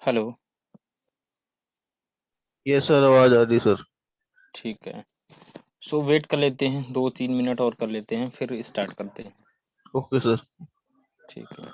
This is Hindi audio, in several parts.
हेलो। ये सर आवाज आ रही सर। ठीक है। सो वेट कर लेते हैं, 2-3 मिनट और कर लेते हैं, फिर स्टार्ट करते हैं। Okay sir. ठीक है।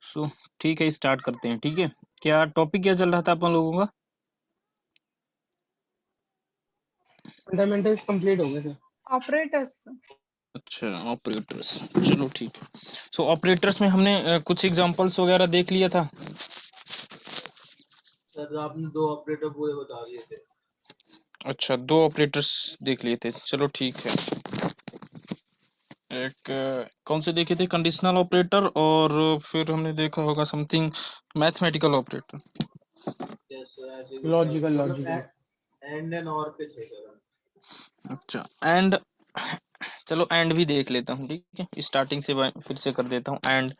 सो ठीक है, स्टार्ट करते हैं। ठीक है, क्या टॉपिक क्या चल रहा था अपन लोगों का? फंडामेंटल्स कंप्लीट हो गए सर। ऑपरेटर्स। अच्छा, ऑपरेटर्स, चलो ठीक है। सो ऑपरेटर्स में हमने कुछ एग्जांपल्स वगैरह देख लिया था। सर आपने 2 ऑपरेटर पूरे बता दिए थे। अच्छा, 2 ऑपरेटर्स देख लिए थे, चलो ठीक है। एक कौन से देखे थे? कंडीशनल ऑपरेटर, और फिर हमने देखा होगा something mathematical operator. Yes sir, ऐसे लॉजिकल मतलब लॉजिकल एंड एंड और पे थे सर। अच्छा, एंड, चलो एंड भी देख लेता हूँ। ठीक है, स्टार्टिंग से फिर से कर देता हूँ एंड।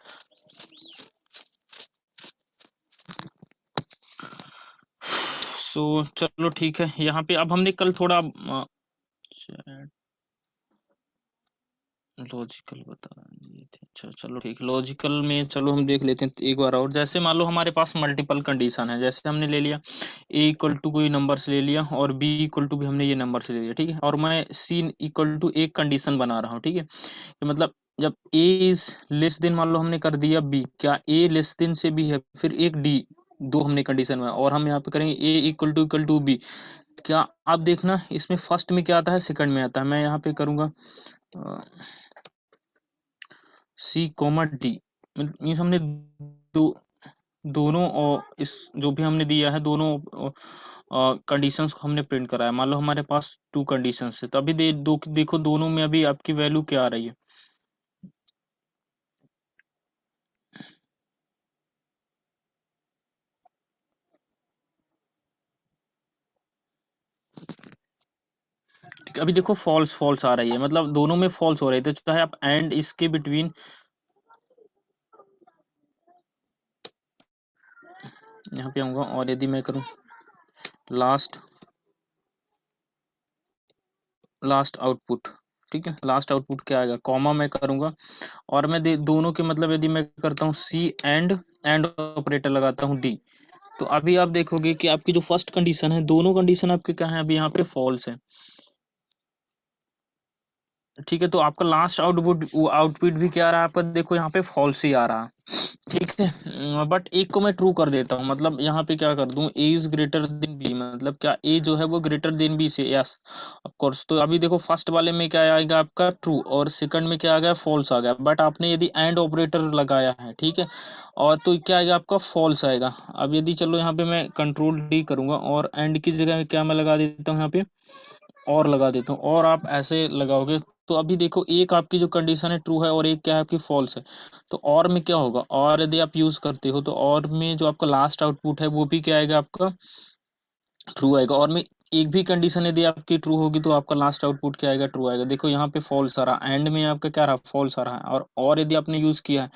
सो चलो ठीक है, यहाँ पे अब हमने कल थोड़ा लॉजिकल बता दिए थे। अच्छा चलो ठीक, लॉजिकल में चलो हम देख लेते हैं एक बार और। जैसे मान लो हमारे पास मल्टीपल कंडीशन है, जैसे हमने ले लिया ए इक्वल टू कोई नंबर से ले लिया, और बी इक्वल टू भी हमने ये नंबर से ले लिया। ठीक है, और मैं सी इक्वल टू एक कंडीशन बना रहा हूँ। ठीक है, तो मतलब जब ए इज लेस देन, मान लो हमने कर दिया बी, क्या ए लेस देन से बी है, फिर एक डी, दो हमने कंडीशन में, और हम यहाँ पे करेंगे ए इक्वल टू बी। क्या आप देखना इसमें फर्स्ट में क्या आता है, सेकंड में आता है। मैं यहाँ पे करूंगा सी कॉमा डी, मीन्स हमने दो दोनों, और इस जो भी हमने दिया है दोनों कंडीशंस को हमने प्रिंट कराया। मान लो हमारे पास 2 कंडीशंस है, तो अभी देखो दोनों में अभी आपकी वैल्यू क्या आ रही है। ठीक है, अभी देखो फॉल्स फॉल्स आ रही है, मतलब दोनों में फॉल्स हो रहे थे, चाहे आप एंड इसके बिटवीन यहाँ पे आऊंगा, और यदि मैं करूं लास्ट लास्ट आउटपुट, ठीक है, लास्ट आउटपुट क्या आएगा, कॉमा मैं करूंगा, और मैं दोनों के मतलब यदि मैं करता हूँ सी एंड ऑपरेटर लगाता हूँ डी, तो अभी आप देखोगे कि आपकी जो फर्स्ट कंडीशन है, दोनों कंडीशन आपके क्या है, अभी यहाँ पे फॉल्स है। ठीक है, तो आपका लास्ट आउटपुट, वो आउटपुट भी क्या आ रहा है आपका, देखो यहाँ पे फॉल्स ही आ रहा है। ठीक है, बट एक को मैं ट्रू कर देता हूँ, मतलब यहाँ पे क्या कर दूं, ए इज ग्रेटर देन बी, मतलब क्या ए जो है वो ग्रेटर देन बी से, यस ऑफ कोर्स। तो अभी देखो फर्स्ट वाले में क्या आएगा आपका ट्रू, और सेकंड में क्या आ गया, फॉल्स आ गया। बट आपने यदि एंड ऑपरेटर लगाया है, ठीक है, और तो क्या आएगा आपका, फॉल्स आएगा। अब यदि चलो यहाँ पे मैं कंट्रोल डी करूंगा, और एंड की जगह क्या मैं लगा देता हूँ यहाँ पे, और लगा देता हूँ, और आप ऐसे लगाओगे तो अभी देखो एक आपकी जो कंडीशन है ट्रू है, और एक क्या है आपकी फॉल्स है। तो और में क्या होगा, और यदि आप यूज करते हो तो और में जो आपका लास्ट आउटपुट है वो भी क्या आएगा आपका, ट्रू आएगा। और में एक भी कंडीशन यदि आपकी ट्रू होगी तो आपका लास्ट आउटपुट क्या आएगा, ट्रू आएगा। देखो यहाँ पे फॉल्स आ रहा, एंड में आपका क्या रहा, फॉल्स आ रहा है, और यदि आपने यूज किया है,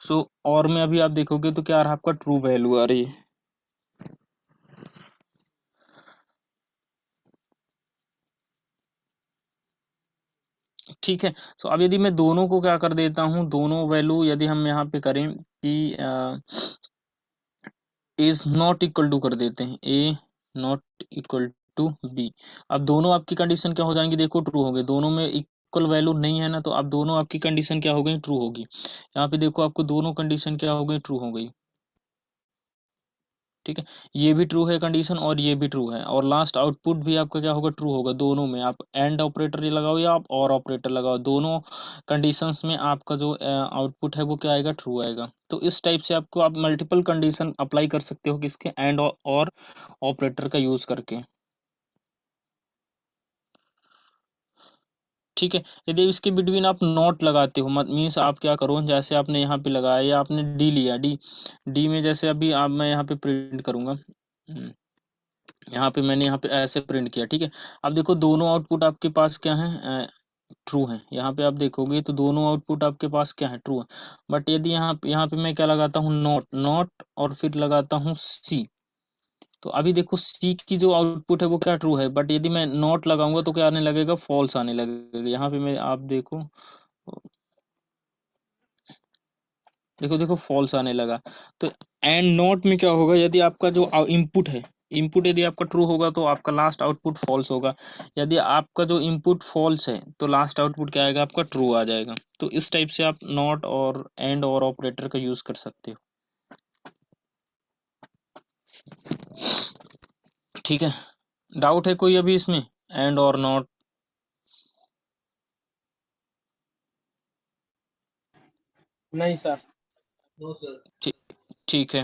सो और में अभी आप देखोगे तो क्या आ रहा है, आपका ट्रू वैल्यू आ रही है। ठीक है, तो अब यदि मैं दोनों को क्या कर देता हूँ, दोनों वैल्यू यदि हम यहाँ पे करें कि इज नॉट इक्वल टू कर देते हैं, ए नॉट इक्वल टू बी। अब दोनों आपकी कंडीशन क्या हो जाएंगी, देखो ट्रू हो गए, दोनों में इक्वल वैल्यू नहीं है ना, तो अब दोनों आपकी कंडीशन क्या हो गई, ट्रू होगी। यहाँ पे देखो आपको दोनों कंडीशन क्या हो गई, ट्रू हो गई। ठीक है, ये भी ट्रू है कंडीशन, और ये भी ट्रू है, और लास्ट आउटपुट भी आपका क्या होगा, ट्रू होगा। दोनों में आप एंड ऑपरेटर ये लगाओ या आप और ऑपरेटर लगाओ, दोनों कंडीशंस में आपका जो आउटपुट है वो क्या आएगा, ट्रू आएगा। तो इस टाइप से आपको आप मल्टीपल कंडीशन अप्लाई कर सकते हो, किसके, एंड और ऑपरेटर का यूज करके। ठीक है, यदि इसके बिटवीन आप नॉट लगाते हो, मत मीन्स आप क्या करो, जैसे आपने यहाँ पे लगाया या आपने डी लिया, डी डी में जैसे अभी आप, मैं यहाँ पे प्रिंट करूंगा, यहाँ पे मैंने यहाँ पे ऐसे प्रिंट किया। ठीक है, अब देखो दोनों आउटपुट आपके पास क्या है, ट्रू है। यहाँ पे आप देखोगे तो दोनों आउटपुट आपके पास क्या है, ट्रू है। बट यदि यहाँ पे मैं क्या लगाता हूँ, नॉट नॉट, और फिर लगाता हूँ सी, तो अभी देखो सी की जो आउटपुट है वो क्या, ट्रू है। बट यदि मैं नॉट लगाऊंगा तो क्या आने लगेगा, फॉल्स आने लगेगा। यहाँ पे मैं, आप देखो, देखो देखो फॉल्स आने लगा। तो एंड नॉट में क्या होगा, यदि आपका जो इनपुट है, इनपुट यदि आपका ट्रू होगा तो आपका लास्ट आउटपुट फॉल्स होगा। यदि आपका जो इनपुट फॉल्स है तो लास्ट आउटपुट क्या आएगा, आपका ट्रू आ जाएगा। तो इस टाइप से आप नॉट और एंड और ऑपरेटर का यूज कर सकते हो। ठीक है, डाउट है कोई अभी इसमें, एंड और नॉट? नहीं सर। No sir. ठीक, ठीक है।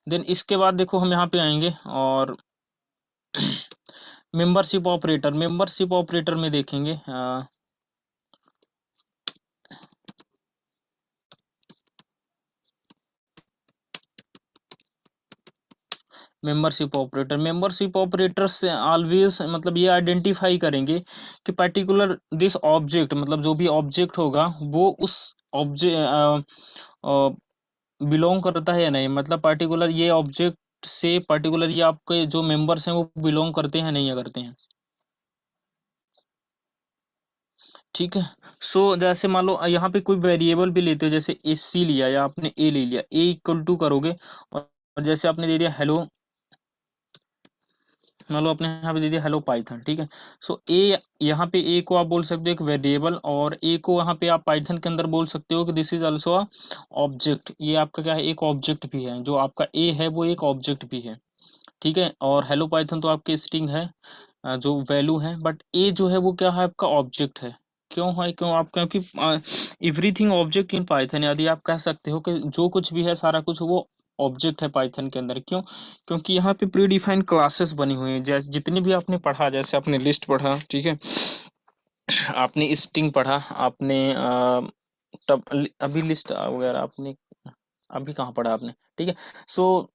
देन इसके बाद देखो हम यहाँ पे आएंगे और मेंबरशिप ऑपरेटर में देखेंगे। मेंबरशिप ऑपरेटर से ऑलवेज मतलब ये आइडेंटिफाई करेंगे कि पर्टिकुलर दिस ऑब्जेक्ट, मतलब जो भी ऑब्जेक्ट होगा वो उस ऑब्जेक्ट बिलोंग करता है या नहीं, मतलब पर्टिकुलर ये ऑब्जेक्ट से पर्टिकुलर ये आपके जो मेंबर्स हैं वो बिलोंग करते हैं नहीं या करते हैं। ठीक है। सो जैसे मान लो यहाँ पे कोई वेरिएबल भी लेते हो, जैसे ए सी लिया या आपने ए ले लिया, ए इक्वल टू करोगे और जैसे आपने दे दिया हेलो, मान लो आपने यहाँ पे दे दिया हेलो पाइथन। ठीक है। सो ए, यहाँ पे ए को आप बोल सकते हो एक वेरिएबल, और ए को यहाँ पे आप पाइथन के अंदर बोल सकते हो कि this is also a object, ये आपका क्या है, एक ऑब्जेक्ट भी है, जो आपका ए है वो एक ऑब्जेक्ट भी है। ठीक है। और हेलो पाइथन तो आपके स्ट्रिंग है, जो वैल्यू है, बट ए जो है वो क्या है, आपका ऑब्जेक्ट है। क्यों है, क्यों आप, क्योंकि एवरीथिंग ऑब्जेक्ट इन पाइथन, यदि आप कह सकते हो कि जो कुछ भी है सारा कुछ वो ऑब्जेक्ट है पाइथन के अंदर। क्यों? क्योंकि यहाँ पे प्री डिफाइंड क्लासेस बनी हुई हैं, जैसे जितनी भी आपने पढ़ा, जैसे आपने लिस्ट पढ़ा, ठीक है, आपने स्ट्रिंग पढ़ा, आपने तब अभी लिस्ट वगैरह आपने अभी कहाँ पढ़ा आपने। ठीक है। सो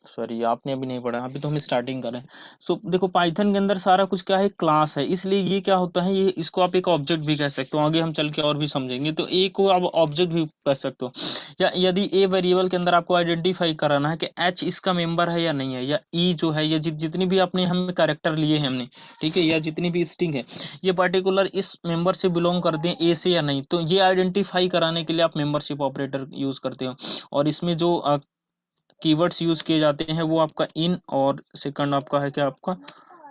सॉरी, आपने अभी नहीं पढ़ा, अभी तो हम स्टार्टिंग कर रहे हैं। सो देखो पाइथन के अंदर सारा कुछ क्या है, क्लास है, इसलिए ये क्या होता है, ये इसको आप एक ऑब्जेक्ट भी कह सकते हो, आगे हम चल के और भी समझेंगे। तो ए को आप ऑब्जेक्ट भी कह सकते हो, या यदि ए वेरिएबल के अंदर आपको आइडेंटिफाई कराना है कि एच इसका मेंबर है या नहीं है, या ई जो है, या जितनी भी आपने हम कैरेक्टर लिए हैं हमने, ठीक है, या जितनी भी स्ट्रिंग है, ये पर्टिकुलर इस मेंबर से बिलोंग करते हैं ए से या नहीं, तो ये आइडेंटिफाई कराने के लिए आप मेंबरशिप ऑपरेटर यूज करते हो। और इसमें जो कीवर्ड्स यूज किए जाते हैं वो आपका इन, और सेकंड आपका है क्या, आपका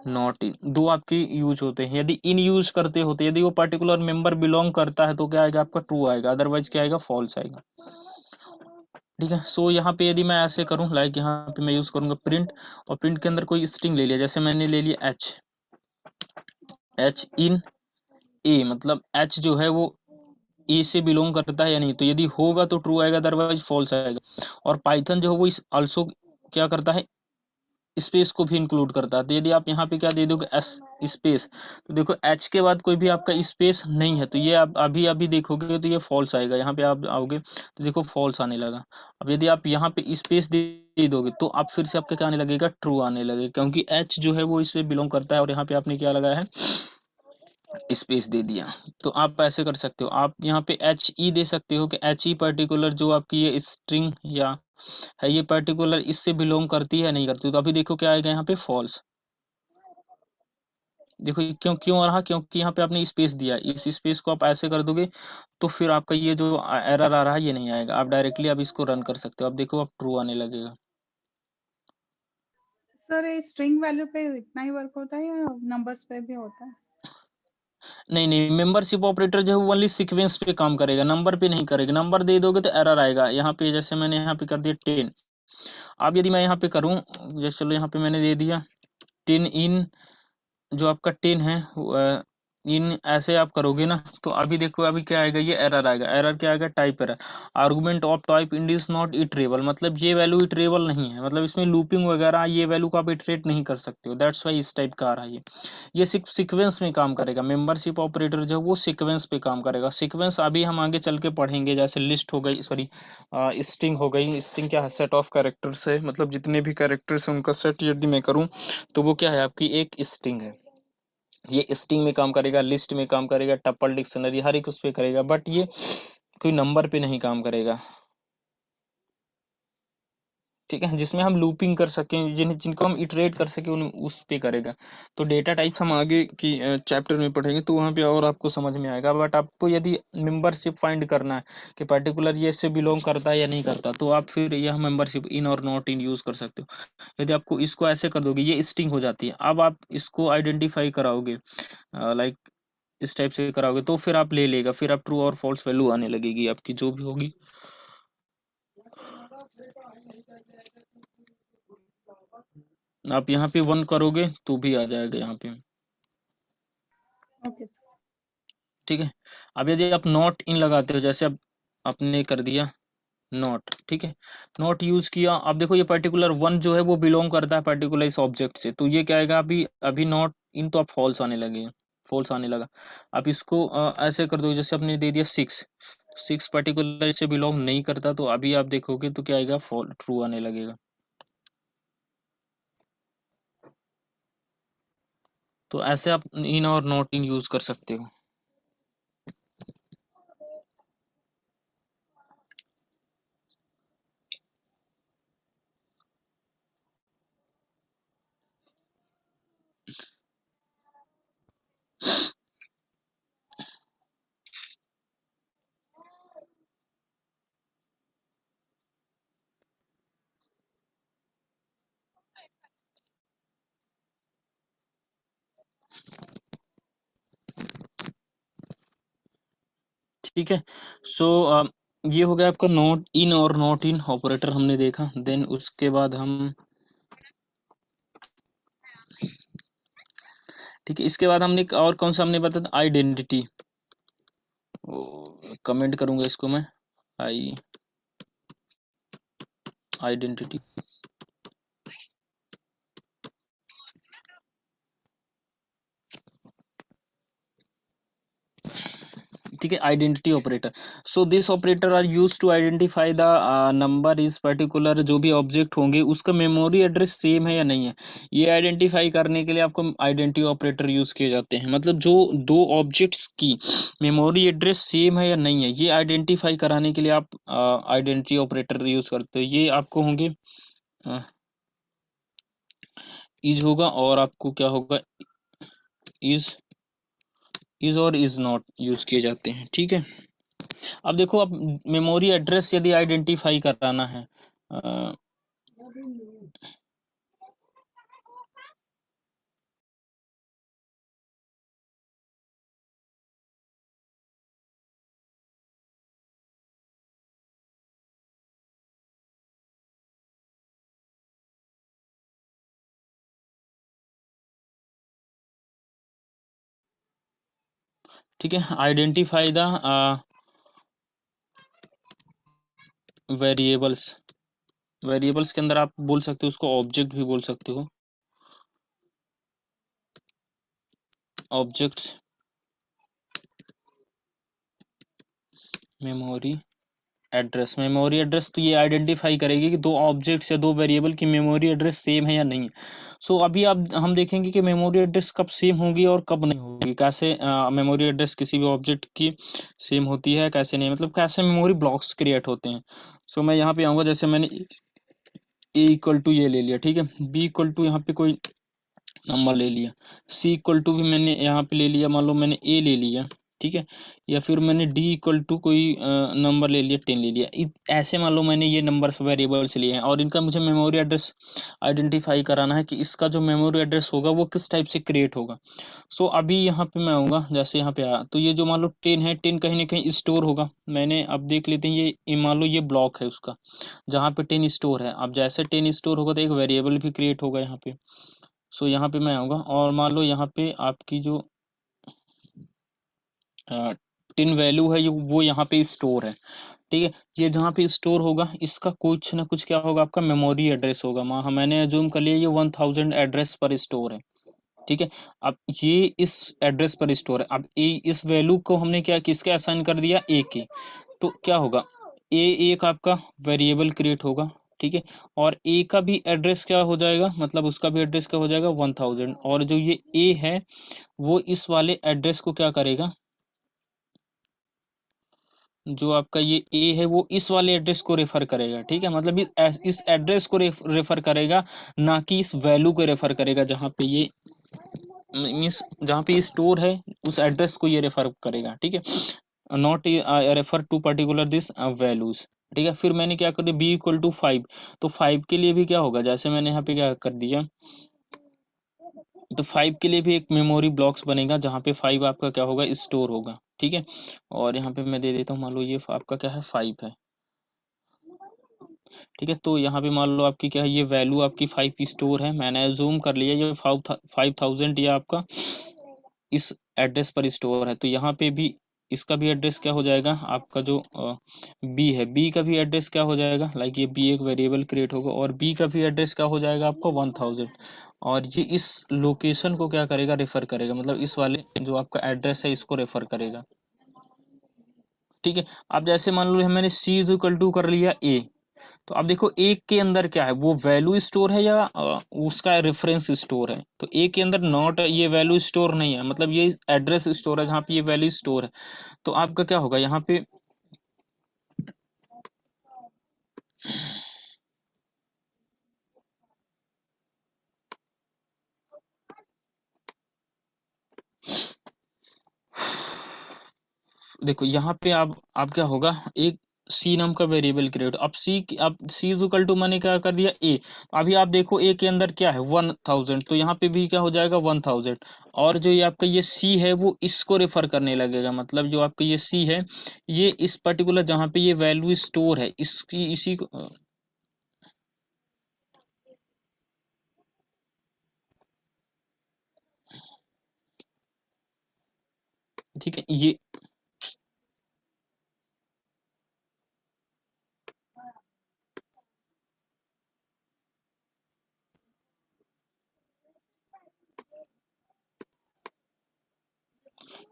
नॉट इन, दो आपके यूज होते हैं। यदि इन यूज करते होते, यदि वो पर्टिकुलर मेंबर बिलोंग करता है तो क्या आएगा, आपका ट्रू आएगा, अदरवाइज क्या आएगा, फॉल्स आएगा। ठीक है। सो यहाँ पे यदि मैं ऐसे करूँ, लाइक यहाँ पे मैं यूज करूंगा प्रिंट, और प्रिंट के अंदर कोई स्ट्रिंग ले लिया, जैसे मैंने ले लिया एच, एच इन ए, मतलब एच जो है वो ए से बिलोंग करता है या नहीं, तो यदि होगा तो ट्रू आएगा, अदरवाइज फॉल्स आएगा। और पाइथन जो है वो इस आल्सो क्या करता है, स्पेस को भी इंक्लूड करता है। तो यदि आप यहाँ पे क्या दे दोगे, एस स्पेस, तो देखो एच के बाद कोई भी आपका स्पेस नहीं है, तो ये आप अभी अभी देखोगे तो ये फॉल्स आएगा। यहाँ पे आप आओगे तो देखो फॉल्स आने लगा। अब यदि आप यहाँ पे स्पेस दे दोगे तो आप फिर से आपका क्या आने लगेगा, ट्रू आने लगेगा, क्योंकि एच जो है वो इससे बिलोंग करता है, और यहाँ पे आपने क्या लगाया है, स्पेस दे दिया। तो आप ऐसे कर सकते हो, आप यहाँ पे एच ई दे सकते हो कि एच ई पर्टिकुलर जो आपकी ये स्ट्रिंग या है, ये पर्टिकुलर इससे बिलोंग करती है नहीं करती, तो अभी देखो क्या आएगा यहाँ पे, फॉल्स। देखो ये क्यों क्यों आ रहा, क्योंकि यहाँ पे आपने स्पेस दिया, इस स्पेस को आप ऐसे कर दोगे तो फिर आपका ये जो एरर आ रहा है ये नहीं आएगा, आप डायरेक्टली आप इसको रन कर सकते हो, अब देखो अब ट्रू आने लगेगा। सर ये स्ट्रिंग वैल्यू पे इतना ही वर्क होता है या नंबर्स पे भी होता है? नहीं नहीं, मेंबरशिप ऑपरेटर जो है वो ओनली सीक्वेंस पे काम करेगा, नंबर पे नहीं करेगा। नंबर दे दोगे तो एरर आएगा। यहाँ पे जैसे मैंने यहाँ पे कर दिया 10, अब यदि मैं यहाँ पे करूँ, जैसे चलो यहाँ पे मैंने दे दिया 10 इन, जो आपका 10 है इन, ऐसे आप करोगे ना तो अभी देखो अभी क्या आएगा, ये एरर आएगा। एरर क्या आएगा, type error, argument of type int is not iterable, मतलब ये वैल्यू इटरेबल नहीं है, मतलब इसमें लूपिंग वगैरह ये वैल्यू को आप इटरेट नहीं कर सकते हो, दैट्स वाई इस टाइप का आ रहा है ये सिर्फ सीक्वेंस में काम करेगा। मेंबरशिप ऑपरेटर जो है वो सीक्वेंस पे काम करेगा। सीक्वेंस अभी हम आगे चल के पढ़ेंगे, जैसे लिस्ट हो गई, सॉरी स्ट्रिंग हो गई। स्ट्रिंग क्या है, सेट ऑफ कैरेक्टर्स है, मतलब जितने भी कैरेक्टर्स हैं उनका सेट यदि मैं करूँ तो वो क्या है, आपकी एक स्ट्रिंग है। ये स्ट्रिंग में काम करेगा, लिस्ट में काम करेगा, टपल, डिक्शनरी, हर एक उस पे करेगा, बट ये कोई नंबर पे नहीं काम करेगा। ठीक है, जिसमें हम लूपिंग कर सकें, जिनको हम इटरेट कर सके उन उस पे करेगा। तो डेटा टाइप्स हम आगे की चैप्टर में पढ़ेंगे तो वहाँ पे और आपको समझ में आएगा। बट आपको यदि मेंबरशिप फाइंड करना है कि पर्टिकुलर ये इससे बिलोंग करता है या नहीं करता, तो आप फिर यह मेंबरशिप इन और नॉट इन यूज कर सकते हो। यदि आपको इसको ऐसे कर दोगे, ये स्ट्रिंग हो जाती है, अब आप इसको आइडेंटिफाई कराओगे, लाइक इस टाइप से कराओगे तो फिर आप ले लेगा, फिर आप ट्रू और फॉल्स वैल्यू आने लगेगी आपकी जो भी होगी। आप यहाँ पे 1 करोगे तो भी आ जाएगा यहाँ पे, ओके सर। ठीक है। अब यदि आप नॉट इन लगाते हो, जैसे अब आपने कर दिया नॉट, ठीक है, नॉट यूज किया, अब देखो ये पर्टिकुलर 1 जो है वो बिलोंग करता है पर्टिकुलर इस ऑब्जेक्ट से, तो ये क्या आएगा, अभी अभी नॉट इन, तो आप फॉल्स आने लगे, फॉल्स आने लगा। आप इसको ऐसे कर दो, जैसे आपने दे दिया 6, 6 पर्टिकुलर से बिलोंग नहीं करता, तो अभी आप देखोगे तो क्या आएगा, फॉल ट्रू आने लगेगा। तो ऐसे आप इन और नॉट इन यूज कर सकते हो। ठीक है। सो ये हो गया आपका नॉट इन और नॉट इन ऑपरेटर हमने देखा। देन उसके बाद हम, ठीक है, इसके बाद हमने एक और कौन सा हमने बताया, आइडेंटिटी। कमेंट करूंगा इसको मैं, आइडेंटिटी, ठीक है, identity operator. So this operator are use to identify the number is particular, जो भी ऑब्जेक्ट होंगे उसका मेमोरी एड्रेस सेम है या नहीं है, ये आइडेंटिफाई करने के लिए आपको आइडेंटिटी ऑपरेटर यूज किए जाते हैं। मतलब जो दो ऑब्जेक्ट्स की मेमोरी एड्रेस सेम है या नहीं है, ये आइडेंटिफाई कराने के लिए आप आइडेंटिटी ऑपरेटर यूज करते हो। ये आपको होंगे इज होगा, और आपको क्या होगा, इज और इज नॉट यूज किए जाते हैं, ठीक है। अब देखो, अब मेमोरी एड्रेस यदि आइडेंटिफाई कराना है, अ, ठीक है, आइडेंटिफाई द वेरिएबल्स, वेरिएबल्स के अंदर आप बोल सकते हो उसको ऑब्जेक्ट भी बोल सकते हो, objects memory address, memory address तो ये आइडेंटिफाई करेगी कि दो ऑब्जेक्ट्स या दो वेरिएबल की मेमोरी एड्रेस सेम है या नहीं है। सो अभी आप हम देखेंगे कि मेमोरी एड्रेस कब सेम होगी और कब नहीं होगी, कैसे मेमोरी एड्रेस किसी भी ऑब्जेक्ट की सेम होती है, कैसे नहीं, मतलब कैसे मेमोरी ब्लॉक्स क्रिएट होते हैं। सो मैं यहाँ पे आऊँगा, जैसे मैंने ए इक्वल टू ये ले लिया, ठीक है, बी इक्वल टू यहाँ पे कोई नंबर ले लिया, सी इक्वल टू भी मैंने यहाँ पे ले लिया, मान लो मैंने ए ले लिया, ठीक है, या फिर मैंने डी इक्वल टू कोई नंबर ले लिया, 10 ले लिया, ऐसे मान लो मैंने ये नंबर्स वेरिएबल्स लिए हैं, और इनका मुझे मेमोरी एड्रेस आइडेंटिफाई कराना है कि इसका जो मेमोरी एड्रेस होगा वो किस टाइप से क्रिएट होगा। सो अभी यहाँ पे मैं आऊँगा, जैसे यहाँ पे आया, तो ये जो मान लो 10 है, 10 कहीं ना कहीं स्टोर होगा, मैंने अब देख लेते हैं, ये मान लो ये ब्लॉक है उसका, जहाँ पे 10 स्टोर है। अब जैसे 10 स्टोर होगा तो एक वेरिएबल भी क्रिएट होगा यहाँ पे। सो यहाँ पे मैं आऊँगा, और मान लो यहाँ पे आपकी जो 10 वैल्यू है वो यहाँ पे स्टोर है, ठीक है। ये जहाँ पे स्टोर होगा इसका कुछ ना कुछ क्या होगा, आपका मेमोरी एड्रेस होगा। मैंने जूम कर लिया, ये 1000 एड्रेस पर स्टोर है, ठीक है। अब ये इस एड्रेस पर स्टोर है। अब इस वैल्यू को हमने क्या किसके असाइन कर दिया, ए के, तो क्या होगा, ए एक आपका वेरिएबल क्रिएट होगा, ठीक है, और ए का भी एड्रेस क्या हो जाएगा, मतलब उसका भी एड्रेस क्या हो जाएगा, 1000, और जो ये ए है वो इस वाले एड्रेस को क्या करेगा, जो आपका ये ए है वो इस वाले एड्रेस को रेफर करेगा, ठीक है, मतलब इस एड्रेस को रेफर करेगा, ना कि इस वैल्यू को रेफर करेगा, जहाँ पे ये मीन्स जहाँ पे स्टोर है उस एड्रेस को ये रेफर करेगा, ठीक है, not refer to particular this values, ठीक है। फिर मैंने क्या कर दिया, बी इक्वल टू 5, तो 5 के लिए भी क्या होगा, जैसे मैंने यहाँ पे क्या कर दिया, तो 5 के लिए भी एक मेमोरी ब्लॉक्स बनेगा, जहाँ पे 5 आपका क्या होगा, स्टोर होगा, ठीक है। और यहाँ पे मैं दे देता हूँ, मान लो ये आपका क्या है, 5 है, ठीक है, तो यहाँ पे मान लो आपकी क्या है, ये वैल्यू आपकी 5 स्टोर है, मैंने जूम कर लिया, ये 5000 ये आपका इस एड्रेस पर स्टोर है। तो यहाँ पे भी इसका भी एड्रेस क्या हो जाएगा, आपका जो बी है, बी का भी एड्रेस क्या हो जाएगा, लाइक ये बी एक वेरिएबल क्रिएट होगा और बी का भी एड्रेस क्या हो जाएगा आपको 1000। और ये इस लोकेशन को क्या करेगा, रेफर करेगा, मतलब इस वाले जो आपका एड्रेस है इसको रेफर करेगा। ठीक है, अब जैसे मान लो मैंने सी इज इक्वल टू कर लिया ए, तो अब देखो ए के अंदर क्या है, वो वैल्यू स्टोर है या उसका रेफरेंस स्टोर है। तो ए के अंदर नॉट ये वैल्यू स्टोर नहीं है, मतलब ये एड्रेस स्टोर है जहाँ पे ये वैल्यू स्टोर है। तो आपका क्या होगा यहाँ पे, देखो यहाँ पे आप क्या होगा, एक सी नाम का वेरिएबल क्रिएट, अब सी इज इक्वल टू मैंने क्या कर दिया ए, तो अभी आप देखो ए के अंदर क्या है 1000, तो यहाँ पे भी क्या हो जाएगा 1000। और जो ये आपका ये सी है वो इसको रेफर करने लगेगा, मतलब जो आपका ये सी है ये इस पर्टिकुलर जहाँ पे ये वैल्यू स्टोर है इसकी इसी को ठीक है ये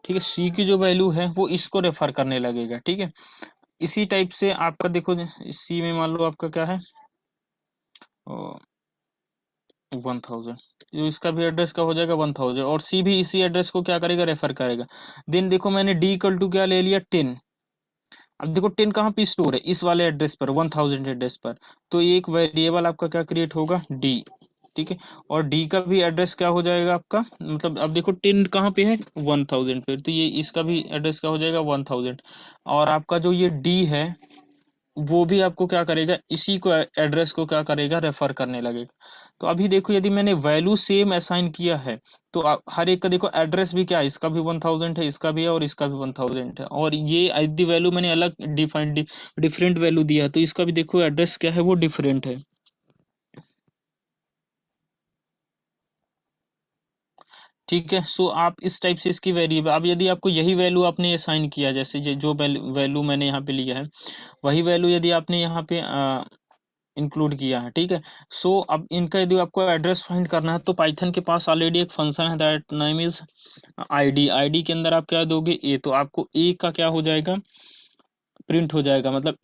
ठीक है, सी की जो वैल्यू है वो इसको रेफर करने लगेगा। ठीक है, इसी टाइप से आपका देखो सी में मान लो आपका क्या है 1000, जो इसका भी एड्रेस का हो जाएगा 1000 और सी भी इसी एड्रेस को क्या करेगा, रेफर करेगा। देन देखो मैंने डी इक्वल टू क्या ले लिया 10, अब देखो 10 कहाँ पे स्टोर है, इस वाले एड्रेस पर 1000 एड्रेस पर। तो ये एक वेरिएबल आपका क्या क्रिएट होगा, डी। ठीक है, और डी का भी एड्रेस क्या हो जाएगा आपका, मतलब अब देखो 10 कहाँ पे है 1000 पे, तो ये इसका भी एड्रेस क्या हो जाएगा 1000। और आपका जो ये डी है वो भी आपको क्या करेगा, इसी को एड्रेस को क्या करेगा, रेफर करने लगेगा। तो अभी देखो यदि मैंने वैल्यू सेम असाइन किया है तो हर एक का देखो एड्रेस भी क्या है, इसका भी 1000 है, इसका भी है और इसका भी 1000 है, और ये यदि वैल्यू मैंने अलग डिफरेंट वैल्यू दिया है, तो इसका भी देखो एड्रेस क्या है वो डिफरेंट है। ठीक है, सो आप इस टाइप से इसकी वेरिएबल, अब यदि आपको यही वैल्यू आपने असाइन किया, जैसे जो वैल्यू मैंने यहाँ पे लिया है वही वैल्यू यदि आपने यहाँ पे इंक्लूड किया है, ठीक है। सो अब इनका यदि आपको एड्रेस फाइंड करना है तो पाइथन के पास ऑलरेडी एक फंक्शन है that name is ID. ID के अंदर आप क्या दोगे ए, तो आपको ए का क्या हो जाएगा, प्रिंट हो जाएगा, मतलब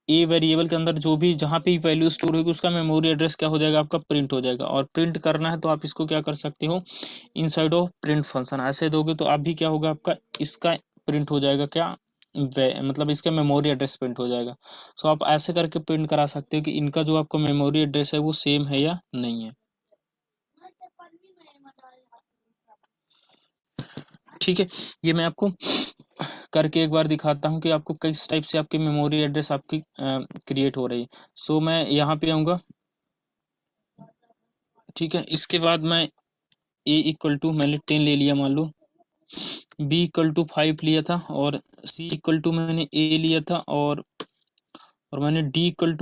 ए वेरिएबल के अंदर जो भी जहाँ पे वैल्यू स्टोर होगी उसका मेमोरी एड्रेस क्या हो जाएगा आपका, प्रिंट हो जाएगा। और प्रिंट करना है तो आप इसको क्या कर सकते हो, इनसाइड ऑफ प्रिंट फंक्शन ऐसे दोगे तो आप भी क्या होगा आपका इसका प्रिंट हो जाएगा क्या, मतलब इसका मेमोरी एड्रेस प्रिंट हो जाएगा। सो आप ऐसे करके प्रिंट करा सकते हो कि इनका जो आपका मेमोरी एड्रेस है वो सेम है या नहीं है। ठीक है, ये मैं आपको करके एक बार दिखाता हूँ कि आपको किस टाइप से आपकी मेमोरी एड्रेस आपकी क्रिएट हो रही है। सो मैं यहाँ पे आऊँगा, ठीक है, इसके बाद मैं ए इक्वल टू मैंने 10 ले लिया मान लो, बी इक्वल टू 5 लिया था, और सी इक्वल टू मैंने ए लिया था, और मैंने डी इक्वल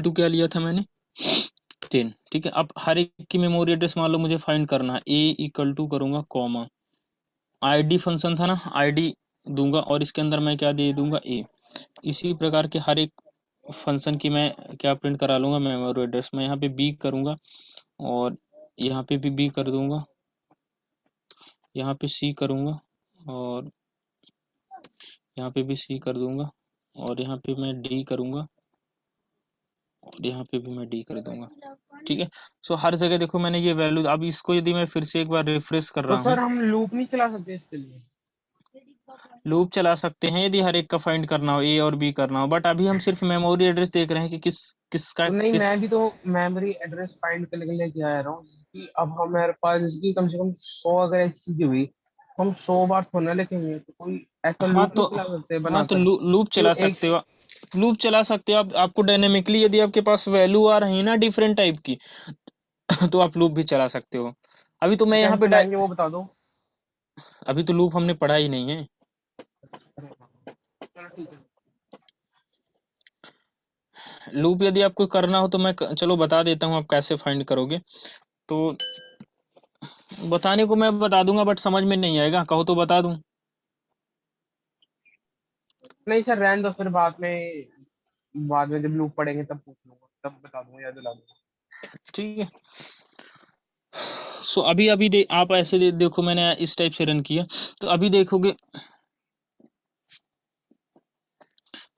टू क्या लिया था मैंने 10। ठीक है, अब हर एक की मेमोरी एड्रेस मान लो मुझे फाइंड करना है, ए इक्वल टू करूँगा कॉमा आईडी फंक्शन था ना, आईडी दूंगा और इसके अंदर मैं क्या दे दूंगा ए। इसी प्रकार के हर एक फंक्शन की मैं क्या प्रिंट करा लूंगा, मेमोरी एड्रेस। मैं यहाँ पे बी करूँगा और यहाँ पे भी बी कर दूंगा, यहाँ पे सी करूँगा और यहाँ पे भी सी कर दूंगा, और यहाँ पे मैं डी करूँगा और यहाँ पे भी मैं डी कर दूंगा। ठीक है, सो हर जगह देखो मैंने ये वैल्यू, अब इसको यदि मैं फिर से एक बार रिफ्रेश कर तो रहा हूँ, सर हम लूप नहीं चला सकते इसके लिए? लूप चला सकते हैं यदि हर एक का फाइंड करना हो, ए और बी करना हो, बट अभी हम सिर्फ मेमोरी एड्रेस देख रहे हैं कि किसका तो नहीं, किस। मैं भी तो मेमोरी एड्रेस फाइंड करने के लिए क्या आ रहा हूँ कि अब हमारे पास इसकी कम से कम 100 अगर ऐसी चीजें हुई तो हम 100 बार थोड़ा ना लिखेंगे, तो कोई ऐसा हाँ लूप तो नहीं चला सकते हाँ तो बनाकर लूप जो चला एक। सकते हो, लूप चला सकते हो आप, आपको डायनेमिकली यदि आपके पास वैल्यू आ रही है ना डिफरेंट टाइप की तो आप लूप भी चला सकते हो। अभी तो मैं यहाँ कैसे पे चलाएंगे वो बता दो। अभी तो लूप हमने पढ़ा ही नहीं है। चलो ठीक है। लूप यदि आपको करना हो तो मैं चलो बता देता हूँ आप कैसे फाइंड करोगे। तो बताने को मैं बता दूंगा बट समझ में नहीं आएगा, कहो तो बता दूं। नहीं सर रहने दो, फिर बाद में जब लूप पढ़ेंगे तब पूछ लूंगा, तब बता दूंगा, याद दिला दूंगा। ठीक है। सो अभी अभी आप ऐसे देखो मैंने इस टाइप से रन किया, तो अभी देखोगे,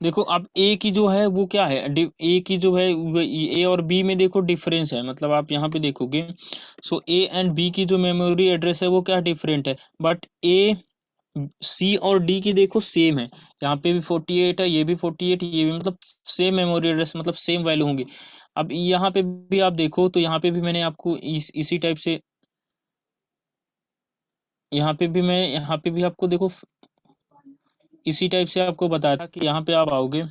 देखो अब ए की जो है वो क्या है, ए की जो है ए और बी में देखो डिफरेंस है, मतलब आप यहाँ पे देखोगे। सो ए एंड बी की जो मेमोरी एड्रेस है वो क्या डिफरेंट है, बट ए सी और डी की देखो सेम है। यहाँ पे भी 48 है, ये भी 48, ये भी, मतलब सेम मेमोरी एड्रेस, मतलब सेम वैल्यू होंगी। अब यहाँ पे भी आप देखो तो यहाँ पे भी मैंने आपको इसी टाइप से, यहाँ पे भी आपको देखो इसी टाइप से आपको बताया था कि यहाँ पे आप आओगे।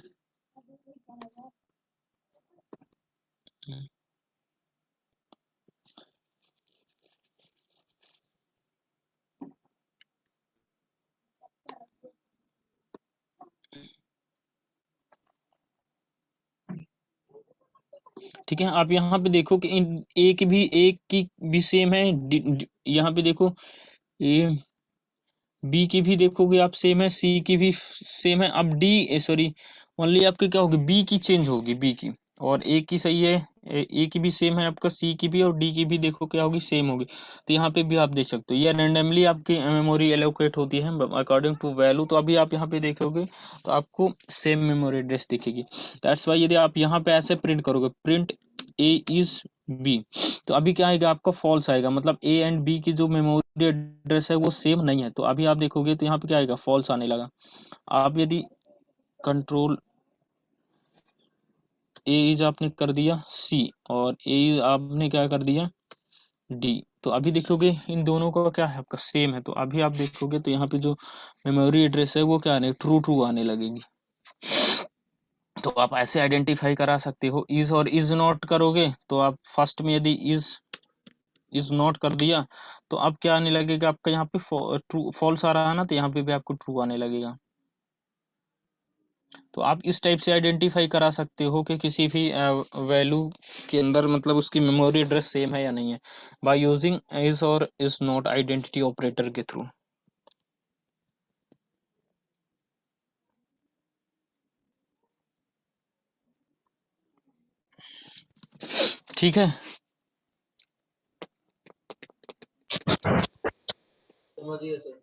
ठीक है, आप यहाँ पे देखो कि इन एक की भी सेम है, यहाँ पे देखो ए बी की भी देखोगे आप सेम है, सी की भी सेम है। अब डी सॉरी ओनली आपकी क्या होगी, बी की चेंज होगी, बी की, और ए की सही है, ए की भी सेम है आपका, सी की भी, और डी की भी देखो क्या होगी, सेम होगी। तो यहाँ पे भी आप देख सकते हो ये रैंडमली आपकी मेमोरी एलोकेट होती है अकॉर्डिंग टू वैल्यू। तो अभी आप यहाँ पे देखोगे तो आपको सेम मेमोरी एड्रेस दिखेगी। दैट्स वाई यदि आप यहाँ पे ऐसे प्रिंट करोगे, प्रिंट ए इज बी, तो अभी क्या आएगा आपका फॉल्स आएगा, मतलब ए एंड बी की जो मेमोरी एड्रेस है वो सेम नहीं है। तो अभी आप देखोगे तो यहाँ पे क्या आएगा, फॉल्स आने लगा। आप यदि कंट्रोल ए इज आपने कर दिया सी, और ए आपने क्या कर दिया डी, तो अभी देखोगे इन दोनों का क्या है आपका सेम है। तो अभी आप देखोगे तो यहाँ पे जो मेमोरी एड्रेस है वो क्या आने, ट्रू ट्रू आने लगेगी। तो आप ऐसे आइडेंटिफाई करा सकते हो। इज और इज नॉट करोगे तो आप फर्स्ट में यदि इज नॉट कर दिया तो अब क्या आने लगेगा आपका, यहाँ पे ट्रू फॉल्स आ रहा है ना, तो यहाँ पे भी आपको ट्रू आने लगेगा। तो आप इस टाइप से आइडेंटिफाई करा सकते हो कि किसी भी वैल्यू के अंदर मतलब उसकी मेमोरी एड्रेस सेम है या नहीं है, बाय यूजिंग इज और इज नॉट आइडेंटिटी ऑपरेटर के थ्रू। ठीक है, समझिए सर।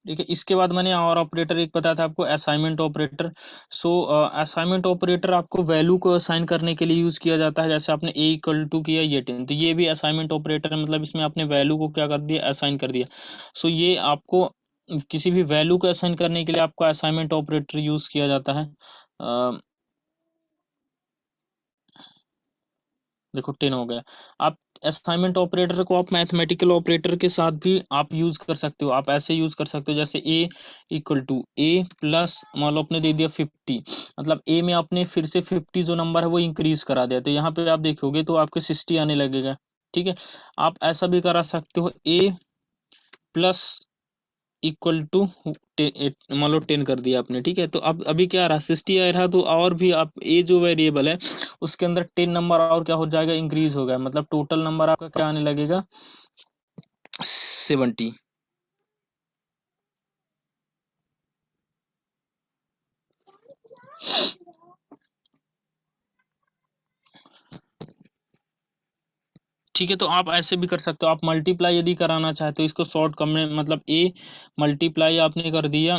ठीक है। इसके बाद मैंने और ऑपरेटर एक बताया था आपको, असाइनमेंट ऑपरेटर। सो असाइनमेंट ऑपरेटर आपको वैल्यू को असाइन करने के लिए यूज किया जाता है। जैसे आपने ए इक्वल टू किया ये 10, तो ये भी असाइनमेंट ऑपरेटर है, मतलब इसमें आपने वैल्यू को क्या कर दिया, असाइन कर दिया। सो ये आपको किसी भी वैल्यू को असाइन करने के लिए आपको असाइनमेंट ऑपरेटर यूज किया जाता है। देखो 10 हो गया। आप असाइनमेंट ऑपरेटर को आप मैथमेटिकल ऑपरेटर के साथ भी आप यूज कर सकते हो। आप ऐसे यूज कर सकते हो जैसे ए इक्वल टू ए प्लस, मान लो आपने दे दिया 50, मतलब ए में आपने फिर से 50 जो नंबर है वो इंक्रीज करा दिया, तो यहाँ पे आप देखोगे तो आपके 60 आने लगेगा। ठीक है, आप ऐसा भी करा सकते हो, ए प्लस इक्वल टू मान लो 10 कर दिया आपने। ठीक है, तो अब अभी क्या आ रहा, 60 आ रहा, तो और भी आप ए जो वेरिएबल है उसके अंदर 10 नंबर और क्या हो जाएगा, इंक्रीज हो गया, मतलब टोटल नंबर आपका क्या आने लगेगा, 70। ठीक है, तो आप ऐसे भी कर सकते हो। आप मल्टीप्लाई यदि कराना चाहते हो इसको शॉर्ट कम में, मतलब ए मल्टीप्लाई आपने कर दिया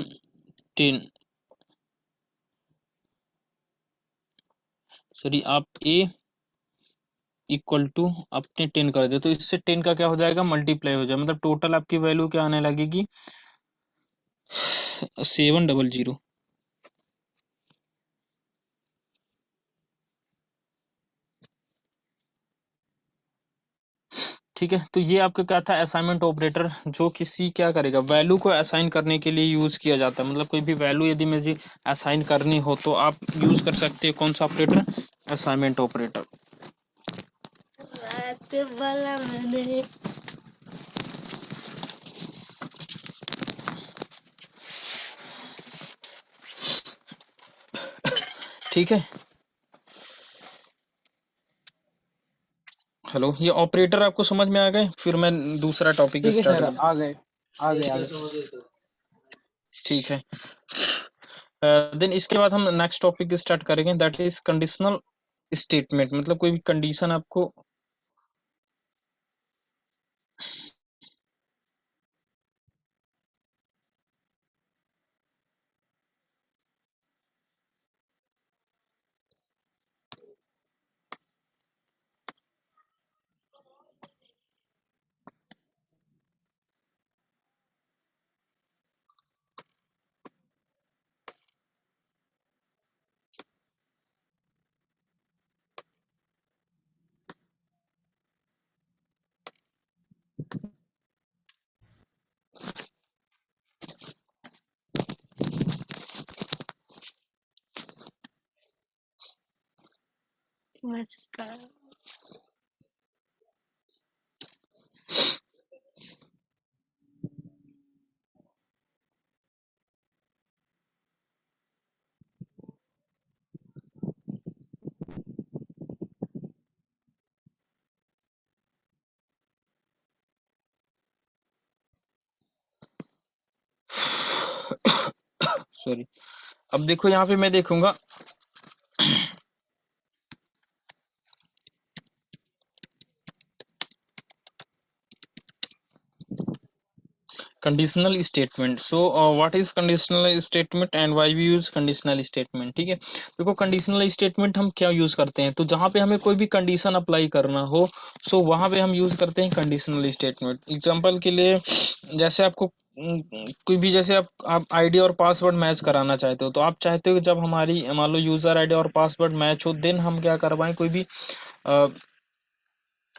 10, सॉरी आप ए इक्वल टू आपने 10 कर दिया, तो इससे 10 का क्या हो जाएगा, मल्टीप्लाई हो जाएगा, मतलब टोटल आपकी वैल्यू क्या आने लगेगी, 700। ठीक है, तो ये आपका क्या था, असाइनमेंट ऑपरेटर, जो किसी क्या करेगा, वैल्यू को असाइन करने के लिए यूज किया जाता है। मतलब कोई भी वैल्यू यदि मुझे असाइन करनी हो तो आप यूज कर सकते हैं कौन सा ऑपरेटर, असाइनमेंट ऑपरेटर। ठीक है। हेलो, ये ऑपरेटर आपको समझ में आ गए? फिर मैं दूसरा टॉपिक ठीक है स्टार्ट सर, कर। आ गए आ गए ठीक आ है गए। समझ गए सर। ठीक है। देन इसके बाद हम नेक्स्ट टॉपिक स्टार्ट करेंगे, दैट इज कंडीशनल स्टेटमेंट। मतलब कोई भी कंडीशन आपको सॉरी। अब देखो यहाँ पे मैं देखूंगा conditional statement. So what is conditional statement and why we use conditional statement. ठीक है, देखो कंडीशनल स्टेटमेंट हम क्या यूज करते हैं, तो जहां पे हमें कोई भी कंडीशन अप्लाई करना हो, सो वहां पे हम यूज करते हैं कंडीशनल स्टेटमेंट। एग्जांपल के लिए, जैसे आपको कोई भी, जैसे आप आईडी और पासवर्ड मैच कराना चाहते हो, तो आप चाहते हो कि जब हमारी मान लो यूजर आईडी और पासवर्ड मैच हो, देन हम क्या करवाएं, कोई भी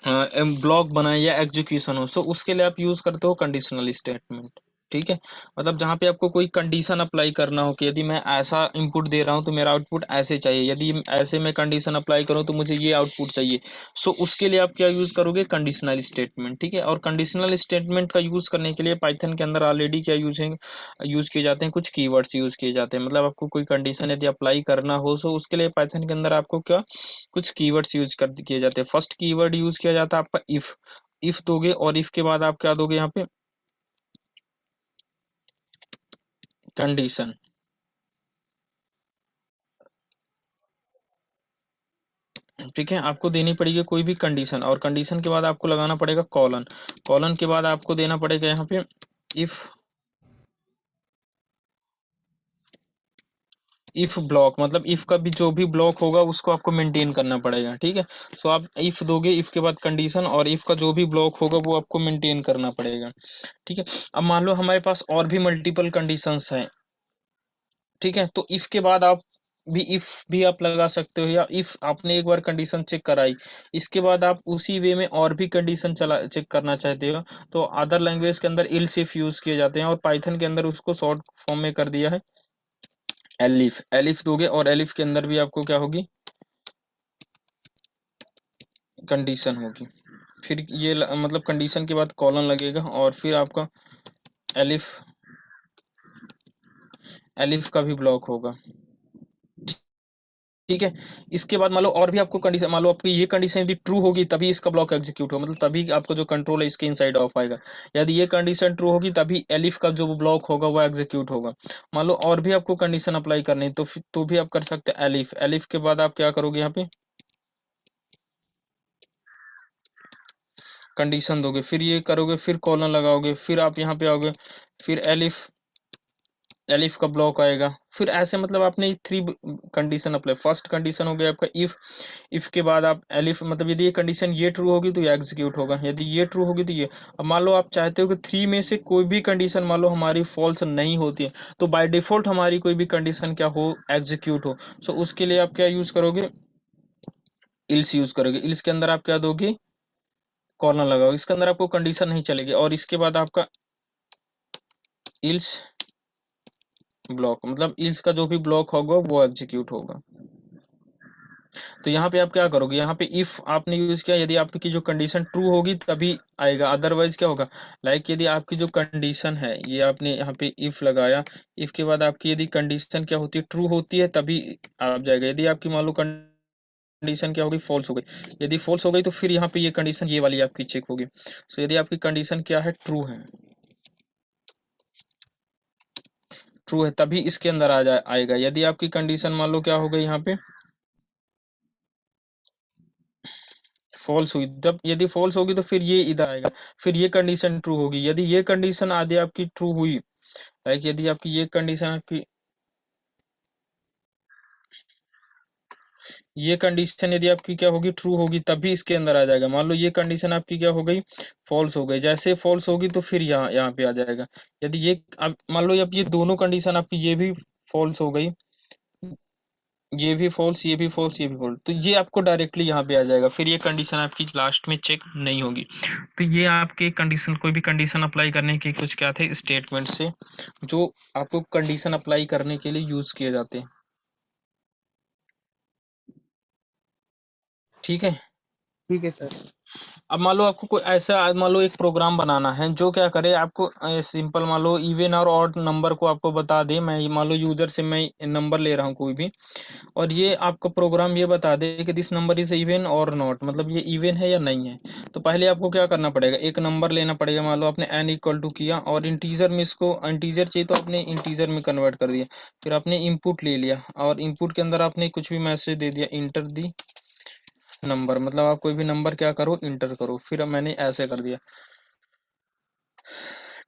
ब्लॉक बनाए या एग्जीक्यूशन हो, सो उसके लिए आप यूज करते हो कंडीशनल स्टेटमेंट। ठीक है, मतलब जहां पे आपको कोई कंडीशन अप्लाई करना हो कि यदि मैं ऐसा इनपुट दे रहा हूं तो मेरा आउटपुट ऐसे चाहिए, यदि ऐसे मैं कंडीशन अप्लाई करूं तो मुझे ये आउटपुट चाहिए, सो उसके लिए आप क्या यूज करोगे, कंडीशनल स्टेटमेंट। ठीक है, और कंडीशनल स्टेटमेंट का यूज करने के लिए पाइथन के अंदर ऑलरेडी क्या यूज किए जाते हैं, कुछ कीवर्ड्स यूज किए जाते हैं। मतलब आपको कोई कंडीशन यदि अप्लाई करना हो, सो उसके लिए पाइथन के अंदर आपको क्या कुछ कीवर्ड्स यूज कर किए जाते हैं। फर्स्ट कीवर्ड यूज किया जाता है आपका इफ दोगे, और इफ के बाद आप क्या दोगे यहाँ पे, कंडीशन। ठीक है, आपको देनी पड़ेगी कोई भी कंडीशन, और कंडीशन के बाद आपको लगाना पड़ेगा कॉलन। कॉलन के बाद आपको देना पड़ेगा यहाँ पे इफ ब्लॉक। मतलब इफ का भी जो भी ब्लॉक होगा उसको आपको मेंटेन करना पड़ेगा। ठीक है, सो आप इफ दोगे, इफ के बाद कंडीशन, और इफ का जो भी ब्लॉक होगा वो आपको मेंटेन करना पड़ेगा। ठीक है, अब मान लो हमारे पास और भी मल्टीपल कंडीशंस हैं। ठीक है, तो इफ के बाद आप इफ भी आप लगा सकते हो, या इफ आपने एक बार कंडीशन चेक कराई, इसके बाद आप उसी वे में और भी कंडीशन चला चेक करना चाहते हो, तो अदर लैंग्वेज के अंदर इल्स इफ यूज किए जाते हैं, और पाइथन के अंदर उसको शॉर्ट फॉर्म में कर दिया है एलिफ। एलिफ दोगे, और एलिफ के अंदर भी आपको क्या होगी, कंडीशन होगी। फिर ये मतलब कंडीशन के बाद कॉलन लगेगा, और फिर आपका एलिफ एलिफ का भी ब्लॉक होगा। ठीक है, इसके बाद मान लो और भी आपको कंडीशन, मान लो आपकी ये कंडीशन यदि ट्रू होगी तभी इसका ब्लॉक एग्जीक्यूट हो, मतलब तभी आपका जो कंट्रोल है इसके इनसाइड ऑफ आएगा। यदि ये कंडीशन ट्रू होगी तभी एलिफ का जो ब्लॉक होगा वो एग्जीक्यूट होगा। मान लो और भी आपको कंडीशन अप्लाई करनी है, तो भी आप कर सकते हैं एलिफ। एलिफ के बाद आप क्या करोगे, यहाँ पे कंडीशन दोगे, फिर ये करोगे, फिर कॉलन लगाओगे, फिर आप यहाँ पे आओगे, फिर एलिफ एलिफ का ब्लॉक आएगा। फिर ऐसे मतलब आपने three condition apply. First condition हो गया आपका इफ के बाद आप एलिफ, मतलब यदि ये कंडीशन ये ट्रू होगी तो ये एग्जीक्यूट होगा, यदि ये ट्रू होगी तो ये। अब मान लो आप चाहते हो कि थ्री में से कोई भी कंडीशन मान लो हमारी फॉल्स नहीं होती है, तो बाय डिफॉल्ट हमारी कोई भी कंडीशन क्या हो, एग्जीक्यूट हो। सो उसके लिए आप क्या यूज करोगे, इल्स यूज करोगे। इल्स के अंदर आप क्या दोगे, कॉलन लगाओगे, इसके अंदर आपको कंडीशन नहीं चलेगी, और इसके बाद आपका इल्स ब्लॉक, मतलब इल्स का जो भी ब्लॉक होगा वो एग्जीक्यूट होगा। तो यहाँ पे आप क्या करोगे, यहाँ पे इफ आपने यूज किया, यदि आपकी जो कंडीशन ट्रू होगी तभी आएगा, अदरवाइज क्या होगा, लाइक यदि आपकी जो कंडीशन है, ये आपने यहाँ पे इफ लगाया, इफ के बाद आपकी यदि कंडीशन क्या होती है, ट्रू होती है तभी आप जाएगा। यदि आपकी मान लो कंडीशन क्या होगी, फॉल्स हो गई, यदि फॉल्स हो गई तो फिर यहाँ पे ये कंडीशन ये वाली आपकी चेक होगी। सो यदि आपकी कंडीशन क्या है, ट्रू है, ट्रू है तभी इसके अंदर आएगा। यदि आपकी कंडीशन मान लो क्या हो गई, यहाँ पे फॉल्स हुई, जब यदि फॉल्स होगी तो फिर ये इधर आएगा, फिर ये कंडीशन ट्रू होगी। यदि ये कंडीशन आदि आपकी ट्रू हुई, लाइक यदि आपकी ये कंडीशन आपकी, ये कंडीशन यदि आपकी क्या होगी, ट्रू होगी तभी इसके अंदर आ जाएगा। मान लो ये कंडीशन आपकी क्या हो गई, फॉल्स हो गई, जैसे फॉल्स होगी तो फिर यहाँ यहाँ पे आ जाएगा। यदि ये अब मान लो अब ये दोनों कंडीशन आपकी ये भी फॉल्स हो गई, ये भी फॉल्स, ये भी फॉल्स, ये भी फॉल्स, तो ये आपको डायरेक्टली यहाँ पे आ जाएगा, फिर ये कंडीशन आपकी लास्ट में चेक नहीं होगी। तो ये आपके कंडीशन, कोई भी कंडीशन अप्लाई करने के कुछ क्या थे स्टेटमेंट से, जो आपको कंडीशन अप्लाई करने के लिए यूज किए जाते हैं। ठीक है। ठीक है सर। अब मान लो आपको कोई ऐसा, मान लो एक प्रोग्राम बनाना है जो क्या करे, आपको सिंपल मान लो इवन और ऑड नंबर को आपको बता दे। मैं मान लो यूजर से मैं नंबर ले रहा हूँ कोई भी, और ये आपका प्रोग्राम ये बता दे कि दिस नंबर इज इवन और नॉट, मतलब ये इवन है या नहीं है। तो पहले आपको क्या करना पड़ेगा, एक नंबर लेना पड़ेगा। मान लो आपने n इक्वल टू किया और इंटीजर में, इसको इंटीजर चाहिए तो आपने इंटीजर में कन्वर्ट कर दिया। फिर आपने इनपुट ले लिया और इनपुट के अंदर आपने कुछ भी मैसेज दे दिया, इंटर दी नंबर, मतलब आप कोई भी नंबर क्या करो, इंटर करो। फिर अब मैंने ऐसे कर दिया,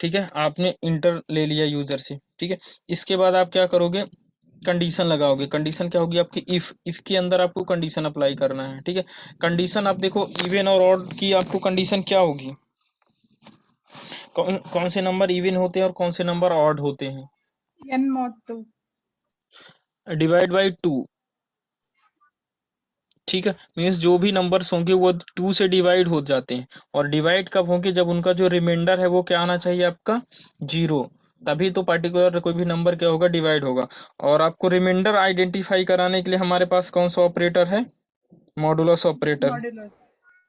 ठीक है, आपने इंटर ले लिया यूजर से। ठीक है, इसके बाद आप क्या करोगे, कंडीशन लगाओगे। कंडीशन क्या होगी आपकी, इफ के अंदर आपको कंडीशन अप्लाई करना है। ठीक है, कंडीशन आप देखो इवन और ऑड की आपको कंडीशन क्या होगी, कौन कौन से नंबर इवन होते हैं और कौन से नंबर ऑड होते हैं। n mod 2। Divide by 2। ठीक है, मीन्स जो भी नंबर्स होंगे वो 2 से डिवाइड हो जाते हैं, और डिवाइड कब होंगे, जब उनका जो रिमाइंडर है वो क्या आना चाहिए आपका, 0, तभी तो पर्टिकुलर कोई भी नंबर क्या होगा, डिवाइड होगा। और आपको रिमाइंडर आइडेंटिफाई कराने के लिए हमारे पास कौन सा ऑपरेटर है, मॉडुलस ऑपरेटर। मॉड्यूलस।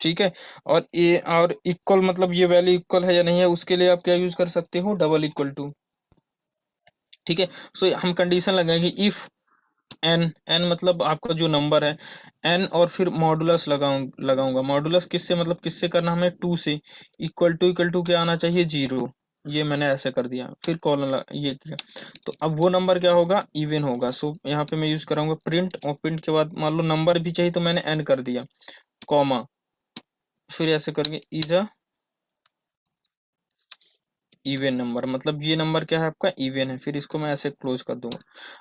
ठीक है, और ए और इक्वल, मतलब ये वैल्यू इक्वल है या नहीं है, उसके लिए आप क्या यूज कर सकते हो, डबल इक्वल टू। ठीक है, सो हम कंडीशन लगाएंगे इफ एन, एन मतलब आपका जो नंबर है एन, और फिर मॉडुलस लगाऊंगा। मॉडुलस किससे, मतलब किससे करना हमें, 2 से। इक्वल टू क्या आना चाहिए, 0। ये मैंने ऐसे कर दिया, फिर कॉलन ये किया, तो अब वो नंबर क्या होगा, इवन होगा। सो यहाँ पे मैं यूज कराऊंगा प्रिंट, और प्रिंट के बाद मान लो नंबर भी चाहिए तो मैंने एन कर दिया, कॉमा, फिर ऐसे करके इज अ इवन नंबर, मतलब ये नंबर क्या है आपका, इवन है। फिर इसको मैं ऐसे क्लोज कर दूंगा।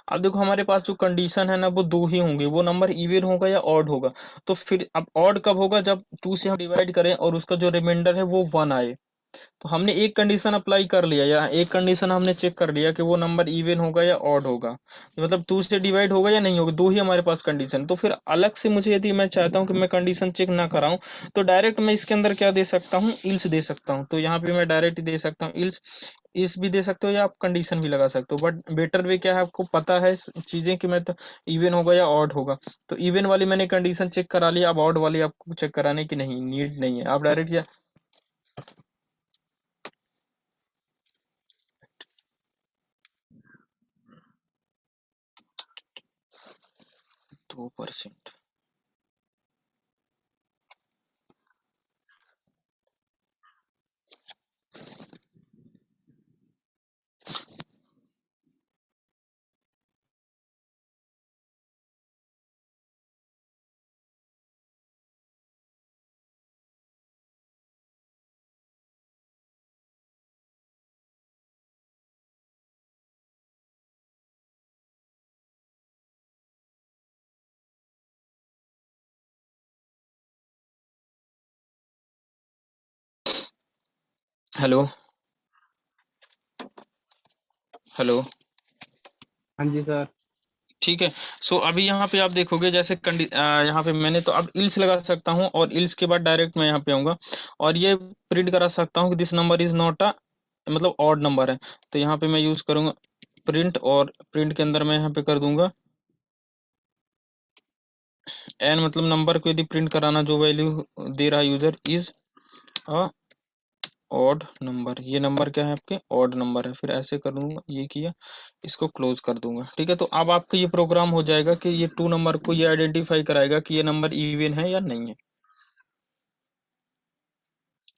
अब देखो हमारे पास जो कंडीशन है ना, वो दो ही होंगे, वो नंबर इवन होगा या ऑड होगा। तो फिर अब ऑड कब होगा, जब 2 से हम डिवाइड करें और उसका जो रिमाइंडर है वो 1 आए। तो हमने एक कंडीशन अप्लाई कर लिया, या एक कंडीशन हमने चेक कर लिया कि वो नंबर इवन होगा या ऑड होगा, मतलब 2 से डिवाइड होगा या नहीं होगा, दो ही हमारे पास कंडीशन। तो फिर अलग से मुझे, यदि मैं चाहता हूँ कि मैं कंडीशन चेक ना कराऊं, तो डायरेक्ट मैं इसके अंदर क्या दे सकता हूँ, इल्स दे सकता हूँ। तो यहाँ पे मैं डायरेक्ट दे सकता हूँ इल्स, इस भी दे सकते हो या आप कंडीशन भी लगा सकते हो। बट बेटर वे क्या है, आपको पता है चीजें कि मैं तो इवन होगा या ऑड होगा। तो इवन वाली मैंने कंडीशन चेक करा लिया, अब ऑड वाली आपको चेक कराने की नहीं नीड नहीं है, आप डायरेक्ट या 2%। Hello, hello. हाँ जी सर। ठीक है, सो अभी यहाँ पे आप देखोगे जैसे यहाँ पे मैंने तो अब इल्स लगा सकता हूँ, और इल्स के बाद डायरेक्ट मैं यहाँ पे आऊंगा और ये प्रिंट करा सकता हूँ कि दिस नंबर इज नॉट अ, मतलब ऑड नंबर है। तो यहाँ पे मैं यूज करूंगा प्रिंट, और प्रिंट के अंदर मैं यहाँ पे कर दूंगा एन मतलब नंबर को यदि प्रिंट कराना जो वैल्यू दे रहा है user is a odd number, ये नंबर क्या है आपके ऑड नंबर है। फिर ऐसे कर दूंगा, ये किया, इसको क्लोज कर दूंगा। ठीक है, तो अब आपका ये प्रोग्राम हो जाएगा कि ये टू नंबर को ये आइडेंटिफाई कराएगा कि ये नंबर इवन है या नहीं है।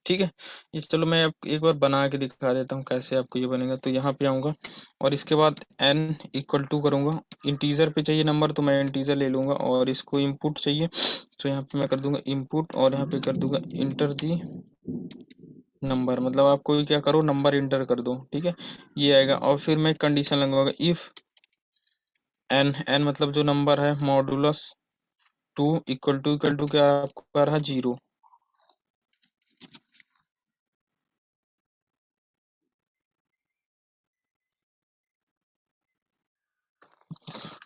ठीक है, ये चलो मैं आपको एक बार बना के दिखा देता हूँ कैसे आपको ये बनेगा। तो यहाँ पे आऊँगा और इसके बाद n इक्वल टू करूँगा, इंटीजर पे चाहिए नंबर तो मैं इंटीजर ले लूँगा, और इसको इनपुट चाहिए तो यहाँ पे मैं कर दूंगा इनपुट, और यहाँ पे कर दूंगा इंटर दी नंबर, मतलब आप कोई क्या करो नंबर इंटर कर दो। ठीक है, ये आएगा, और फिर मैं कंडीशन लगवाऊंगा इफ n मतलब जो नंबर है मॉडुलस 2 इक्वल टू क्या आपको आ रहा 0।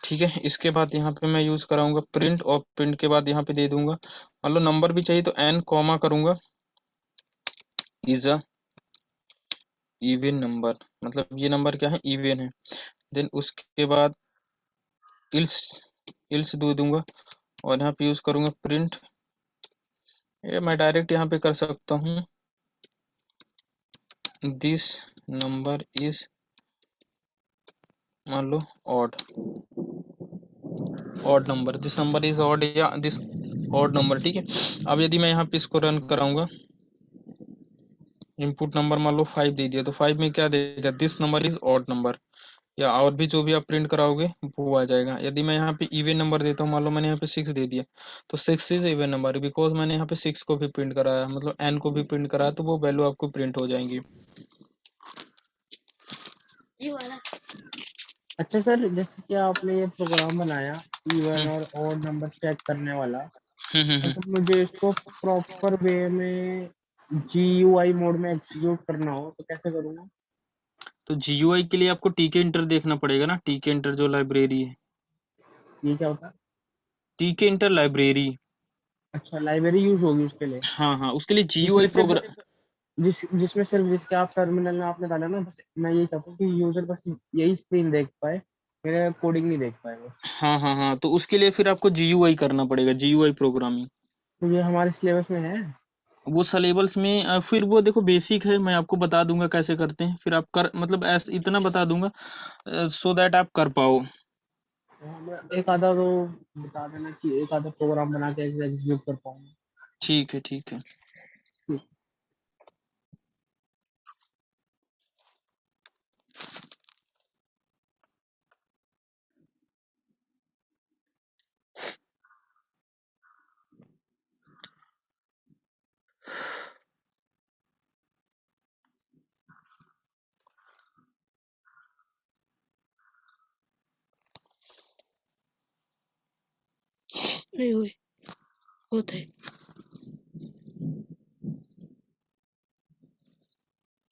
ठीक है, इसके बाद यहाँ पे मैं यूज कराऊंगा प्रिंट, और प्रिंट के बाद यहाँ पे दे दूंगा, मान लो नंबर भी चाहिए तो n कॉमा करूंगा इज अ इवन नंबर, मतलब ये नंबर क्या है इवन है। देन उसके बाद इल्स इल्स दे दूंगा, और यहाँ पे यूज करूंगा प्रिंट, ये मैं डायरेक्ट यहाँ पे कर सकता हूँ दिस नंबर इज मान लो odd number, this number is odd या दिस ऑड नंबर। ठीक है, अब यदि मैं यहाँ पे इसको रन कराऊंगा, इनपुट नंबर मान लो 5 दे दिया, तो 5 में क्या देगा this number is odd number, या और भी जो भी आप प्रिंट कराओगे वो आ जाएगा। यदि मैं यहाँ पे इवन नंबर देता हूँ, मान लो मैंने यहाँ पे 6 दे दिया, तो 6 इज इवन नंबर, बिकॉज मैंने यहाँ पे 6 को भी प्रिंट कराया, मतलब n को भी प्रिंट कराया, तो वो वैल्यू आपको प्रिंट हो जाएंगी। अच्छा सर, जैसे कि आपने ये प्रोग्राम बनाया इवन हम्म और ऑड नंबर चेक करने वाला, हम्म। अगर मुझे इसको प्रॉपर वे में GUI मोड में एग्जीक्यूट करना हो तो कैसे करूँगा? तो GUI के लिए आपको टीके इंटर देखना पड़ेगा ना, टीके इंटर जो लाइब्रेरी है, ये क्या होता है? टीके इंटर लाइब्रेरी। अच्छा, लाइब्रेरी यूज होगी उसके लिए, हाँ हाँ, उसके लिए जिसमें GUI सिर्फ प्रोग्राम। जिसमें सिर्फ जिसके आप टर्मिनल में आपने डाला ना, बस मैं यही चाहता हूँ कि यूजर बस यही स्क्रीन देख पाए, मेरा कोडिंग नहीं देख पाए बस। हाँ हाँ हाँ, तो उसके लिए फिर आपको GUI करना पड़ेगा, GUI प्रोग्रामिंग। तो ये हमारे सिलेबस में है? वो सिलेबस में फिर वो देखो बेसिक है, मैं आपको बता दूंगा कैसे करते हैं, फिर आप कर मतलब ऐसा इतना बता दूंगा सो दैट आप कर पाओ। तो हमें एक आधा तो बता देना कि एक आधा प्रोग्राम बना के एग्जीक्यूट कर पाऊंगा। ठीक है ठीक है। नहीं हुए होते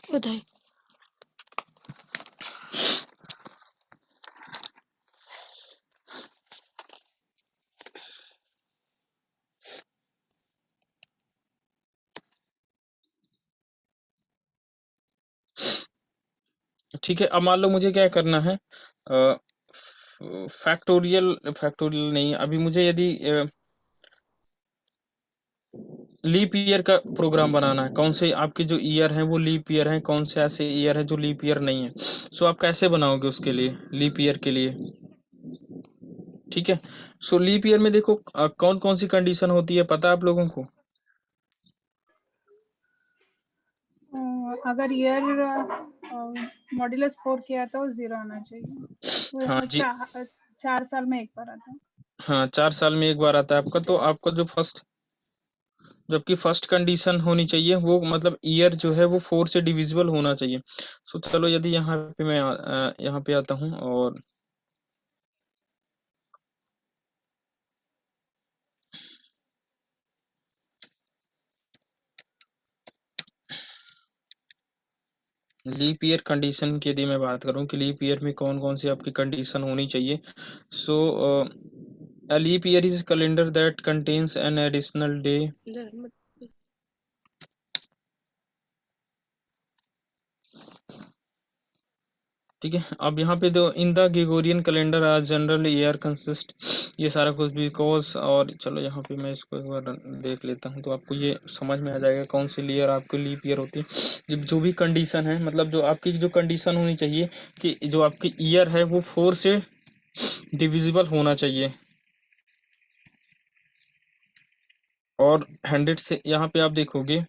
बताए। ठीक है, अब मान लो मुझे क्या करना है, फैक्टोरियल फैक्टोरियल नहीं, अभी मुझे यदि लीप ईयर का प्रोग्राम बनाना है, कौन से आपके जो ईयर हैं वो लीप ईयर हैं, कौन से ऐसे ईयर है जो लीप ईयर नहीं है, सो आप कैसे बनाओगे उसके लिए लीप ईयर के लिए। ठीक है, सो लीप ईयर में देखो कौन कौन सी कंडीशन होती है पता है आप लोगों को। अगर ईयर मॉड्यूलस 4 किया है तो 0 आना चाहिए। हाँ वो जी, 4 साल में एक बार आता है। हाँ 4 साल में एक बार आता है आपका, तो आपका जो फर्स्ट, जबकि फर्स्ट कंडीशन होनी चाहिए वो मतलब ईयर जो है वो 4 से डिविजिबल होना चाहिए। सो चलो यदि यहाँ पे मैं यहाँ पे आता हूँ, और लीप ईयर कंडीशन की यदि मैं बात करूं कि लीप ईयर में कौन कौन सी आपकी कंडीशन होनी चाहिए, सो a leap year is a calendar that contains an additional day। ठीक है। अब यहाँ पे दो इन द ग्रेगोरियन कैलेंडर आज जनरल ईयर कंसिस्ट, ये सारा कुछ बिकॉज, और चलो यहाँ पे मैं इसको एक बार देख लेता हूँ तो आपको ये समझ में आ जाएगा कौन सी ईयर आपको लीप ईयर होती है। जो भी कंडीशन है, मतलब जो आपकी जो कंडीशन होनी चाहिए कि जो आपकी ईयर है वो 4 से डिविजिबल होना चाहिए और 100 से, यहाँ पे आप देखोगे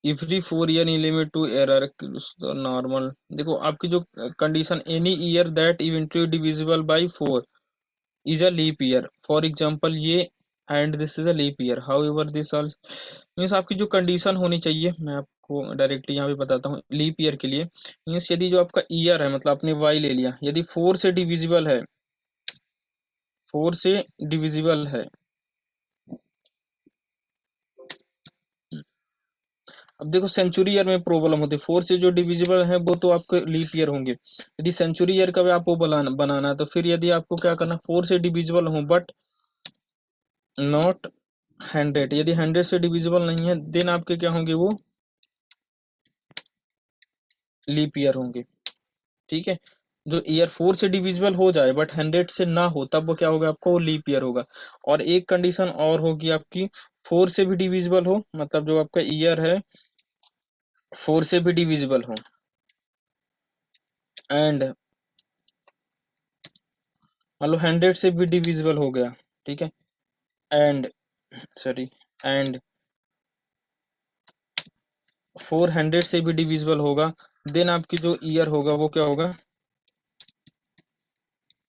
every 4 year in limit to error normal. देखो आपकी जो condition, any year that eventually divisible by 4 is a leap year, for example ये, and this is a leap year however this all means, आपकी जो कंडीशन होनी चाहिए मैं आपको डायरेक्टली यहाँ पे बताता हूँ लीप ईयर के लिए। मीन्स यदि जो आपका ईयर है, मतलब आपने वाई ले लिया, यदि 4 से डिविजिबल है, 4 से डिविजिबल है, अब देखो सेंचुरी ईयर में प्रॉब्लम होती है, 4 से जो डिविजिबल है वो तो आपके लीप ईयर होंगे। यदि सेंचुरी ईयर का भी आपको बनाना है तो फिर यदि आपको क्या करना, 4 से डिविजिबल हो बट नॉट 100, यदि 100 से डिविजिबल नहीं है देन आपके क्या होंगे, वो लीप ईयर होंगे। ठीक है, जो ईयर 4 से डिविजिबल हो जाए बट 100 से ना हो तब वो क्या होगा, आपको वो लीप ईयर होगा। और एक कंडीशन और होगी आपकी, 4 से भी डिविजिबल हो, मतलब जो आपका ईयर है 4 से भी डिविजिबल हो, एंड मान लो 100 से भी डिविजिबल हो गया, ठीक है, एंड सॉरी एंड 400 से भी डिविजिबल होगा, देन आपकी जो ईयर होगा वो क्या होगा,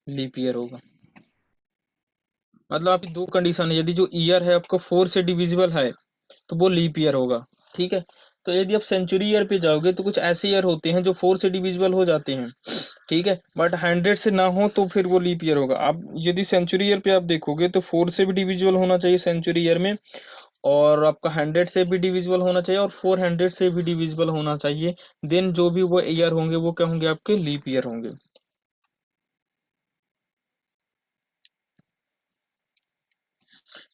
लीप ईयर होगा। मतलब आपकी दो कंडीशन है, यदि जो ईयर है आपका 4 से डिविजिबल है तो वो लीप ईयर होगा। ठीक है, तो यदि आप सेंचुरी ईयर पे जाओगे तो कुछ ऐसे ईयर होते हैं जो 4 से डिविजिबल हो जाते हैं, ठीक है, बट 100 से ना हो तो फिर वो लीप ईयर होगा। आप यदि सेंचुरी ईयर पे आप देखोगे तो 4 से भी डिविजिबल होना चाहिए सेंचुरी ईयर में, और आपका 100 से भी डिविजिबल होना चाहिए, और 400 से भी डिविजिबल होना चाहिए, देन जो भी वो ईयर होंगे वो क्या होंगे, आपके लीप ईयर होंगे।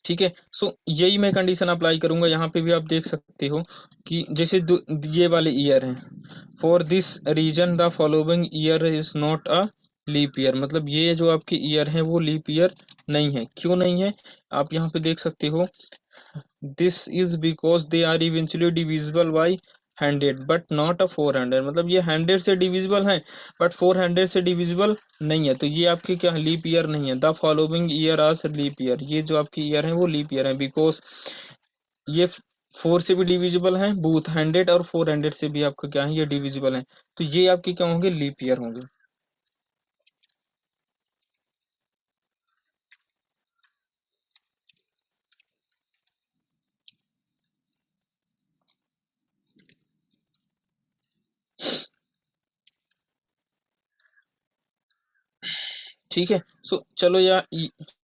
ठीक है, सो यही मैं कंडीशन अप्लाई करूंगा। यहाँ पे भी आप देख सकते हो कि जैसे ये वाले ईयर हैं, for this reason the following year is not a leap year, मतलब ये जो आपके ईयर हैं वो लीप ईयर नहीं है। क्यों नहीं है, आप यहाँ पे देख सकते हो, this is because they are eventually divisible by 100 but not a 400, मतलब ये 100 से डिविजिबल है बट 400 से डिविजिबल नहीं है, तो ये आपके क्या लीप ईयर नहीं है। The following year are leap year, ये जो आपकी ईयर है वो लीप ईयर है, बिकॉज ये 4 से भी डिविजिबल है, बोथ 100 और 400 से भी आपका क्या है, ये डिविजिबल है, तो ये आपके क्या होंगे, लीप ईयर होंगे। ठीक है, सो चलो यार,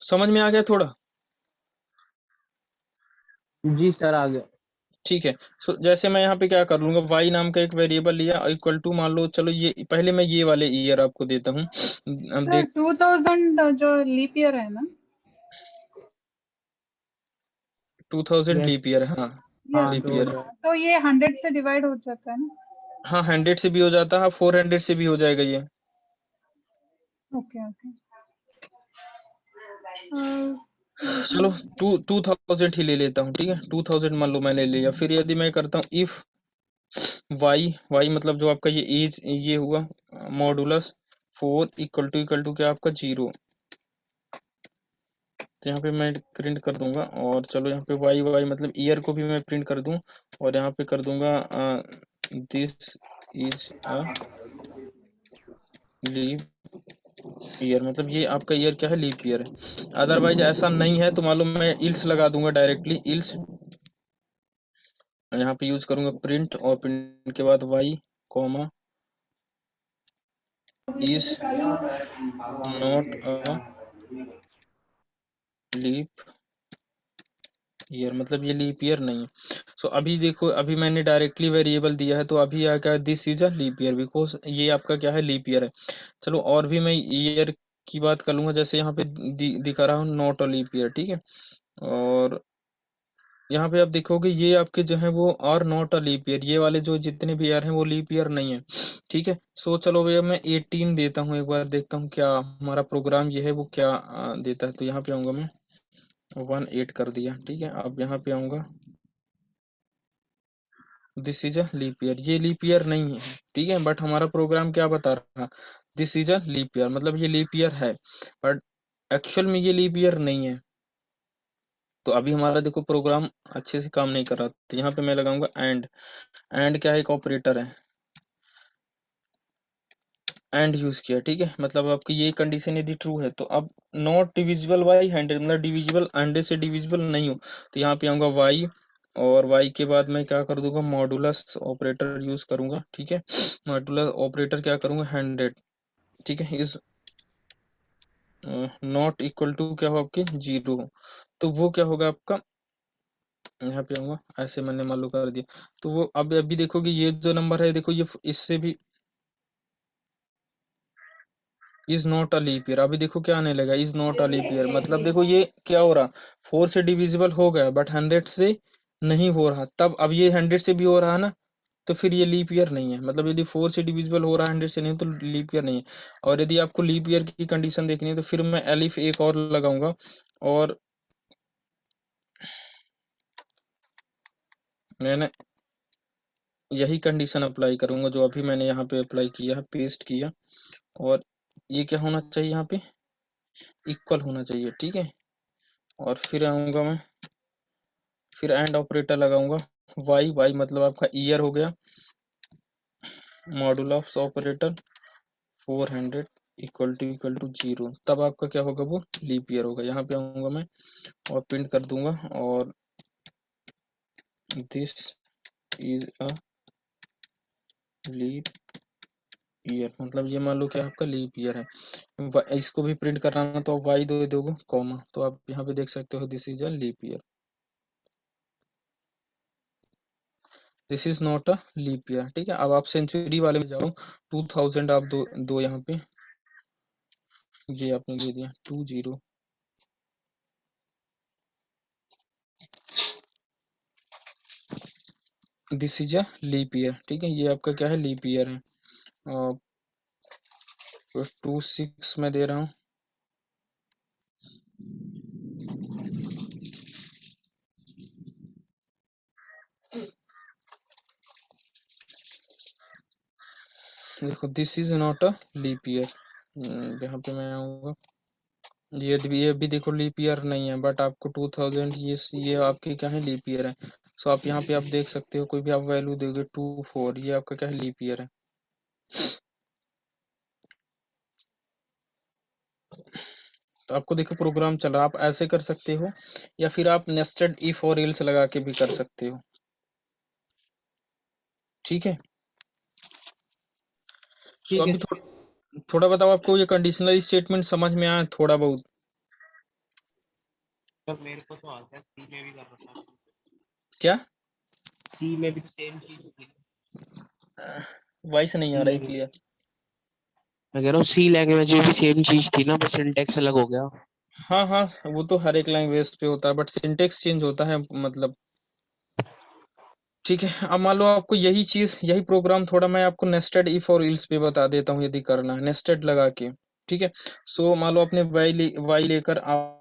समझ में आ गया थोड़ा। जी सर आ गया। ठीक है, सो जैसे मैं यहाँ पे क्या कर लूंगा, y नाम का एक वेरिएबल लिया, इक्वल टू मान लो, चलो ये पहले मैं ये वाले ईयर आपको देता हूँ, अब सर देख 2000 जो लीप ईयर है ना, 2000 यस। लीप ईयर, हाँ ये हाँ लीप ईयर है। 2000। तो ये 100 से डिवाइड हो जाता है ना। हाँ 100 से भी हो जाता है, 400 से भी हो जाएगा ये। Okay okay. चलो 2000 ही ले लेता हूँ, ठीक है, 2000 मान लो मैंने ले लिया। फिर यदि मैं करता हूँ इफ वाई मतलब जो आपका ये एज ये हुआ, मॉडुलस 4 इक्वल टू क्या आपका 0, तो यहाँ पे मैं प्रिंट कर दूंगा, और चलो यहाँ पे वाई मतलब ईयर को भी मैं प्रिंट कर दूं, और यहाँ पे कर दूंगा this is a leap year, मतलब ये आपका ईयर क्या है, लीप ईयर है। अदरवाइज ऐसा नहीं है तो मालूम मैं इल्स लगा दूंगा डायरेक्टली, इल्स यहाँ पे यूज करूंगा प्रिंट, और प्रिंट के बाद Y comma is not a leap year, मतलब ये लीप ईयर नहीं है। सो अभी देखो, अभी मैंने डायरेक्टली वेरिएबल दिया है तो अभी आ क्या, this is a leap year, because ये आपका क्या है, लीप ईयर है। चलो और भी मैं ईयर की बात कर लूंगा, जैसे यहाँ पे दिखा रहा हूँ नॉट अ लीप ईयर, ठीक है, और यहाँ पे आप देखोगे ये आपके जो है वो are not a leap year, ये वाले जो जितने भी ईयर हैं वो लीप ईयर नहीं है। ठीक है, सो चलो भैया मैं 18 देता हूँ, एक बार देखता हूँ क्या हमारा प्रोग्राम ये है वो क्या देता है। तो यहाँ पे आऊंगा मैं, 18 कर दिया। ठीक है, अब यहाँ पे आऊंगा, this is a leap year, ये लीप ईयर नहीं है। ठीक है, बट हमारा प्रोग्राम क्या बता रहा, this is a leap year, मतलब ये लीप ईयर है, बट एक्चुअल में ये लीप ईयर नहीं है। तो अभी हमारा देखो प्रोग्राम अच्छे से काम नहीं कर रहा। तो यहाँ पे मैं लगाऊंगा एंड। एंड क्या है, एक ऑपरेटर है, एंड यूज किया। ठीक है, मतलब आपकी ये कंडीशन यदि ट्रू है तो अब नॉट डिविजिबल बाई 100, मतलब डिविजिबल 100 से डिविजिबल नहीं हो। तो यहाँ पे आऊंगा वाई, और वाई के बाद मैं क्या कर दूंगा, मॉडुलस ऑपरेटर यूज करूंगा। ठीक है, मॉडुलस ऑपरेटर क्या करूंगा, 100। ठीक है, इज नॉट इक्वल टू क्या हो आपके 0 हो, तो वो क्या होगा आपका, यहाँ पे आऊंगा, ऐसे मैंने मालूम कर दिया। तो वो अब अभी देखोगे ये जो नंबर है, देखो ये इससे भी is not a leap year. अभी देखो क्या आने लगा, is not a leap year, मतलब देखो ये क्या हो रहा, 4 से डिविजिबल हो गया बट 100 से नहीं हो रहा। तब अब ये 100 से भी हो रहा है ना, तो फिर ये लीप ईयर नहीं है। मतलब यदि 4 से डिविजिबल हो रहा है 100 से नहीं, तो लीप ईयर नहीं है। और यदि आपको लीप ईयर की कंडीशन देखनी है तो फिर मैं एलिफ एक और लगाऊंगा, और मैंने यही कंडीशन अप्लाई करूंगा जो अभी मैंने यहाँ पे अप्लाई किया है, पेस्ट किया। और ये क्या होना चाहिए, यहाँ पे इक्वल होना चाहिए। ठीक है, और फिर आऊंगा मैं, फिर एंड ऑपरेटर लगाऊंगा, वाई, वाई मतलब आपका ईयर हो गया, मॉडुलस ऑपरेटर 400 इक्वल टू 0, तब आपका क्या होगा, वो लीप ईयर होगा। यहाँ पे आऊंगा मैं और प्रिंट कर दूंगा, और this is a leap year, मतलब ये मान लो कि आपका लीप ईयर है। इसको भी प्रिंट कराना तो आप वाई दो दोगे कॉमा, तो आप यहाँ पे देख सकते हो this is a leap year, this is not a leap year. ठीक है, अब आप सेंचुरी वाले में जाओ, 2000 आप दो यहाँ पे, ये आपने दे दिया 20, this is a leap year. ठीक है, ये आपका क्या है, लीप ईयर है। और 26 में दे रहा हूँ, देखो this is not a leap year. यहाँ पे मैं आऊंगा, ये भी देखो लीप ईयर नहीं है, बट आपको 2000 ये आपके क्या है, लीप ईयर है। सो आप यहाँ पे आप देख सकते हो, कोई भी आप वैल्यू दोगे 24, ये आपका क्या है, लीप ईयर है। तो आपको देखो प्रोग्राम चला, आप ऐसे कर सकते हो, या फिर आप नेस्टेड इफ और एल्स लगा के भी कर सकते हो। ठीक है, सो ठीक है। अभी थोड़ा बताओ, आपको ये कंडीशनल स्टेटमेंट समझ में आया थोड़ा बहुत? सर मेरे को तो आता है, सी में भी कर रखा है। क्या सी में भी सेम चीज थी। वॉइस नहीं आ सी रही लैंग्वेज, क्लियर? मैं कह रहा हूँ सी लैंग्वेज में भी सेम चीज थी ना, बस सिंटेक्स अलग हो गया। हाँ हाँ, वो तो हर एक लैंग्वेज पे होता है, बट सिंटेक्स चेंज होता है मतलब। ठीक है, अब मान लो आपको यही चीज, यही प्रोग्राम थोड़ा मैं आपको नेस्टेड इफ और इल्स पे बता देता हूँ, यदि करना है नेस्टेड लगा के। ठीक है, सो मान लो आपने वाई लेकर आप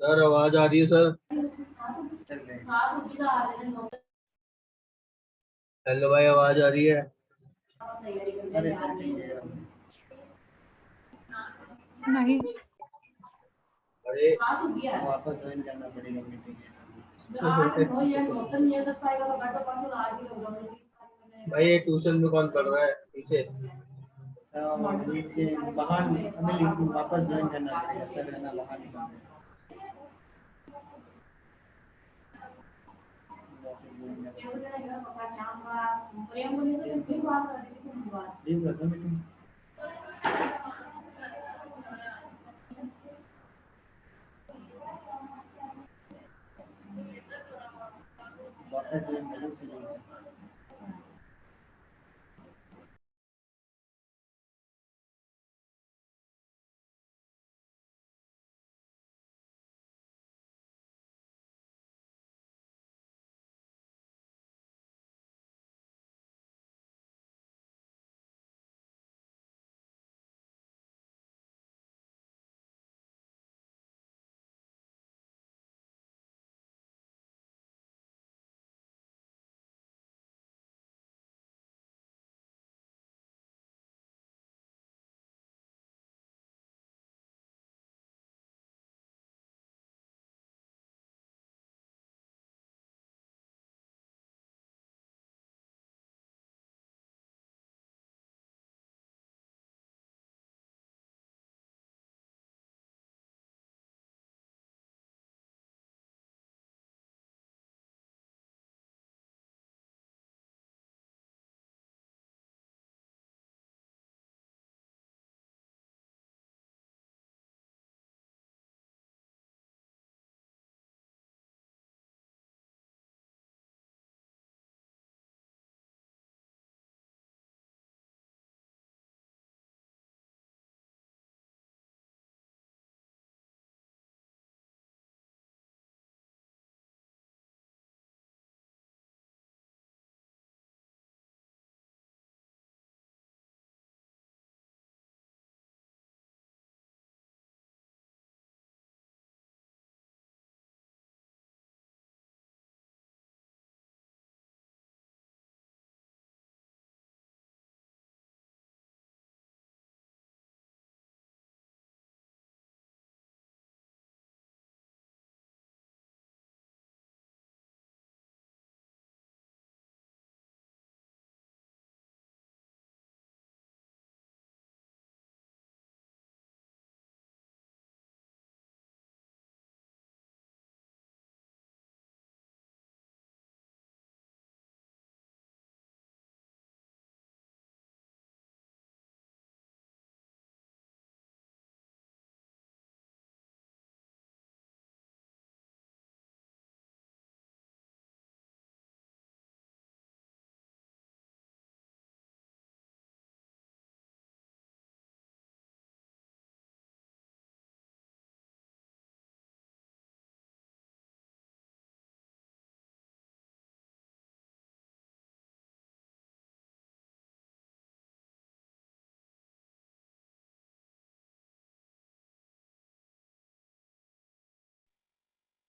सर आवाज आ रही है सर? हेलो भाई, आवाज आ रही है? नहीं। अरे भाई ये ट्यूशन में कौन पढ़ रहा है पीछे? नीचे बाहर हमें वापस ज्वाइन करना पड़ेगा, सर है ना बाहर निकलना है।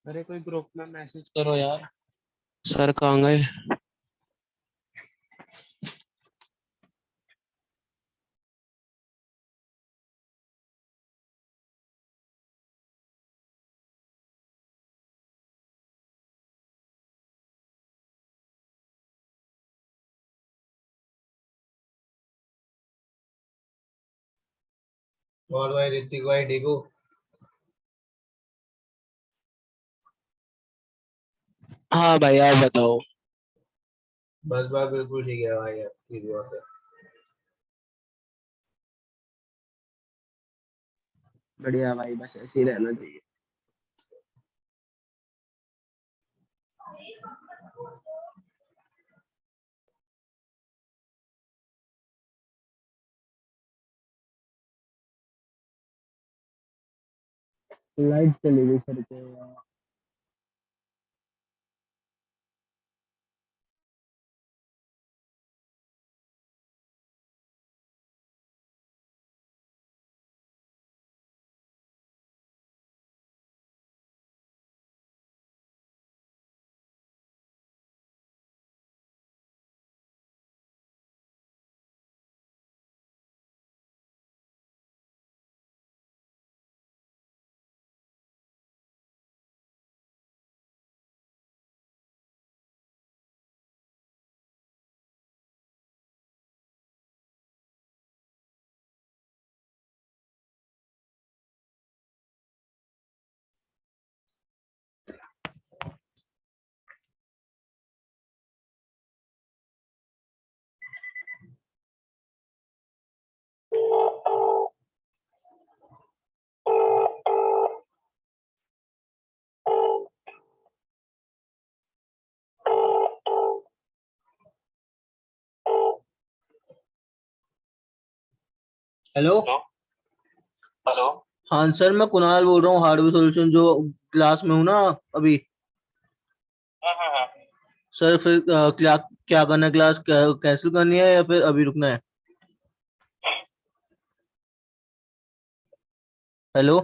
अरे कोई ग्रुप में मैसेज करो यार, सर कहाँ गए? और भाई ऋतिक भाई ठीक हो? हाँ भाई, आप बताओ। बस बात बिल्कुल ठीक है भाई, आपकी दुआ से। बढ़िया भाई, बस ऐसे ही रहना चाहिए। लाइट चली गई सर के यार। हेलो। हेलो। हाँ सर, मैं कुणाल बोल रहा हूँ, हार्डवेयर सॉल्यूशन, जो क्लास में हूँ ना अभी। हाँ। सर फिर क्या क्या करना है? क्लास कैंसिल करनी है या फिर अभी रुकना है? हेलो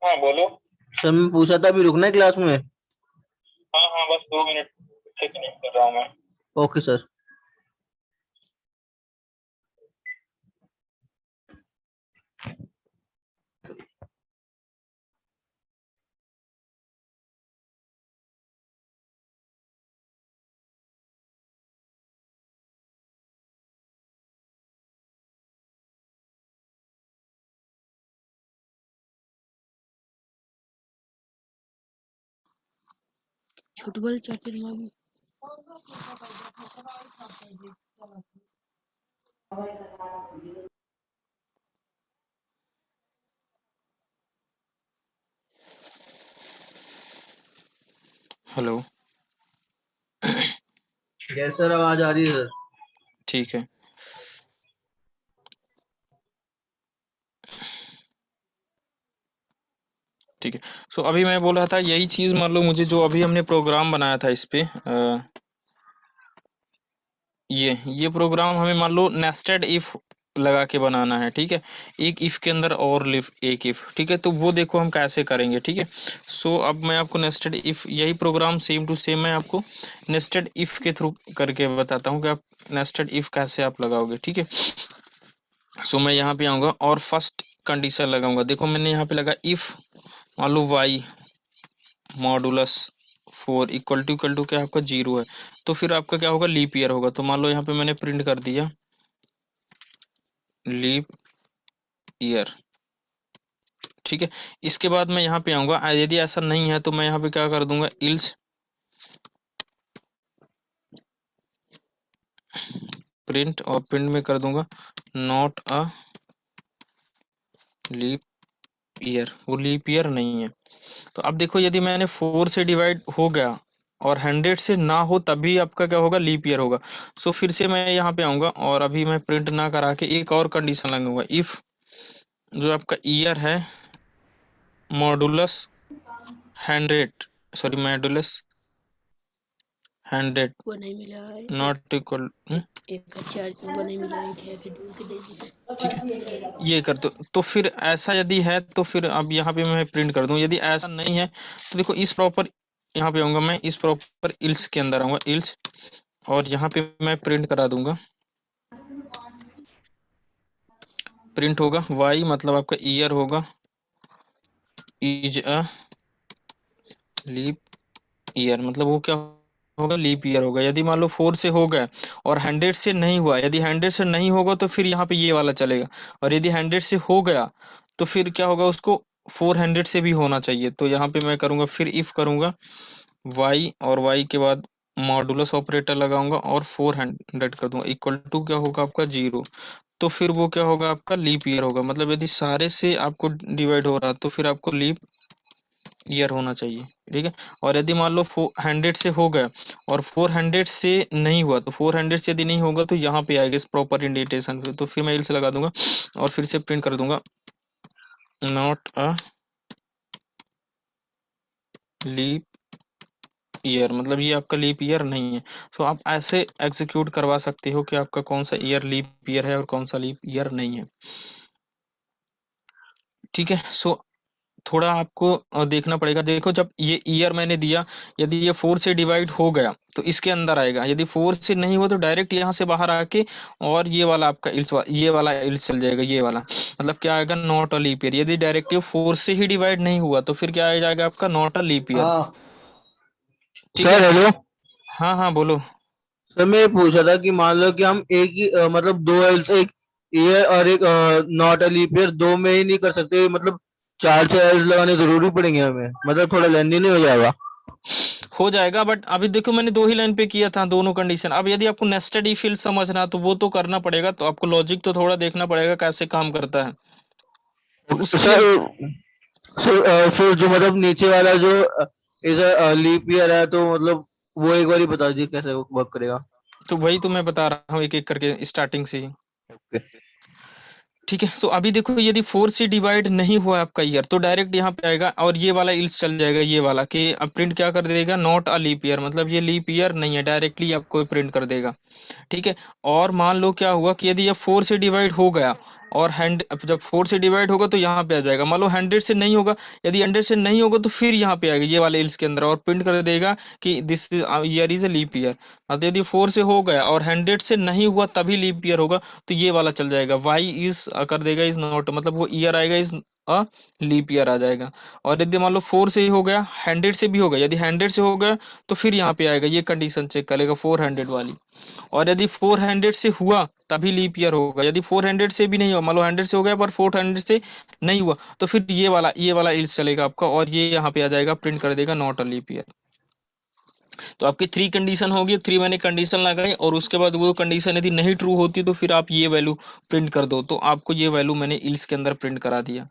हाँ बोलो। सर, मैं पूछा था अभी रुकना है क्लास में? हाँ बस 2 मिनट से कनेक्ट कर रहा हूँ मैं। Okay sir. फुटबॉल चैंपियन मांगी। हेलो। यस सर, आवाज आ रही है सर। ठीक है। ठीक है। सो अभी मैं बोल रहा था यही चीज, मान लो मुझे जो अभी हमने प्रोग्राम बनाया था इस पे, ये प्रोग्राम हमें मान लो नेस्टेड इफ लगा के बनाना है। ठीक है, एक इफ के अंदर और लिफ एक इफ। ठीक है, तो वो देखो हम कैसे करेंगे। ठीक है, सो अब मैं आपको नेस्टेड इफ, यही प्रोग्राम सेम टू सेम मैं आपको नेस्टेड इफ के थ्रू करके बताता हूँ कि आप नेस्टेड इफ कैसे आप लगाओगे। ठीक है, सो मैं यहाँ पे आऊँगा और फर्स्ट कंडीशन लगाऊंगा। देखो मैंने यहाँ पे लगा इफ मान लो वाई मॉडुलस 4 इक्वल टू क्या आपका 0 है, तो फिर आपका क्या होगा, लीप ईयर होगा। तो मान लो यहाँ पे मैंने प्रिंट कर दिया लीप ईयर। ठीक है, इसके बाद मैं यहाँ पे आऊँगा, यदि ऐसा नहीं है तो मैं यहाँ पे क्या कर दूंगा, इल्स प्रिंट, और प्रिंट में कर दूंगा नॉट अ लीप ईयर। वो लीप ईयर नहीं है। तो अब देखो यदि मैंने 4 से डिवाइड हो गया और 100 से ना हो, तभी आपका क्या होगा, लीप ईयर होगा। सो फिर से मैं यहाँ पे आऊँगा और अभी मैं प्रिंट ना करा के एक और कंडीशन लगाऊंगा, इफ जो आपका ईयर है मॉडुलस 100, सॉरी मॉडुलस 100 वो नहीं मिला है। नॉट इक्वल, एक अच्छा वो नहीं मिला है, क्या ढूंढ के दे दी। ठीक है, ये कर दो। तो फिर ऐसा यदि है तो फिर अब यहाँ पे मैं प्रिंट कर दूं। यदि ऐसा नहीं है तो देखो इस प्रॉपर, यहाँ पे आऊंगा मैं, इस प्रॉपर इल्स के अंदर आऊंगा, इल्स, और यहाँ पे मैं प्रिंट करा दूंगा। प्रिंट होगा वाई, मतलब आपका ईयर होगा इज अ लीप ईयर, मतलब वो क्या होगा, लीप ईयर होगा। यदि मान लो 4 से हो गया और 100 से नहीं हुआ, यदि 100 से नहीं होगा तो फिर यहाँ पे ये वाला चलेगा, और यदि 100 से हो गया तो फिर क्या होगा, उसको 400 से भी होना चाहिए। तो यहाँ पे मैं करूँगा फिर इफ करूँगा y, और y के बाद मॉडुलस ऑपरेटर लगाऊंगा और 400 कर दूंगा, इक्वल टू क्या होगा आपका 0। तो फिर वो क्या होगा, आपका लीप ईयर होगा। मतलब यदि सारे से आपको डिवाइड हो रहा तो फिर आपको लीप ईयर होना चाहिए। ठीक है, और यदि मान लो 100 से हो गया और 400 से नहीं हुआ, तो 400 से यदि नहीं होगा तो यहाँ पे आएगा इस प्रॉपर इंडेंटेशन पे। तो फिर मैं इल्स लगा दूंगा और फिर से प्रिंट कर दूंगा नॉट अ लीप ईयर, मतलब ये आपका लीप ईयर नहीं है। सो आप ऐसे एग्जीक्यूट करवा सकते हो कि आपका कौन सा ईयर लीप ईयर है और कौन सा लीप ईयर नहीं है। ठीक है, सो थोड़ा आपको देखना पड़ेगा। देखो जब ये ईयर मैंने दिया, यदि ये 4 से डिवाइड हो गया तो इसके अंदर आएगा, यदि 4 से नहीं हुआ तो डायरेक्ट यहाँ से बाहर आके और ये वाला आपका इल्स ये वाला इल्स चल जाएगा, ये वाला मतलब क्या आएगा, नॉट अ लीप ईयर। यदि डायरेक्टली 4 से ही डिवाइड नहीं हुआ तो फिर क्या आ जाएगा आपका, नॉट अ लीप ईयर। हाँ ठीक है, सर, हेलो। हाँ हाँ बोलो। सर, मैं ये पूछा था कि मान लो कि हम एक ही मतलब दो एल्स, एक ईयर और एक नॉट अ लीप ईयर, दो में ही नहीं कर सकते? मतलब चार छह एल्स लगाने जरूरी पड़ेंगे हमें? मतलब थोड़ा लेंदी नहीं हो जाएगा? हो जाएगा, बट अभी देखो मैंने 2 ही लाइन पे किया था दोनों कंडीशन। अब यदि आपको नेस्टेड इफ इल्स समझना तो वो तो करना पड़ेगा, तो आपको लॉजिक तो थोड़ा देखना पड़ेगा कैसे काम करता है, तो ओके उसके लिए। सर। सर फिर जो मतलब नीचे वाला जो इस लीप ईयर है, तो मतलब वो एक बार बता दीजिए कैसे वर्क करेगा। तो वही तो मैं बता रहा हूँ एक एक करके स्टार्टिंग से ही। ओके। ठीक है। तो अभी देखो यदि 4 से डिवाइड नहीं हुआ आपका ईयर तो डायरेक्ट यहाँ पे आएगा और ये वाला इल्स चल जाएगा, ये वाला कि अब प्रिंट क्या कर देगा, नॉट अ लीप ईयर, मतलब ये लीप ईयर नहीं है, डायरेक्टली आपको प्रिंट कर देगा। ठीक है। और मान लो क्या हुआ कि यदि ये 4 से डिवाइड हो गया और हैंड अब जब 4 से डिवाइड होगा तो यहाँ पे आ जाएगा, मान लो 100 से नहीं होगा, यदि 100 से नहीं होगा तो फिर यहाँ पे आएगा ये वाले इल्स के अंदर और प्रिंट कर देगा कि this year is a leap year. अब यदि 4 से हो गया और 100 से नहीं हुआ तभी लीप ईयर होगा, तो ये वाला चल जाएगा, वाई इज कर देगा इज नॉट, मतलब वो ईयर आएगा इज अ लीप ईयर आ जाएगा। और यदि मान लो 4 से ही हो गया, 100 से भी हो गया, यदि 100 से हो गया तो फिर यहाँ पे आएगा, ये कंडीशन चेक करेगा 400 वाली। और यदि 400 से हुआ तभी लीप ईयर होगा, यदि 400 से भी नहीं हुआ, मान लो 100 से हो गया पर 400 से नहीं हुआ तो फिर ये वाला इल्स चलेगा आपका और ये यहाँ पे आ जाएगा, प्रिंट कर देगा नॉट अ लीप ईयर। तो आपकी 3 कंडीशन होगी, 3 मैंने कंडीशन लगाई और उसके बाद वो कंडीशन यदि नहीं ट्रू होती तो फिर आप ये वैल्यू प्रिंट कर दो, तो आपको ये वैल्यू मैंने इल्स के अंदर प्रिंट करा दिया।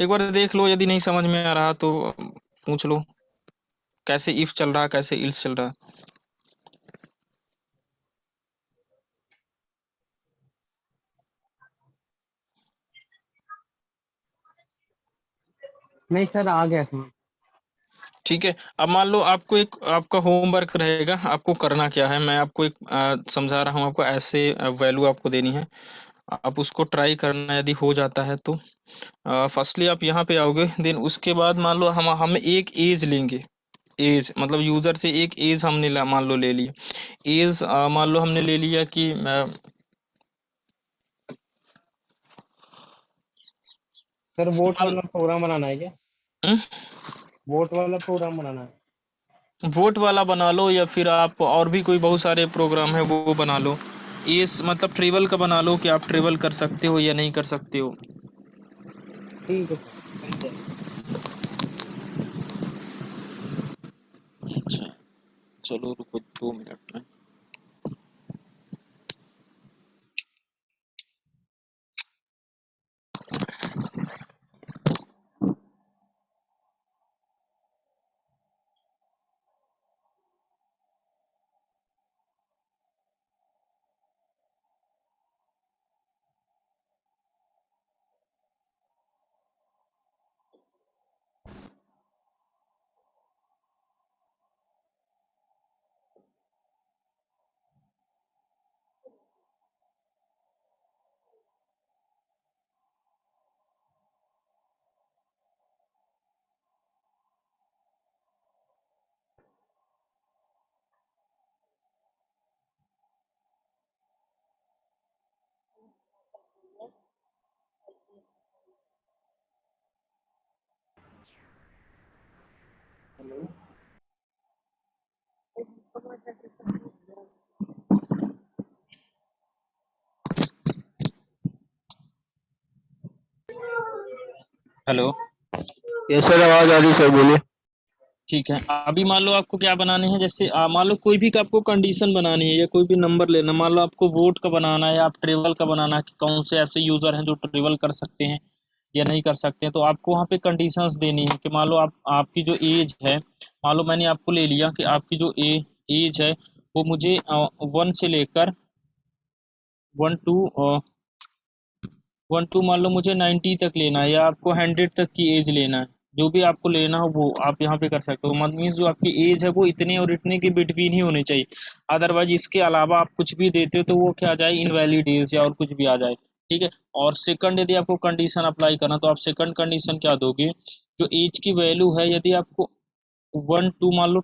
एक बार देख लो, यदि नहीं समझ में आ रहा तो पूछ लो कैसे इफ चल रहा, कैसे इल्स चल रहा। नहीं सर, आ गया समझ। ठीक है। अब मान लो आपको एक आपका होमवर्क रहेगा, आपको करना क्या है, मैं आपको एक समझा रहा हूँ, आपको ऐसे वैल्यू आपको देनी है, आप उसको ट्राई करना, यदि हो जाता है तो फर्स्टली आप यहाँ पे आओगे, देन उसके बाद मान लो हम एक एज लेंगे, एज मतलब यूजर से एक एज हमने मान लो ले लिया, एज मान लो हमने ले लिया कि सर वोट मान वाला प्रोग्राम बनाना है क्या? वोट वाला प्रोग्राम बनाना है। वोट वाला बना लो या फिर आप और भी कोई बहुत सारे प्रोग्राम है वो बना लो, एज मतलब ट्रेवल का बना लो कि आप ट्रेवल कर सकते हो या नहीं कर सकते हो। ठीक है सर, बन जाएगा। अच्छा, चलो रुको 2 मिनट में। हेलो। यस सर, आवाज आ रही है सर, बोलिए। ठीक है। अभी मान लो आपको क्या बनाने हैं, जैसे मान लो कोई भी का आपको कंडीशन बनानी है या कोई भी नंबर लेना, मान लो आपको वोट का बनाना है या आप ट्रेवल का बनाना है कि कौन से ऐसे यूजर हैं जो ट्रेवल कर सकते हैं या नहीं कर सकते हैं, तो आपको वहाँ पे कंडीशंस देनी है कि मान लो आप आपकी जो एज है, मान लो मैंने आपको ले लिया कि आपकी जो एज है वो मुझे 1 से लेकर 1 1 टू मान लो मुझे 90 तक लेना है या आपको 100 तक की एज लेना है, जो भी आपको लेना हो वो आप यहाँ पे कर सकते हो। मतलब मीन्स जो आपकी एज है वो इतने और इतने के बिटवीन ही होनी चाहिए, अदरवाइज इसके अलावा आप कुछ भी देते हो तो वो क्या आ जाए, इनवैलिड एज या और कुछ भी आ जाए। ठीक है। और सेकंड यदि आपको कंडीशन अप्लाई करना तो आप सेकंड कंडीशन क्या दोगे, जो एज की वैल्यू है यदि आपको 1 टू मान लो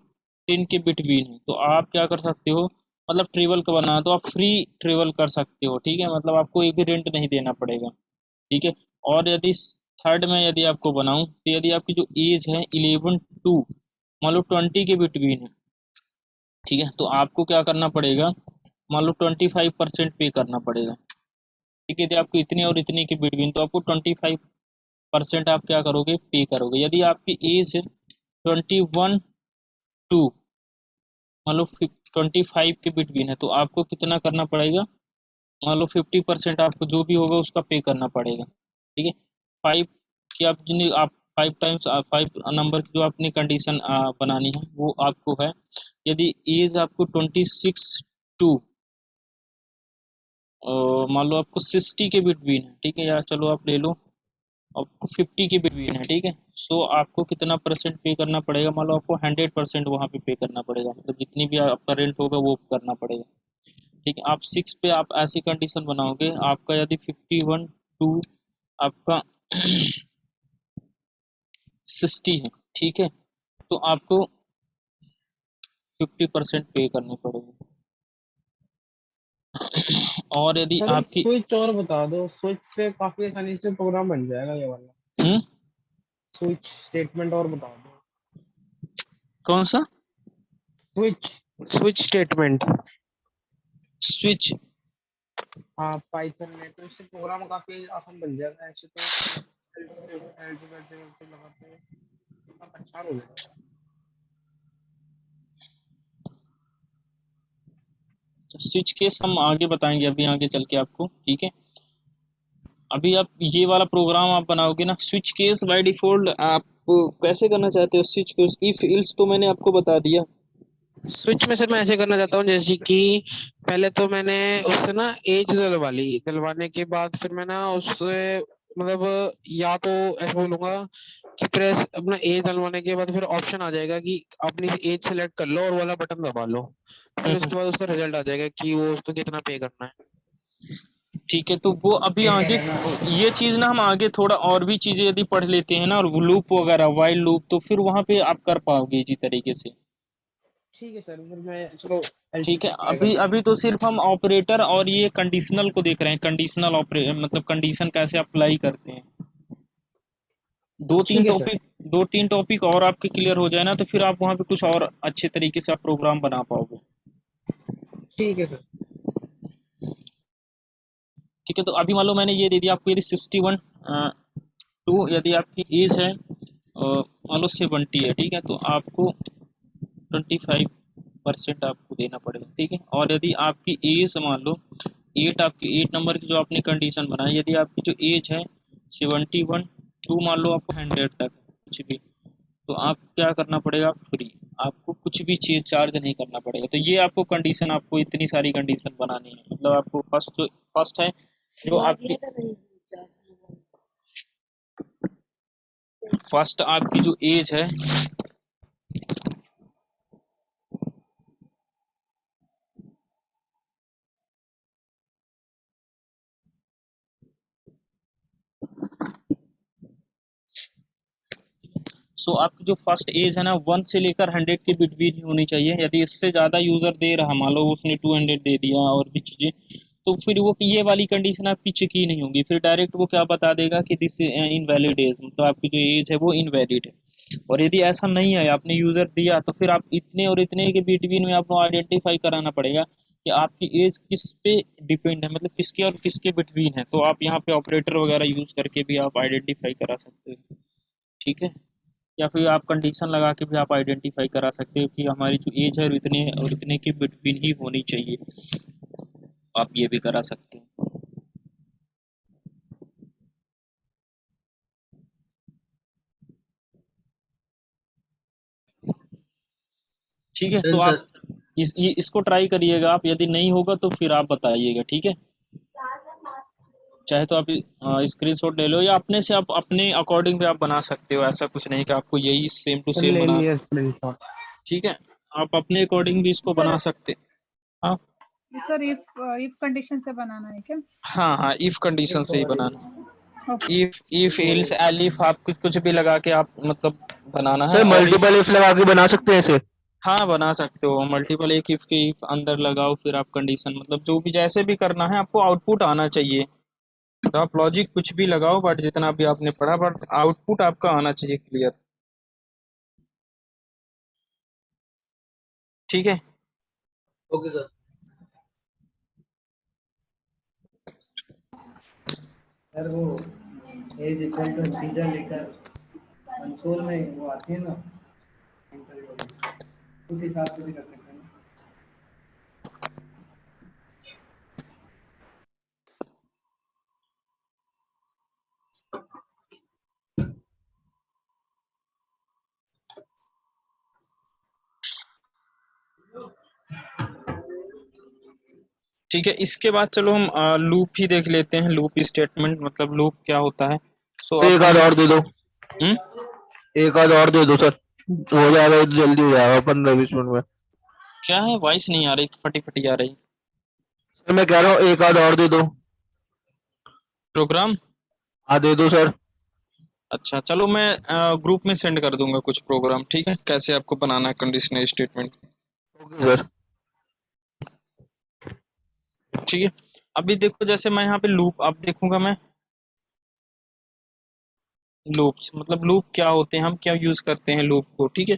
10 के बिटवीन है तो आप क्या कर सकते हो, मतलब ट्रेवल का बनाना तो आप फ्री ट्रेवल कर सकते हो। ठीक है, मतलब आपको एक भी रेंट नहीं देना पड़ेगा। ठीक है। और यदि थर्ड में यदि आपको बनाऊं तो यदि आपकी जो एज है 11 टू मान लो 20 के बिटवीन है, ठीक है, तो आपको क्या करना पड़ेगा, मान लो 25% पे करना पड़ेगा। ठीक है, यदि आपको इतने और इतने के बिटवीन तो आपको 25% आप क्या करोगे, पे करोगे। यदि आपकी एज 21 टू मान लो 25 के बिटवीन है तो आपको कितना करना पड़ेगा, मान लो 50% आपको जो भी होगा उसका पे करना पड़ेगा। ठीक है। 5 की आप जितनी आप 5 टाइम्स 5 नंबर की जो आपने कंडीशन बनानी है वो आपको है, यदि एज आपको 26 टू मान लो आपको 60 के बिटवीन है, ठीक है, या चलो आप ले लो आपको 50 के बिटवीन है, ठीक है। सो आपको कितना परसेंट पे करना पड़ेगा, मान लो आपको 100% वहाँ पे करना पड़ेगा, मतलब जितनी भी आपका रेंट होगा वो करना पड़ेगा, ठीक है। आप 6 पे आप ऐसी कंडीशन बनाओगे, आपका यदि 51 टू आपका 60 है, ठीक है, तो आपको 50% पे करनी पड़ेगी। और यदि सर एक आपकी स्विच और बता दो, स्विच से काफी आसानी से प्रोग्राम बन जाएगा ये वाला। हम्म, स्विच स्टेटमेंट और बता दो। कौन सा स्विच स्विच स्टेटमेंट। स्विच? हाँ पाइथन में तो इससे प्रोग्राम काफी आसान बन जाएगा, ऐसे तो else वैसे वैसे लगाते हैं, थोड़ा परेशान हो जाएगा। स्विच केस हम आगे बताएंगे, अभी आगे चल के आपको, ठीक है। अभी आप ये वाला प्रोग्राम आप बनाओगे ना, स्विच केस बाय डिफॉल्ट आप कैसे करना चाहते हो स्विच केस? इफ इल्स तो मैंने आपको बता दिया। स्विच में सर मैं ऐसे करना चाहता हूँ, जैसे कि पहले तो मैंने उससे ना एज डलवा ली, डलवाने के बाद फिर मैं ना उससे मतलब या तो ऐसे बोलूंगा कि प्रेस अपना एज डलवाने के बाद फिर ऑप्शन आ जाएगा कि अपनी एज सेलेक्ट कर लो और वाला बटन दबा लो, फिर उसके बाद उसका रिजल्ट आ जाएगा कि वो उसको कितना पे करना है। ठीक है, तो वो अभी आगे ये चीज ना हम आगे थोड़ा और भी चीजें यदि पढ़ लेते हैं ना, और लूप वगैरह वाइल लूप, तो फिर वहां पे आप कर पाओगे इसी तरीके से। ठीक है सर, फिर मैं चलो एल्स ठीक है, पे ट्राई अभी करता हूँ। अभी तो सिर्फ हम ऑपरेटर और ये कंडीशनल को देख रहे हैं, कंडीशनल ऑपरे मतलब कंडीशन कैसे अप्लाई करते हैं। ठीक है सर। दो तीन टॉपिक और आपके क्लियर हो जाए ना, तो फिर आप वहाँ पे कुछ और अच्छे तरीके से आप प्रोग्राम बना पाओगे। ठीक है सर। ठीक है, तो अभी मान लो मैंने ये दे दिया आपको, यदि 61 टू यदि आपकी एज है मान लो 70 है, ठीक है, तो आपको 25% आपको देना पड़ेगा, ठीक है। और यदि आपकी एज मान लो 8, आपकी 8 नंबर की जो आपने कंडीशन बनाई, यदि आपकी जो एज है 71 टू मान लो आपको 100 तक कुछ भी, तो आप क्या करना पड़ेगा, फ्री, आपको कुछ भी चीज चार्ज नहीं करना पड़ेगा। तो ये आपको कंडीशन, आपको इतनी सारी कंडीशन बनानी है, मतलब आपको फर्स्ट है जो वो आ आपकी, गया था नहीं चार। फर्स्ट आपकी जो एज है, सो आपकी जो फर्स्ट एज है ना 1 से लेकर 100 के बिटवीन ही होनी चाहिए। यदि इससे ज़्यादा यूज़र दे रहा, मान लो उसने 200 दे दिया और भी चीज़ें, तो फिर वो ये वाली कंडीशन आपकी चेक ही नहीं होगी, फिर डायरेक्ट वो क्या बता देगा कि दिस इनवैलिड एज, मतलब आपकी जो एज है वो इनवैलिड है। और यदि ऐसा नहीं है, आपने यूज़र दिया, तो फिर आप इतने और इतने के बिटवीन में आपको आइडेंटिफाई कराना पड़ेगा कि आपकी एज किस पे डिपेंड है, मतलब किसके और किसके बिटवीन है। तो आप यहाँ पे ऑपरेटर वगैरह यूज़ करके भी आप आइडेंटिफाई करा सकते हो, ठीक है। या फिर आप कंडीशन लगा के भी आप आइडेंटिफाई करा सकते हो कि हमारी जो एज है और इतने के बिटवीन ही होनी चाहिए, आप ये भी करा सकते हो। ठीक है, तो देन आप सर इसको ट्राई करिएगा आप, यदि नहीं होगा तो फिर आप बताइएगा, ठीक है। चाहे तो आप स्क्रीनशॉट ले लो, या अपने से आप अपने अकॉर्डिंग भी आप बना सकते हो, ऐसा कुछ नहीं कि आपको यही सेम टू सर सेम ले बना, लिया स्क्रीनशॉट। ठीक है। आप अपने अकॉर्डिंग भी इसको बना सर सकते। हाँ सर इफ कंडीशन से बनाना है क्या? हाँ हाँ, इफ कंडीशन से ही बनाना। ओके। इफ एल्स एलिफ आप कुछ कुछ भी लगा के आप मतलब बनाना है। सर और मल्टीपल इफ लगा के बना सकते हैं इसे? हाँ बना सकते हो मल्टीपल, एक इफ के इफ अंदर लगाओ, फिर आप कंडीशन, मतलब जो भी जैसे भी करना है आपको आउटपुट आना चाहिए। तो आप लॉजिक कुछ भी लगाओ, बट जितना भी आपने पढ़ा, बट आउटपुट आपका आना चाहिए क्लियर, ठीक है। Okay sir. सर वो एज इक्वल टू इंटीजर लेकर कंसोल में वो आती है ना एंटर वाली, उस हिसाब से भी कर सकते हैं ना। ठीक है, इसके बाद चलो हम लूप ही देख लेते हैं, लूप स्टेटमेंट मतलब लूप क्या होता है। सो एक अब आध हम और दे दो, एक आध और दे दो सर, हो जाएगा तो जल्दी हो जाएगा 15-20 मिनट में। क्या है, वॉइस नहीं आ रही, फटी फटी आ रही। सर मैं कह रहा हूँ एक आध और दे दो। प्रोग्राम, हाँ दे दो सर। अच्छा चलो मैं ग्रुप में सेंड कर दूंगा कुछ प्रोग्राम, ठीक है, कैसे आपको बनाना है कंडीशनल स्टेटमेंट। Okay sir. ठीक है, अभी देखो जैसे मैं यहाँ पे लूप अब देखूंगा मैं, लूप्स मतलब लूप क्या होते हैं, हम क्या यूज करते हैं लूप को, ठीक है।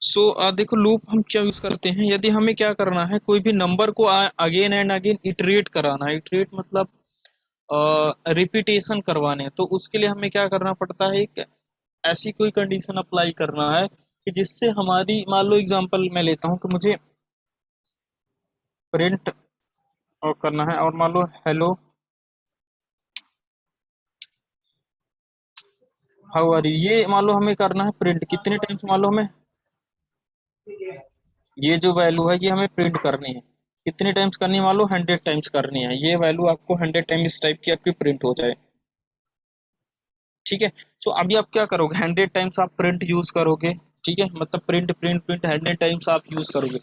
सो देखो लूप हम क्या यूज करते हैं, यदि हमें क्या करना है, कोई भी नंबर को अगेन एंड अगेन इटरेट कराना है, इटरेट मतलब रिपीटेशन करवाने हैं, तो उसके लिए हमें क्या करना पड़ता है, एक ऐसी कोई कंडीशन अप्लाई करना है कि जिससे हमारी, मान लो एग्जांपल मैं लेता हूँ कि मुझे प्रिंट और करना है, और मान लो हेलो हाउ आर यू, ये मान लो हमें करना है प्रिंट कितने टाइम्स, मान लो हमें ये जो वैल्यू है ये हमें प्रिंट करनी है, कितने टाइम्स करनी है, मान लो 100 टाइम्स करनी है, ये वैल्यू आपको 100 टाइम इस टाइप की आपकी प्रिंट हो जाए, ठीक है। तो अभी आप क्या करोगे, 100 टाइम्स आप प्रिंट यूज करोगे, ठीक है, मतलब प्रिंट प्रिंट प्रिंट 100 टाइम्स आप यूज करोगे।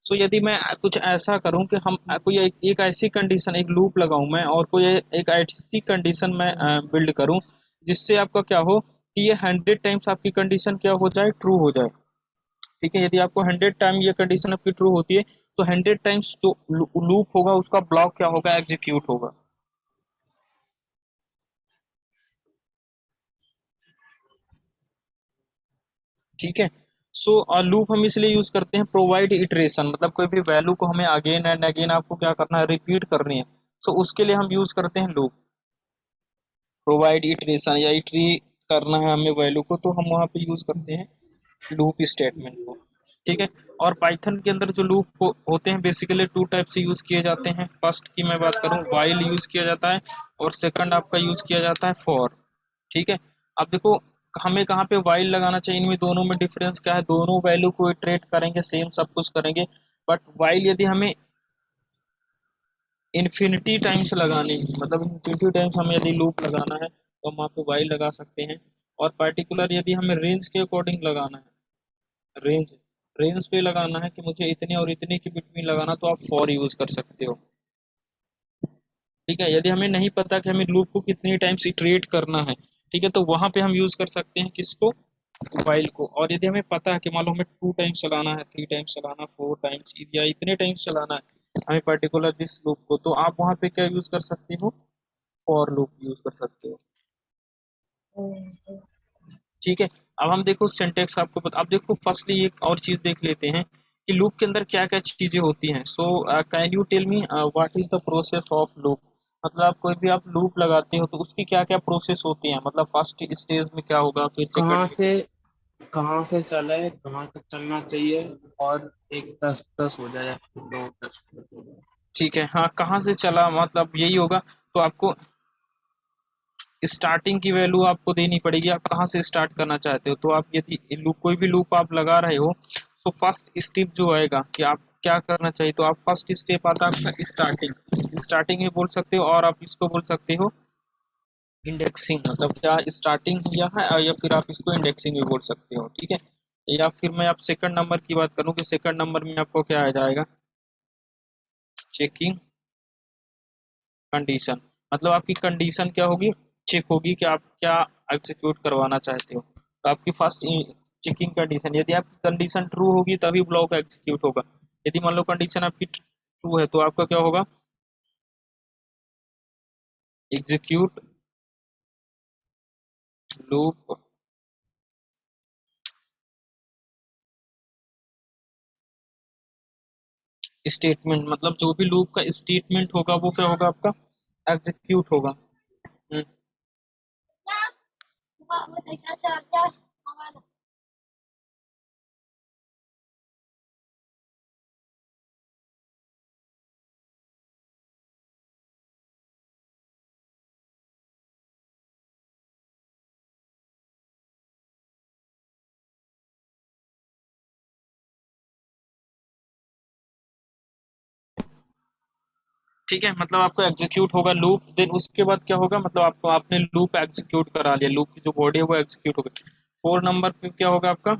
सो यदि मैं कुछ ऐसा करूं कि हम कोई एक ऐसी कंडीशन, एक लूप लगाऊं मैं, और कोई एक ऐसी कंडीशन मैं बिल्ड करूं जिससे आपका क्या हो कि ये 100 टाइम्स आपकी कंडीशन क्या हो जाए, ट्रू हो जाए, ठीक है। यदि आपको 100 टाइम ये कंडीशन आपकी ट्रू होती है तो 100 टाइम्स जो लूप होगा उसका ब्लॉक क्या होगा, एग्जीक्यूट होगा, ठीक है। सो लूप हम इसलिए यूज करते हैं, प्रोवाइड इटरेशन मतलब कोई भी वैल्यू को हमें अगेन एंड अगेन आपको क्या करना है, रिपीट करनी है, सो उसके लिए हम यूज करते हैं लूप, प्रोवाइड इटरेशन या इटरी करना है हमें वैल्यू को, तो हम वहाँ पे यूज करते हैं लूप स्टेटमेंट को, ठीक है। और पाइथन के अंदर जो लूप होते हैं बेसिकली टू टाइप से यूज किए जाते हैं, फर्स्ट की मैं बात करूँ वाइल यूज किया जाता है, और सेकंड आपका यूज किया जाता है फॉर, ठीक है। अब देखो हमें कहाँ पे वाइल लगाना चाहिए, इनमें दोनों में डिफरेंस क्या है, दोनों वैल्यू को इटरेट करेंगे, सेम सब कुछ करेंगे, बट वाइल यदि हमें इन्फिनिटी टाइम्स लगानी मतलब इन्फिनिटी टाइम्स हमें यदि लूप लगाना है तो हम वहाँ पे वाइल लगा सकते हैं, और पर्टिकुलर यदि हमें रेंज के अकॉर्डिंग लगाना है, रेंज रेंज पे लगाना है कि मुझे इतने और इतने के बिटवीन लगाना, तो आप फॉर यूज कर सकते हो, ठीक है। यदि हमें नहीं पता कि हमें लूप को कितनी टाइम्स इटरेट करना है, ठीक है, तो वहां पे हम यूज कर सकते हैं किसको, वाइल को। और यदि हमें पता है कि मान लो हमें 2 टाइम्स चलाना है, 3 टाइम्स चलाना, 4 टाइम्स या इतने टाइम्स चलाना है हमें पर्टिकुलर दिस लूप को, तो आप वहां पे क्या यूज कर सकते हो, फॉर लूप यूज कर सकते हो, ठीक है। अब हम देखो सिंटेक्स आपको बता, अब देखो फर्स्टली एक और चीज देख लेते हैं कि लूप के अंदर क्या क्या चीजें होती हैं। So can you tell me what is the process of loop, मतलब आप कोई भी आप लूप लगाते हो तो उसकी क्या क्या प्रोसेस होती है, मतलब फर्स्ट स्टेज में क्या होगा, फिर सेकंड कहाँ में, से कहाँ से चले, कहाँ तक चलना चाहिए, और एक दस दस हो जाए, दो दस हो जाए। ठीक है, हाँ कहाँ से चला मतलब यही होगा, तो आपको स्टार्टिंग की वैल्यू आपको देनी पड़ेगी, आप कहाँ से स्टार्ट करना चाहते हो, तो आप यदि लूप कोई भी लूप आप लगा रहे हो तो फर्स्ट स्टेप जो आएगा कि आप क्या करना चाहिए, तो आप फर्स्ट स्टेप आता है आपका स्टार्टिंग, स्टार्टिंग भी बोल सकते हो, और आप इसको बोल सकते हो इंडेक्सिंग, मतलब क्या स्टार्टिंग किया है, या फिर आप इसको इंडेक्सिंग भी बोल सकते हो, ठीक है। या फिर मैं आप सेकंड नंबर की बात करूँ कि सेकंड नंबर में आपको क्या आ जाएगा, चेकिंग कंडीशन, मतलब आपकी कंडीशन क्या होगी, चेक होगी कि आप क्या एग्जीक्यूट करवाना चाहते हो, तो आपकी फर्स्ट चेकिंग कंडीशन, यदि आपकी कंडीशन ट्रू होगी तभी ब्लॉक एग्जीक्यूट होगा, यदि मान लो कंडीशन आपकी ट्रू है तो आपका क्या होगा, एग्जीक्यूट लूप स्टेटमेंट, मतलब जो भी लूप का स्टेटमेंट होगा वो क्या होगा आपका, एग्जीक्यूट होगा। हम्म, ठीक है, मतलब आपको एग्जीक्यूट होगा लूप, देन उसके बाद क्या होगा, मतलब आपको आपने लूप एग्जीक्यूट करा लिया, लूप की जो बॉडी है वो एग्जीक्यूट हो गई। 4 नंबर पे क्या होगा आपका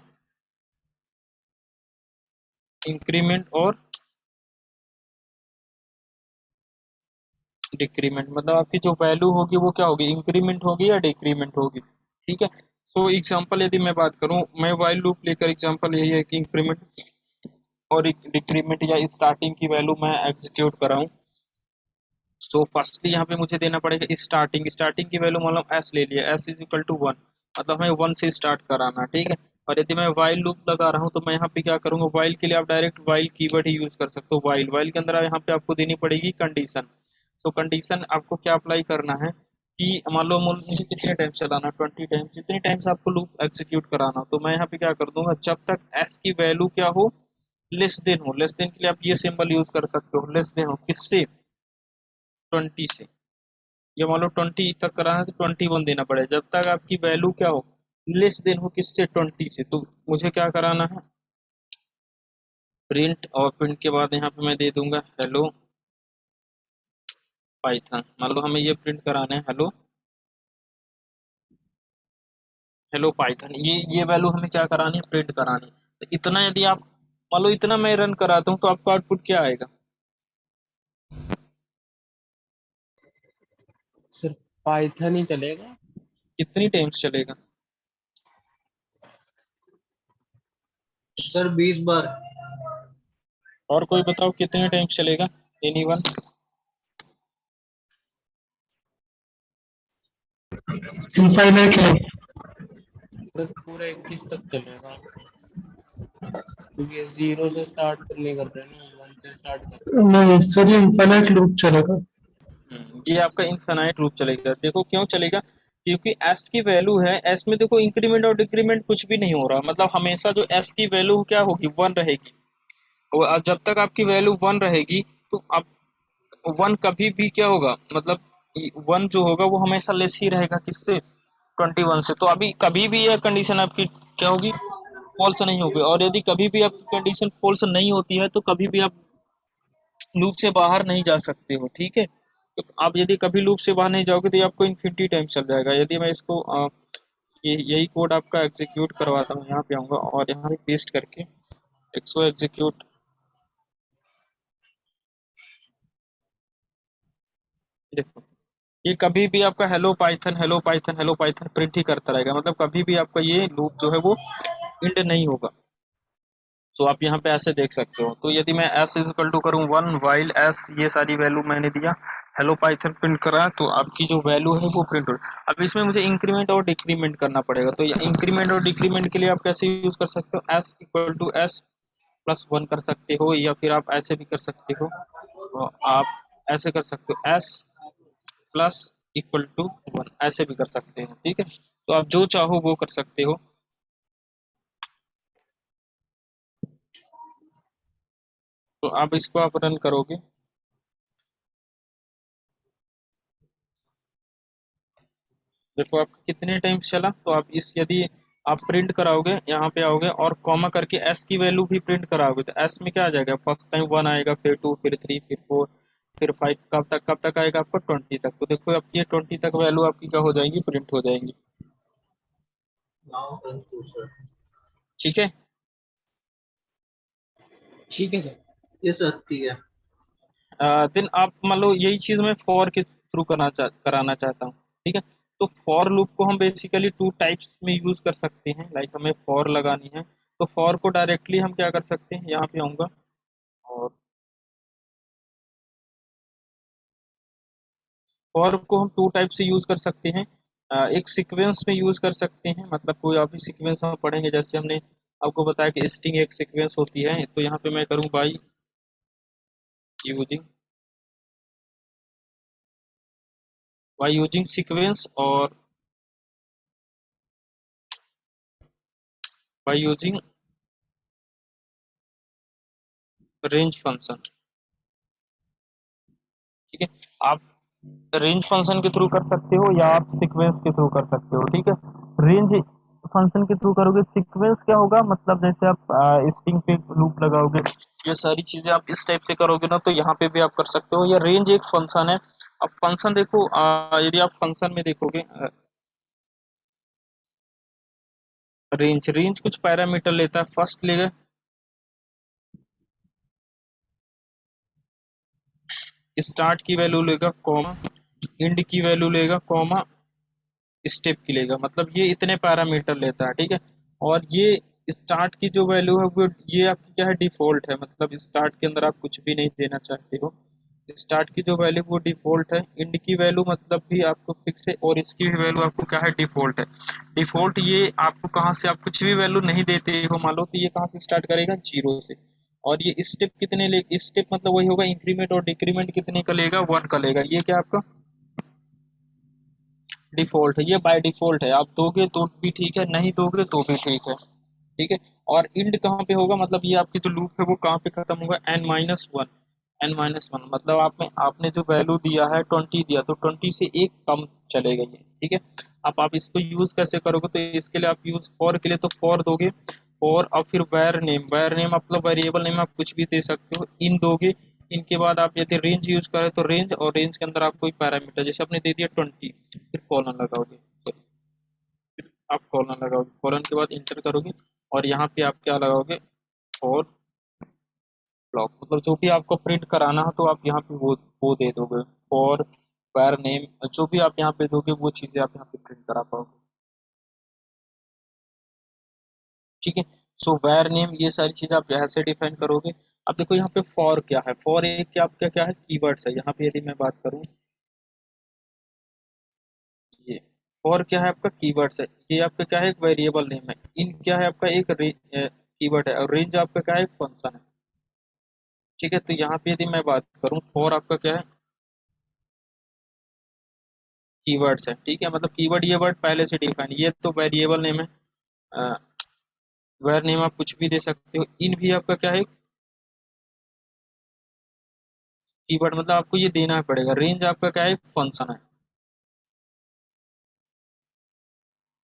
इंक्रीमेंट और डिक्रीमेंट, मतलब आपकी जो वैल्यू होगी वो क्या होगी, इंक्रीमेंट होगी या डिक्रीमेंट होगी। ठीक है, सो एग्जांपल यदि मैं बात करूं, मैं वाइल लूप लेकर एग्जांपल यही है कि इंक्रीमेंट और डिक्रीमेंट या स्टार्टिंग की वैल्यू मैं एग्जीक्यूट कराऊं। सो फर्स्टली यहाँ पे मुझे देना पड़ेगा स्टार्टिंग, स्टार्टिंग की वैल्यू मतलब एस ले लिया, एस इज इक्वल टू 1, मतलब हमें 1 से स्टार्ट कराना। ठीक है, और यदि मैं वाइल लूप लगा रहा हूँ तो मैं यहाँ पे क्या करूँगा, वाइल के लिए आप डायरेक्ट वाइल कीवर्ड ही यूज कर सकते हो। वाइल वाइल के अंदर यहाँ पे आपको देनी पड़ेगी कंडीशन। तो कंडीशन आपको क्या अप्लाई करना है कि मान लो मुझे कितने टाइम चलाना, 20 टाइम, जितने टाइम्स आपको लूप एग्जीक्यूट कराना, तो मैं यहाँ पे क्या कर दूंगा, जब तक एस की वैल्यू क्या हो, लेस देन हो। लेस देन के लिए आप ये सिंबल यूज कर सकते हो, लेस देन हो किससे, 20 से। ये मान लो 20 तक कराना है तो 21 देना पड़ेगा, जब तक आपकी वैल्यू क्या हो, लेस देन हो किससे, 20 से। तो मुझे क्या कराना है, प्रिंट, और प्रिंट के बाद यहाँ पे मैं दे दूंगा हेलो पाइथन। मान लो हमें ये प्रिंट कराना है, हेलो हेलो पाइथन, ये वैल्यू हमें क्या करानी है, प्रिंट करानी है। तो इतना यदि आप मान लो इतना मैं रन कराता हूँ तो आपका आउटपुट क्या आएगा, सिर्फ पाइथन ही चलेगा? कितनी टाइम्स चलेगा। सर 20 बार। और कोई बताओ कितने टाइम्स चलेगा, एनीवन। इनफाइनाइट बस पूरा 21 तक चलेगा, क्योंकि ये 0 से स्टार्ट नहीं कर रहे ना, 1 से स्टार्ट कर रहे नहीं सर, ये इनफाइनाइट लूप चलेगा। ये आपका इनफाइनाइट लूप चलेगा। देखो क्यों चलेगा, क्योंकि एस की वैल्यू है, एस में देखो इंक्रीमेंट और डिक्रीमेंट कुछ भी नहीं हो रहा, मतलब हमेशा जो एस की वैल्यू क्या होगी, 1 रहेगी। और जब तक आपकी वैल्यू 1 रहेगी तो आप 1 कभी भी क्या होगा, मतलब 1 जो होगा वो हमेशा लेस ही रहेगा किससे, 21 से। तो अभी कभी भी यह कंडीशन आपकी क्या होगी, फॉल्स नहीं होगी। और यदि कभी भी आपकी कंडीशन फॉल्स नहीं होती है तो कभी भी आप लूप से बाहर नहीं जा सकते हो। ठीक है, तो आप यदि कभी लूप से बाहर नहीं जाओगे तो ये आपको इन्फिनिटी टाइम चल जाएगा। यदि मैं इसको यही कोड आपका एग्जीक्यूट करवाता हूँ, यहाँ पे आऊँगा और यहाँ पे पेस्ट करके इसको एग्जीक्यूट, देखो ये कभी भी आपका hello Python hello Python hello Python print ही करता रहेगा, मतलब कभी भी आपका ये लूप जो है वो एंड नहीं होगा। तो आप यहाँ पे ऐसे देख सकते हो। तो यदि मैं एस इज इक्वल टू करूँ 1 वाइल एस, ये सारी वैल्यू मैंने दिया, हेलो पाइथन प्रिंट करा, तो आपकी जो वैल्यू है वो प्रिंट हो। अब इसमें मुझे इंक्रीमेंट और डिक्रीमेंट करना पड़ेगा। तो इंक्रीमेंट और डिक्रीमेंट के लिए आप कैसे यूज कर सकते हो, S equal to S plus 1 कर सकते हो, या फिर आप ऐसे भी कर सकते हो, तो आप ऐसे कर सकते हो एस प्लस इक्वल टू 1, ऐसे भी कर सकते हो। ठीक है, तो आप जो चाहो वो कर सकते हो। तो आप इसको आप रन करोगे, देखो आप कितने टाइम्स चला। तो आप इस यदि आप प्रिंट कराओगे, यहाँ पे आओगे और कॉमा करके एस की वैल्यू भी प्रिंट कराओगे, तो एस में क्या आ जाएगा, फर्स्ट टाइम 1 आएगा, फिर 2, फिर 3, फिर 4, फिर 5, कब तक आएगा आपका 20 तक। तो देखो अब ये 20 तक वैल्यू आपकी क्या हो जाएंगी, प्रिंट हो जाएंगी। Now conclude sir. ठीक है, ठीक है सर। ये सर ठीक है। देन आप मान लो यही चीज मैं फॉर के थ्रू कराना चाहता हूँ। ठीक है, तो फॉर लूप को हम बेसिकली 2 टाइप्स में यूज कर सकते हैं। लाइक हमें फॉर लगानी है तो फॉर को डायरेक्टली हम क्या कर सकते हैं, यहाँ पे आऊंगा और फॉर को हम 2 टाइप से यूज कर सकते हैं। एक सीक्वेंस में यूज कर सकते हैं, मतलब कोई अभी सीक्वेंस हम पढ़ेंगे, जैसे हमने आपको बताया कि स्ट्रिंग एक सीक्वेंस होती है, तो यहाँ पे मैं करूँ यूजिंग बाई यूजिंग सीक्वेंस और बाई यूजिंग रेंज फंक्शन। ठीक है, आप रेंज फंक्शन के थ्रू कर सकते हो या आप सीक्वेंस के थ्रू कर सकते हो। ठीक है, रेंज फंक्शन के थ्रू करोगे। सीक्वेंस क्या होगा, मतलब जैसे आप स्ट्रिंग पे लूप लगाओगे, ये सारी चीजें आप इस टाइप से करोगे ना, तो यहाँ पे भी आप कर सकते हो। या रेंज एक फंक्शन है। अब फंक्शन देखो, यदि आप फंक्शन में देखोगे, रेंज रेंज कुछ पैरामीटर लेता है। फर्स्ट लेगा स्टार्ट की वैल्यू लेगा, कॉमा एंड की वैल्यू लेगा, कॉमा स्टेप की लेगा। मतलब ये इतने पैरामीटर लेता है, ठीक है। और ये स्टार्ट की जो वैल्यू है वो ये आपकी क्या है, डिफॉल्ट है। मतलब स्टार्ट के अंदर आप कुछ भी नहीं देना चाहते हो। स्टार्ट की जो वैल्यू वो डिफॉल्ट है। एंड की वैल्यू मतलब भी आपको फिक्स है, और इसकी वैल्यू आपको क्या है, डिफॉल्ट है। डिफॉल्ट ये आपको कहाँ से, आप कुछ भी वैल्यू नहीं देते हो मान लो, तो ये कहाँ से स्टार्ट करेगा, जीरो से। और ये स्टेप कितने ले, स्टेप मतलब वही होगा, इंक्रीमेंट और डिक्रीमेंट कितने का लेगा, 1 का लेगा। ये क्या आपका डिफॉल्ट है, ये बाय डिफॉल्ट है। आप दोगे तो भी ठीक है, नहीं दोगे तो भी ठीक है, ठीक है। और इंड कहाँ पे होगा, मतलब ये आपकी जो लूप है वो कहाँ पे खत्म होगा, n-1। n-1 मतलब आपने जो वैल्यू दिया है 20 दिया, तो 20 से एक कम चलेगा ये, ठीक है। अब आप इसको यूज कैसे करोगे, तो इसके लिए आप यूज फॉर के लिए तो फॉर दोगे, और अब फिर वायर नेम मतलब वेरिएबल नेम आप कुछ भी दे सकते हो। इन दोगे, इनके बाद आप यदि रेंज यूज करें तो रेंज, और रेंज के अंदर आप कोई पैरामीटर जैसे आपने दे दिया 20, फिर कॉलन लगाओगे, फिर आप कॉलन लगाओगे, कॉलन के बाद इंटर करोगे, और यहाँ पे आप क्या लगाओगे, फॉर ब्लॉक। मतलब जो भी आपको प्रिंट कराना है तो आप यहाँ पे वो दे दोगे, फॉर वायर नेम, जो भी आप यहाँ पे दोगे वो चीजें आप यहाँ पे प्रिंट करा पाओगे, ठीक है। सो वायर नेम, ये सारी चीजें आप ऐसे डिफाइन करोगे। अब देखो यहाँ पे फॉर क्या है, फॉर एक क्या आपका क्या है, कीवर्ड्स है। यहाँ पे यदि मैं बात करूँ, ये फॉर क्या है आपका, कीवर्ड्स है। ये आपका क्या है, एक वेरिएबल नेम है। इन क्या है आपका, एक कीवर्ड है। और रेंज आपका क्या है, एक फंक्शन है, ठीक है। तो यहाँ पे यदि मैं बात करूँ, फॉर आपका क्या है, कीवर्ड्स है, ठीक है। मतलब कीवर्ड, ये वर्ड पहले से डिफाइन, ये तो वेरिएबल नेम है। वेर नेम आप कुछ भी दे सकते हो। इन भी आपका क्या है, कीवर्ड, मतलब आपको ये देना पड़ेगा। रेंज आपका क्या है, फंक्शन है,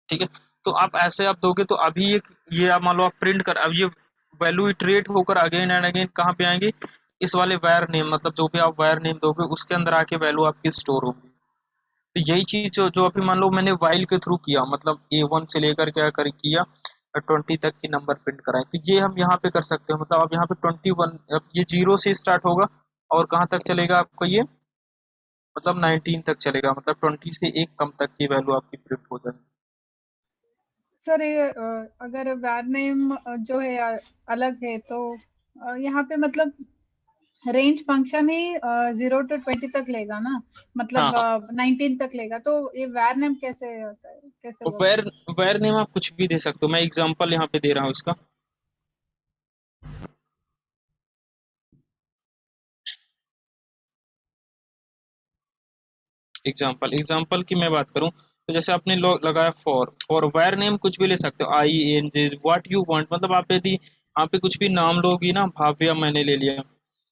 ठीक है। तो आप ऐसे आप दोगे तो अभी ये आप मान लो आप प्रिंट कर, अब ये वैल्यू इटरेट होकर अगेन एंड अगेन कहाँ पे आएंगे, इस वाले वायर नेम, मतलब जो भी आप वायर नेम दोगे उसके अंदर आके वैल्यू आपकी स्टोर होगी। तो यही चीज जो अभी मान लो मैंने वाइल के थ्रू किया, मतलब A1 से लेकर क्या कर किया 20 तक की नंबर प्रिंट कराए, तो ये हम यहाँ पे कर सकते हो। मतलब अब यहाँ पे 21, अब ये 0 से स्टार्ट होगा और कहाँ तक चलेगा आपको ये, मतलब 19 तक चलेगा। मतलब 20 से एक कम तक की वैल्यू आपकी प्रिंट हो जाएगी। सर ये अगर वैर नेम जो है अलग है तो यहाँ पे मतलब रेंज फंक्शन ही 0 to 20 तक लेगा ना, हाँ मतलब हाँ, 19 तक लेगा, तो ये वैर नेम कैसे होता है, कैसे तो बोल वायर रहे वायर नेम आप कुछ भी दे सकते हो। मैं एग्जांपल यहाँ पे दे रहा हूँ इसका। एग्जांपल की मैं बात करूँ, तो जैसे आपने लगाया फॉर वायर नेम कुछ भी ले सकते हो, ING व्हाट यू वांट। मतलब आप यदि यहाँ पे कुछ भी नाम लोगी ना, भाव्या मैंने ले लिया,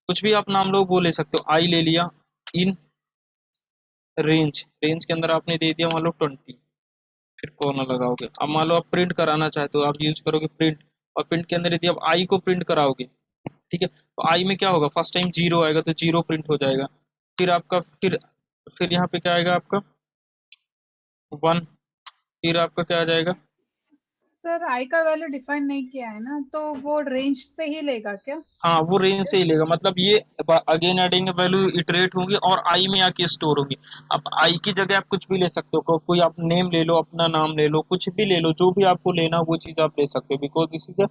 कुछ भी आप नाम लो वो ले सकते हो। आई ले लिया। इन रेंज, रेंज के अंदर आपने दे दिया मान लो 20, फिर कॉर्नर लगाओगे। अब मान लो आप प्रिंट कराना चाहते हो, आप यूज करोगे प्रिंट, और प्रिंट के अंदर यदि आप आई को प्रिंट कराओगे, ठीक है, तो आई में क्या होगा, फर्स्ट टाइम 0 आएगा तो 0 प्रिंट हो जाएगा। फिर आपका फिर यहाँ पे क्या आएगा आपका 1, फिर आपका क्या आ जाएगा, सर आई का वैल्यू डिफाइन नहीं किया है ना, तो वो रेंज से ही लेगा क्या? हाँ वो रेंज से ही लेगा। मतलब ये अगेन एडिंग वैल्यू इटरेट होंगी और आई में आके स्टोर होंगी। अब आई की जगह आप कुछ भी ले सकते हो, कोई आप नेम ले लो, अपना नाम ले लो, कुछ भी ले लो, जो भी आपको लेना वो चीज आप ले सकते हो, because this is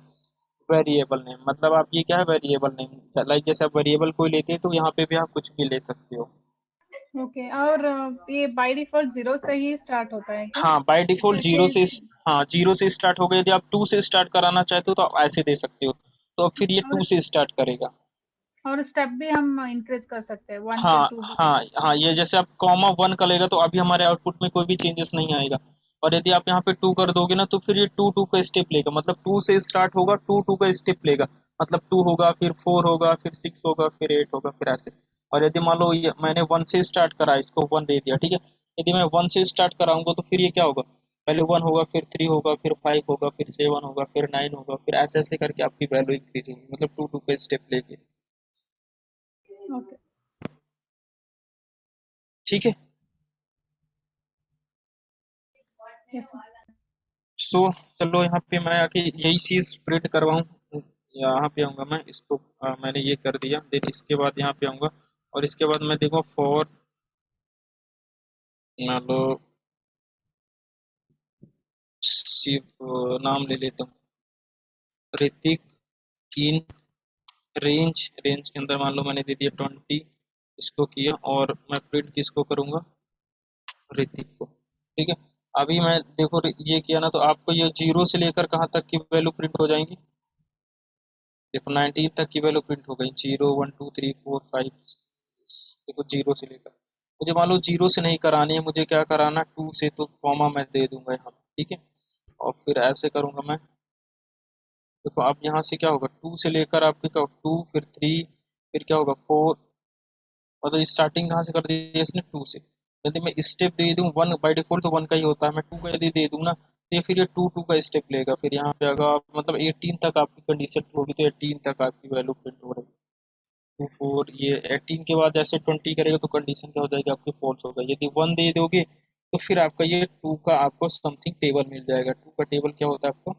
variable name. मतलब आप ये क्या है, वेरिएबल नेम, लाइक जैसे आप वेरिएबल कोई लेते हैं तो यहाँ पे भी आप कुछ भी ले सकते हो। ओके, और ये बाय डिफॉल्ट 0 से ही स्टार्ट होता है क्या? हाँ बाय डिफॉल्ट क्योंकि 0 से, हाँ 0 से स्टार्ट होगा। यदि आप 2 से स्टार्ट कराना चाहते हो तो आप ऐसे दे सकते हो, तो अब फिर ये और 2 से स्टार्ट करेगा। स्टेप भी हम इंक्रीज कर सकते हैं, 1 से हाँ 2 भी। हाँ हाँ, ये जैसे आप कॉमा 1 का लेगा तो अभी हमारे आउटपुट में कोई भी चेंजेस नहीं आएगा। और यदि आप यहाँ पे 2 कर दोगे ना, तो फिर ये 2 का स्टेप लेगा। मतलब 2 से स्टार्ट होगा, 2 का स्टेप लेगा। मतलब 2 होगा, फिर 4 होगा, फिर 6 होगा, फिर 8 होगा, फिर ऐसे। और यदि मान लो मैंने 1 से स्टार्ट करा, इसको 1 दे दिया, ठीक है। यदि मैं 1 से स्टार्ट कराऊंगा तो फिर ये क्या होगा, पहले 1 होगा, फिर 3 होगा, फिर 5 होगा, फिर 7 होगा, फिर 9 होगा, फिर ऐसे ऐसे करके आपकी वैल्यू इंक्रीज होगी, मतलब 2 2 का स्टेप लेके। ओके। ठीक है। Yes sir. सो चलो यहाँ पे मैं आके यही चीज प्रिंट करवाऊँ, यहाँ पे आऊँगा मैं, इसको मैंने ये कर दिया, देन इसके बाद यहाँ पे आऊँगा और इसके बाद मैं देखो फॉर मान लो सिर्फ नाम ले लेता हूँ, ऋतिक इन रेंज, रेंज के अंदर मान लो मैंने दे दिया 20, इसको किया और मैं प्रिंट किसको करूँगा, ऋतिक को। ठीक है, अभी मैं देखो ये किया ना, तो आपको ये 0 से लेकर कहाँ तक की वैल्यू प्रिंट हो जाएंगी, देखो 19 तक की वैल्यू प्रिंट हो गई, 0 1 2 3 4 5, देखो 0 से लेकर, मुझे मान लो 0 से नहीं करानी है, मुझे क्या कराना 2 से, तो कॉमा मैं दे दूंगा यहाँ पे, ठीक है, और फिर ऐसे करूंगा मैं, देखो अब यहाँ से क्या होगा 2 से लेकर आपके क्या 2 फिर 3 फिर क्या होगा 4, मतलब स्टार्टिंग कहाँ से कर दी है इसने 2 से, यदि मैं स्टेप दे दूँ 1 बाई डिफॉल्ट तो 1 का ही होता है, मैं 2 का यदि दे दूँ ना तो ये फिर ये 2 2 का स्टेप लेगा, फिर यहाँ पे अगर आप मतलब 18 तक आपकी कंडीशन होगी तो 18 तक आपकी वैल्यू प्रिंट हो रही है, 2 4 ये 18 के बाद जैसे 20 करेगा तो कंडीशन क्या हो जाएगी आपकी फॉल्स होगा, यदि 1 दे दोगे तो फिर आपका ये 2 का आपको समथिंग टेबल मिल जाएगा, 2 का टेबल क्या होता है आपको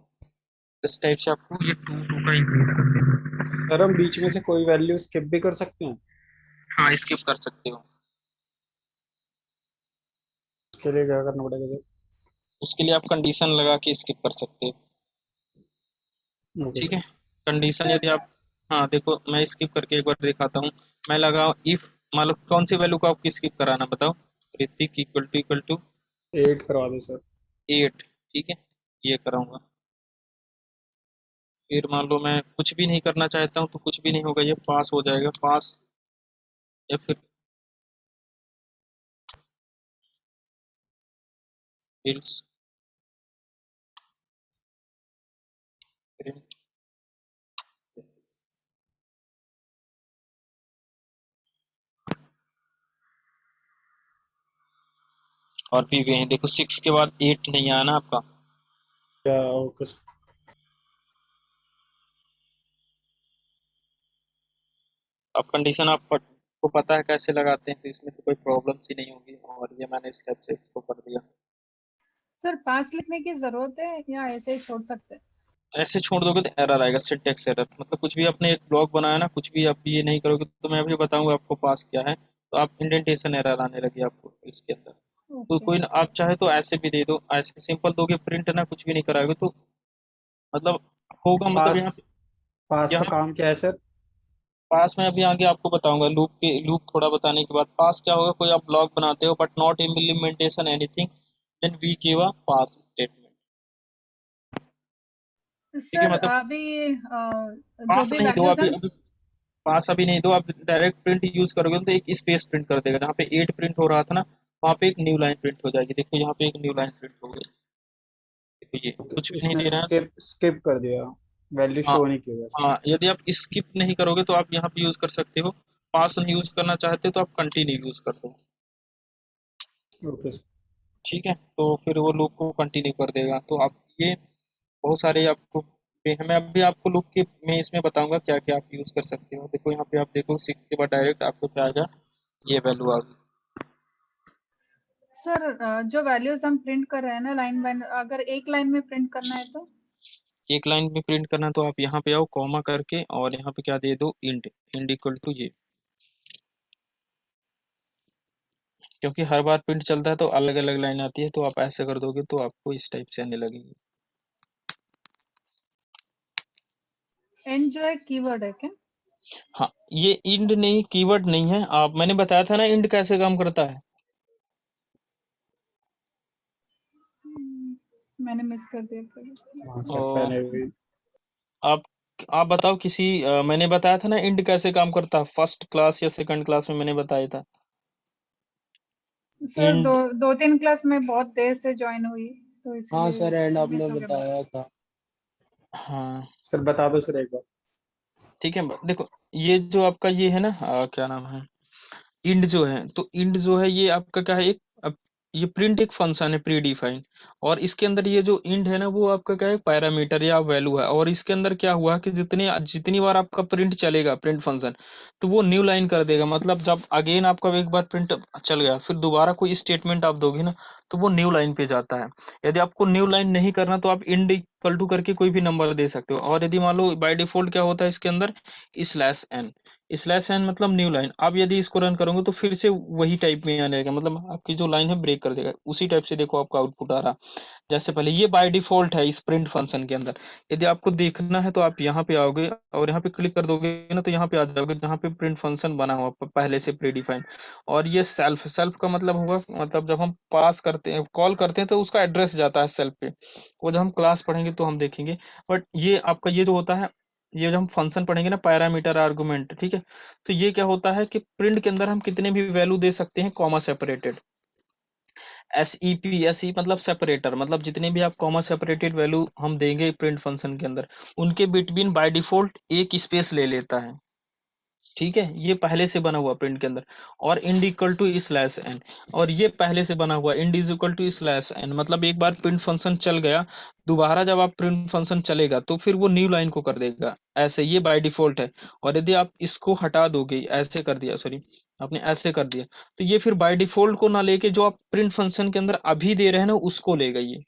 इस टाइप से, आपको ये 2 2 का इंक्रीज कर देगा। सर हम बीच में से कोई वैल्यू स्किप भी कर सकते हैं? हाँ स्किप कर सकते हो, उसके लिए क्या करना पड़ेगा सर? उसके लिए आप कंडीशन लगा के स्किप कर सकते हो, ओके ठीक सर। है, कंडीशन सर यदि आप, हाँ देखो मैं स्किप करके एक बार दिखाता हूँ, मैं लगाऊँ इफ मान लो कौन सी वैल्यू को आपको स्किप कराना बताओ, ऋतिक इक्वल टू 8 करवा दो सर। 8, ठीक है, ये कराऊंगा, फिर मान लो मैं कुछ भी नहीं करना चाहता हूँ तो कुछ भी नहीं होगा, ये पास हो जाएगा, पास, या फिर फिल्स प्रिंट, और भी वे हैं, देखो 6 के बाद 8 नहीं आया ना आपका, क्या? Okay sir. अब कंडीशन आपको पता है कैसे लगाते हैं, तो इसमें तो कोई प्रॉब्लम ही नहीं होगी, और ये मैंने स्केप से इसको कर दिया, सर पास लिखने की जरूरत है या ऐसे ही छोड़ सकते हैं? ऐसे छोड़ दोगे तो एरर आएगा, सिंटेक्स एरर, मतलब कुछ भी आपने एक ब्लॉक बनाया ना, कुछ भी आप ये नहीं करोगे तो मैं अभी बताऊंगा आपको पास क्या है, तो आप इंडेंटेशन एरर आने लगी आपको इसके अंदर, तो ओके। कोई ना, आप चाहे तो ऐसे भी दे दो, ऐसे सिंपल दोगे प्रिंट ना, कुछ भी नहीं कराओगे तो मतलब होगा, मतलब पास, यहाँ पे, पास का यहाँ काम क्या है सर? पास में अभी आगे आपको बताऊंगा, लूप थोड़ा बताने के बाद, पास क्या होगा, कोई आप ब्लॉक बनाते हो but not implementation anything, then we give a pass statement, ठीक है, सर मतलब अभी जो पास भी नहीं दो वैल्यूज अभी, हम, पास अभी नहीं दो, आप डायरेक्ट प्रिंट यूज करोगे तो एक स्पेस प्रिंट कर देगा, जहाँ पे 8 प्रिंट हो रहा था ना वहाँ पे एक न्यू लाइन प्रिंट हो जाएगी, देखो यहाँ पे एक न्यू लाइन प्रिंट हो गई, देखो ये कुछ भी नहीं इसने दे रहा है, स्किप स्किप कर दिया, वैल्यू हाँ शो नहीं की बस। हाँ, यदि आप स्किप नहीं करोगे तो आप यहाँ पे यूज कर सकते हो, पास नहीं यूज करना चाहते हो तो आप कंटिन्यू यूज कर दो, ओके सर। ठीक है, तो फिर वो लूप को कंटिन्यू कर देगा, तो आप ये बहुत सारे आपको, मैं अभी आपको लूप के मैं इसमें बताऊंगा क्या क्या आप यूज कर सकते हो, देखो यहाँ पे आप देखो 6 के बाद डायरेक्ट आपको क्या आ गया, ये वैल्यू आ गई, सर जो वैल्यूज हम प्रिंट कर रहे हैं ना लाइन बाय, अगर एक लाइन में प्रिंट करना है तो? एक लाइन में प्रिंट करना तो आप यहाँ पे आओ कॉमा करके और यहाँ पे क्या दे दो इंड, इंड इक्वल टू ये, क्योंकि हर बार प्रिंट चलता है तो अलग अलग लाइन आती है, तो आप ऐसे कर दोगे तो आपको इस टाइप से आने लगेगी, एंड जो है कीवर्ड है क्या? हाँ ये इंड नहीं, कीवर्ड नहीं है, आप मैंने बताया था ना इंड कैसे काम करता है, मैंने मिस कर दिया फिर। हाँ सर, और पहले भी। आप आप बताओ किसी मैंने बताया था ना इंड कैसे काम करता है, फर्स्ट क्लास या सेकंड क्लास में मैंने बताया था, सर इंड, दो तीन क्लास में बहुत देर से ज्वाइन हुई तो हाँ इसलिए सर, एंड मिस आपने हो गया बात। बताया था। हाँ सर बता दो सर एक बार। ठीक है, देखो ये जो आपका ये है ना क्या नाम है, इंड जो है, तो इंड जो है ये आपका क्या है, एक ये प्रिंट एक फंक्शन है प्री डिफाइन, और इसके अंदर ये जो इंड है ना वो आपका क्या है, पैरामीटर या वैल्यू है। और इसके अंदर क्या हुआ कि जितनी जितनी बार आपका प्रिंट चलेगा प्रिंट फंक्शन, तो वो न्यू लाइन कर देगा। मतलब जब अगेन आपका एक बार प्रिंट चल गया, फिर दोबारा कोई स्टेटमेंट आप दोगे ना, तो वो न्यू लाइन पे जाता है। यदि आपको न्यू लाइन नहीं करना तो आप इंड इक्वल टू करके कोई भी नंबर दे सकते हो। और यदि मान लो बाय डिफॉल्ट क्या होता है इसके अंदर, /n, /n मतलब न्यू लाइन। अब यदि इसको रन करोगे तो फिर से वही टाइप में आने लगेगा, मतलब आपकी जो लाइन है ब्रेक कर देगा। उसी टाइप से देखो आपका आउटपुट आ रहा जैसे पहले। ये बाय डिफॉल्ट है इस प्रिंट फंक्शन के अंदर। यदि आपको देखना है तो आप यहाँ पे आओगे और यहाँ पे क्लिक कर दोगे ना, तो यहाँ पे आ जाओगे जहाँ पे प्रिंट फंक्शन बना हुआ पहले से प्री डिफाइंड। और ये सेल्फ, सेल्फ का मतलब होगा, मतलब जब हम पास करते हैं कॉल करते हैं तो उसका एड्रेस जाता है सेल्फ पे। वो जब हम क्लास पढ़ेंगे तो हम देखेंगे। बट ये आपका ये जो होता है, ये जब हम फंक्शन पढ़ेंगे ना, पैरामीटर आर्गुमेंट, ठीक है, तो ये क्या होता है कि प्रिंट के अंदर हम कितने भी वैल्यू दे सकते हैं कॉमा सेपरेटेड। SEP मतलब सेपरेटर, मतलब जितने भी आप कॉमा सेपरेटेड वैल्यू हम देंगे प्रिंट फंक्शन के अंदर, उनके बिटवीन बाय डिफॉल्ट एक स्पेस ले लेता है। ठीक है, ये पहले से बना हुआ प्रिंट के अंदर। और इंड इक्वल टू /n, और ये पहले से बना हुआ int is equal to /n, मतलब एक बार प्रिंट फंक्शन चल गया, दोबारा जब आप प्रिंट फंक्शन चलेगा तो फिर वो न्यू लाइन को कर देगा ऐसे। ये बाय डिफॉल्ट है। और यदि आप इसको हटा दोगे, ऐसे कर दिया, सॉरी आपने ऐसे कर दिया, तो ये फिर बाय डिफॉल्ट को ना लेके जो आप प्रिंट फंक्शन के अंदर अभी दे रहे हैं ना उसको लेगा ये।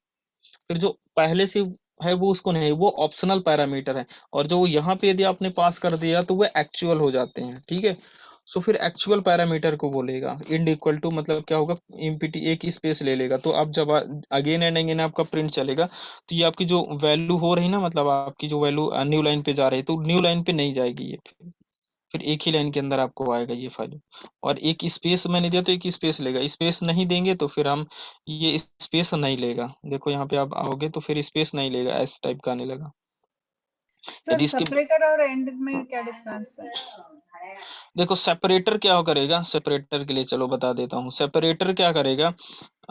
फिर जो पहले से है वो उसको नहीं, वो ऑप्शनल पैरामीटर है। और जो यहाँ पे यदि आपने पास कर दिया तो वो एक्चुअल हो जाते हैं। ठीक है, सो फिर एक्चुअल पैरामीटर को बोलेगा। इंड इक्वल टू मतलब क्या होगा, इम्पिटी एक ही स्पेस ले लेगा। तो अब जब अगेन एंड अगेन आपका प्रिंट चलेगा, तो ये आपकी जो वैल्यू हो रही ना, मतलब आपकी जो वैल्यू न्यू लाइन पे जा रही है, तो न्यू लाइन पे नहीं जाएगी ये, फिर एक ही लाइन के अंदर आपको आएगा ये फाइल। और एक स्पेस मैंने दिया तो एक स्पेस लेगा, स्पेस नहीं देंगे तो फिर हम ये स्पेस नहीं लेगा। देखो यहाँ पे आप आओगे तो फिर स्पेस नहीं लेगा, इस टाइप का आने लगा। सर यदि इसके सेपरेटर और एंड में क्या डिफरेंस है? देखो सेपरेटर क्या करेगा, सेपरेटर के लिए चलो बता देता हूँ। सेपरेटर क्या करेगा,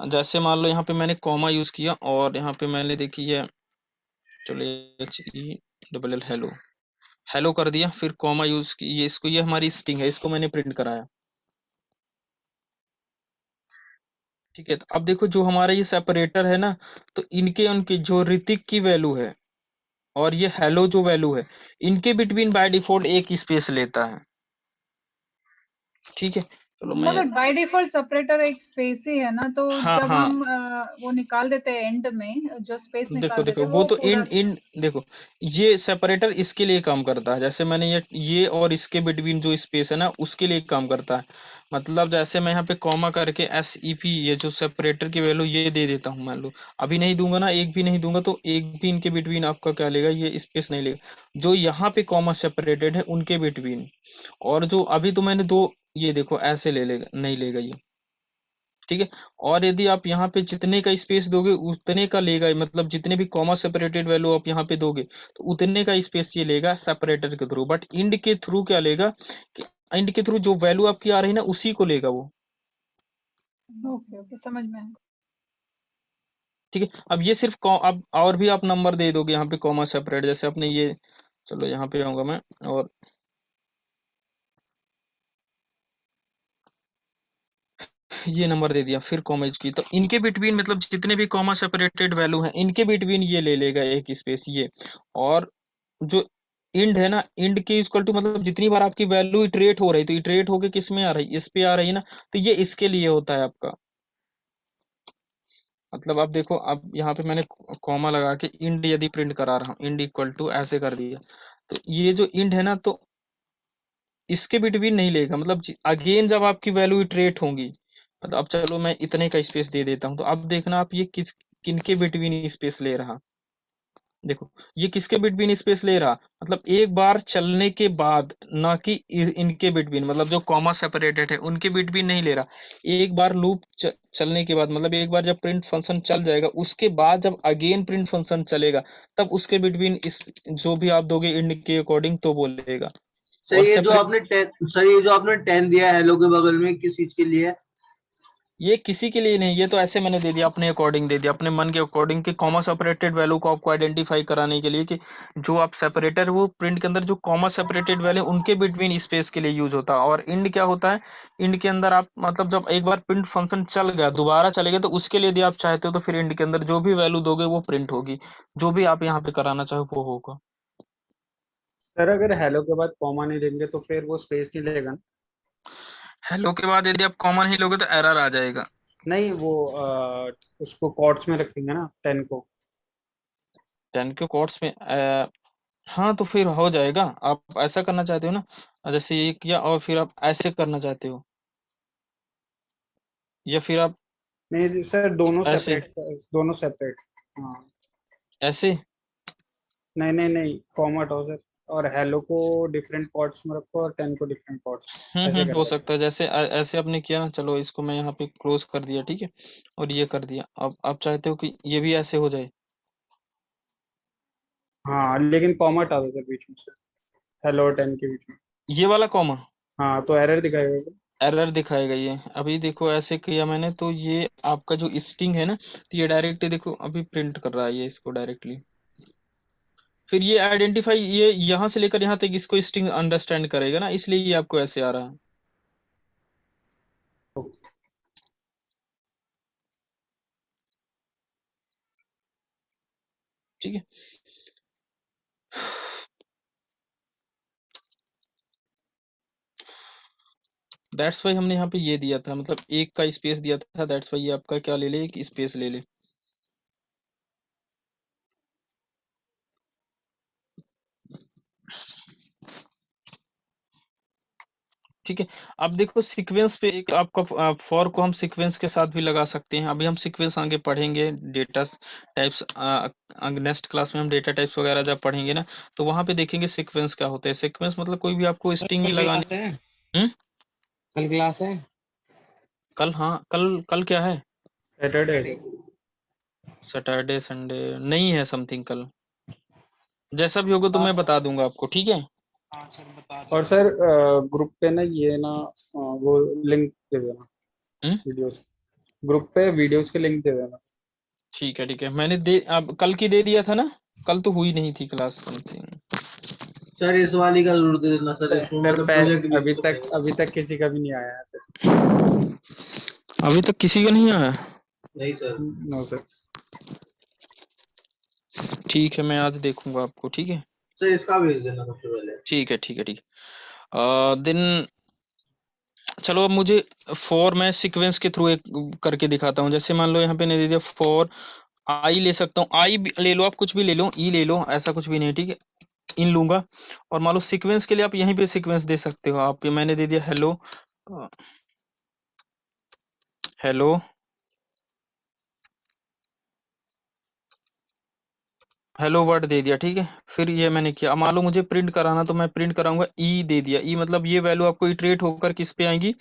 जैसे मान लो यहाँ पे मैंने कॉमा यूज किया और यहाँ पे मैंने देखी है, चलो HE हेलो, हेलो कर दिया, फिर कॉमा यूज की, ये इसको, ये हमारी स्ट्रिंग है, इसको मैंने प्रिंट कराया। ठीक है, तो अब देखो जो हमारा ये सेपरेटर है ना, तो इनके उनके जो ऋतिक की वैल्यू है और ये हेलो जो वैल्यू है, इनके बिटवीन बाय डिफॉल्ट एक स्पेस लेता है। ठीक है, चलो मैं, मगर बाय डिफॉल्ट सेपरेटर एक स्पेस ही है ना, तो हाँ जब हाँ, हम वो निकाल देते हैं एंड में, जो स्पेस देखो निकाल देते देखो हैं वो वो तो पूरा। इन इन देखो, ये सेपरेटर इसके लिए काम करता है। जैसे मैंने ये और इसके बिटवीन जो स्पेस है ना उसके लिए काम करता है। मतलब जैसे मैं यहाँ पे कॉमा करके SEP, ये जो सेपरेटर की वैल्यू ये दे देता हूँ, मान लो अभी नहीं दूंगा ना, एक भी नहीं दूंगा, तो एक भी इनके बिटवीन आपका क्या लेगा, ये स्पेस नहीं लेगा जो यहाँ पे कॉमा सेपरेटेड है उनके बिटवीन। और जो अभी तो मैंने दो, ये देखो ऐसे ले लेगा, नहीं लेगा ये। ठीक है, और यदि आप यहाँ पे जितने का स्पेस दोगे उतने का लेगा, मतलब जितने भी कॉमा सेपरेटेड वैल्यू आप यहाँ पे दोगे तो उतने का स्पेस ये लेगा सेपरेटर के थ्रू। बट इंड के थ्रू क्या लेगा कि इंड के थ्रू जो वैल्यू आपकी आ रही है ना उसी को लेगा वो। ओके ओके, समझ में आया। ठीक है, अब ये सिर्फ अब और भी आप नंबर दे दोगे यहाँ पे कॉमा सेपरेट, जैसे आपने ये, चलो यहाँ पे आऊंगा मैं, और ये नंबर दे दिया, फिर कॉमा यूज की, तो इनके बिटवीन मतलब जितने भी कॉमा सेपरेटेड वैल्यू हैं इनके बिटवीन ये ले लेगा एक स्पेस ये। और जो इंड है ना, इंड के इक्वल टू मतलब जितनी बार आपकी वैल्यू इटरेट हो रही, तो इटरेट होके किस में आ रही, इस पे आ रही है ना, तो ये इसके लिए होता है आपका। मतलब अब देखो, अब यहाँ पे मैंने कॉमा लगा के इंड यदि प्रिंट करा रहा हूँ, इंड इक्वल टू ऐसे कर दिया, तो ये जो इंड है ना, तो इसके बिटवीन नहीं लेगा। मतलब अगेन जब आपकी वैल्यू इटरेट होंगी, मतलब अब चलो मैं इतने का स्पेस दे देता हूँ, तो अब देखना आप ये किनके बिटवीन स्पेस ले रहा। देखो ये किसके बिटवीन स्पेस ले रहा, मतलब एक बार चलने के बाद, ना कि इनके बिटवीन, मतलब जो कॉमा सेपरेटेड है उनके बिटवीन नहीं ले रहा। एक बार लूप चलने के बाद, मतलब एक बार जब प्रिंट फंक्शन चल जाएगा उसके बाद जब अगेन प्रिंट फंक्शन चलेगा, तब उसके बिटवीन इस जो भी आप दोगे इंड के अकॉर्डिंग तो बोलेगा। सर और ये जो सेपरेट, आपने 10, सर ये जो आपने 10 दिया है हेलो के बगल में, किस चीज के लिए है? ये किसी के लिए नहीं, ये तो ऐसे मैंने दे दिया, अपने अकॉर्डिंग दे दिया, अपने मन के अकॉर्डिंग कि कॉमा सेपरेटेड वैल्यू को आपको आइडेंटिफाई कराने के लिए कि जो आप सेपरेटर वो प्रिंट के अंदर जो कॉमा सेपरेटेड वैल्यू उनके बिटवीन स्पेस के लिए यूज होता है। और इंड क्या होता है, इंड के अंदर आप मतलब जब एक बार प्रिंट फंक्शन चल गया दोबारा चलेगा तो उसके लिए यदि आप चाहते हो तो फिर इंड के अंदर जो भी वैल्यू दोगे वो प्रिंट होगी, जो भी आप यहाँ पे कराना चाहो वो होगा। सर अगर हेलो के बाद कॉमा नहीं देंगे तो फिर वो स्पेस नहीं लेगा ना? हेलो के बाद यदि आप कॉमन ही लोगे तो एरर आ जाएगा। नहीं वो उसको कॉर्ड्स में रखेंगे ना 10 को। 10 के कोट्स में हाँ तो फिर हो जाएगा। आप ऐसा करना चाहते हो ना, जैसे ये किया और फिर आप ऐसे करना चाहते हो, या फिर आप नहीं सर दोनों ऐसे सेपरेट, दोनों सेपरेट। हाँ ऐसे। नहीं नहीं नहीं, कॉमा हटाओ सर, और हेलो को डिफरेंट कॉर्ड्स में रखो और 10 को डिफरेंट कॉर्ड्स में, ऐसे हो करें। सकता है जैसे ऐसे आपने किया ना, चलो इसको मैं यहाँ पे क्लोज कर दिया, ठीक है, और ये कर दिया। अब आप चाहते हो कि ये भी ऐसे हो जाए। हाँ लेकिन कॉमा हटा दो सर बीच में से, हेलो और 10 के बीच में। ये वाला कॉमा हाँ तो एरर दिखाएगा वो। एरर दिखाएगा। ये अभी देखो ऐसे किया मैंने तो ये आपका जो स्ट्रिंग है ना, तो ये डायरेक्टली देखो अभी प्रिंट कर रहा है ये इसको डायरेक्टली। फिर ये आइडेंटिफाई ये यहाँ से लेकर यहाँ तक इसको स्ट्रिंग अंडरस्टैंड करेगा ना, इसलिए ये आपको ऐसे आ रहा है। ठीक है, दैट्स वाई हमने यहाँ पे ये दिया था, मतलब एक का स्पेस दिया था, दैट्स वाई ये आपका क्या ले ले, एक स्पेस ले ले। ठीक है, अब देखो सीक्वेंस पे एक आपका फॉर को हम सीक्वेंस के साथ भी लगा सकते हैं। अभी हम सीक्वेंस आगे पढ़ेंगे, डेटा टाइप्स नेक्स्ट क्लास में हम डेटा टाइप्स वगैरह जब पढ़ेंगे ना, तो वहां पे देखेंगे सीक्वेंस क्या होता है। सीक्वेंस मतलब कोई भी आपको स्ट्रिंग कल लगानी। क्लास है? हम्म कल क्लास है? कल, हाँ कल कल क्या है? सैटरडे। सैटरडे संडे नहीं है समथिंग कल, जैसा भी होगा तो मैं बता दूंगा आपको, ठीक है। हाँ सर बता और दीजिए। सर ग्रुप पे ना ये ना वो लिंक दे देना हम्म वीडियोस, ग्रुप पे वीडियोस के लिंक दे देना। ठीक है, मैंने दे अब कल की दे दिया था ना, कल तो हुई नहीं थी क्लास समथिंग। सर इस वाली का जरूर दे देना सर, इसमें सर मतलब प्रोजेक्ट भी अभी अच्छे तक बनेगा। किसी का भी नहीं आया है सर। अभी तक किसी का नहीं आया? नहीं सर। No sir. ठीक है, मैं आज देखूंगा आपको, ठीक है। सर इसका भेज देना सबसे पहले। ठीक है देन चलो अब मुझे फॉर मैं सीक्वेंस के थ्रू एक करके दिखाता हूँ। जैसे मान लो यहाँ पे नहीं दे दिया फॉर आई, ले सकता हूँ आई ले लो, आप कुछ भी ले लो, ई ले लो, ऐसा कुछ भी नहीं, ठीक है, इन लूंगा। और मान लो सीक्वेंस के लिए आप यहीं पे सीक्वेंस दे सकते हो। आप मैंने दे दिया हेलो, हेलो हेलो वर्ड दे दिया, ठीक है। फिर ये मैंने किया, अब मान लो मुझे प्रिंट कराना तो मैं प्रिंट कराऊंगा ई दे दिया। ई मतलब ये वैल्यू आपको इटरेट होकर किस पे आएंगी,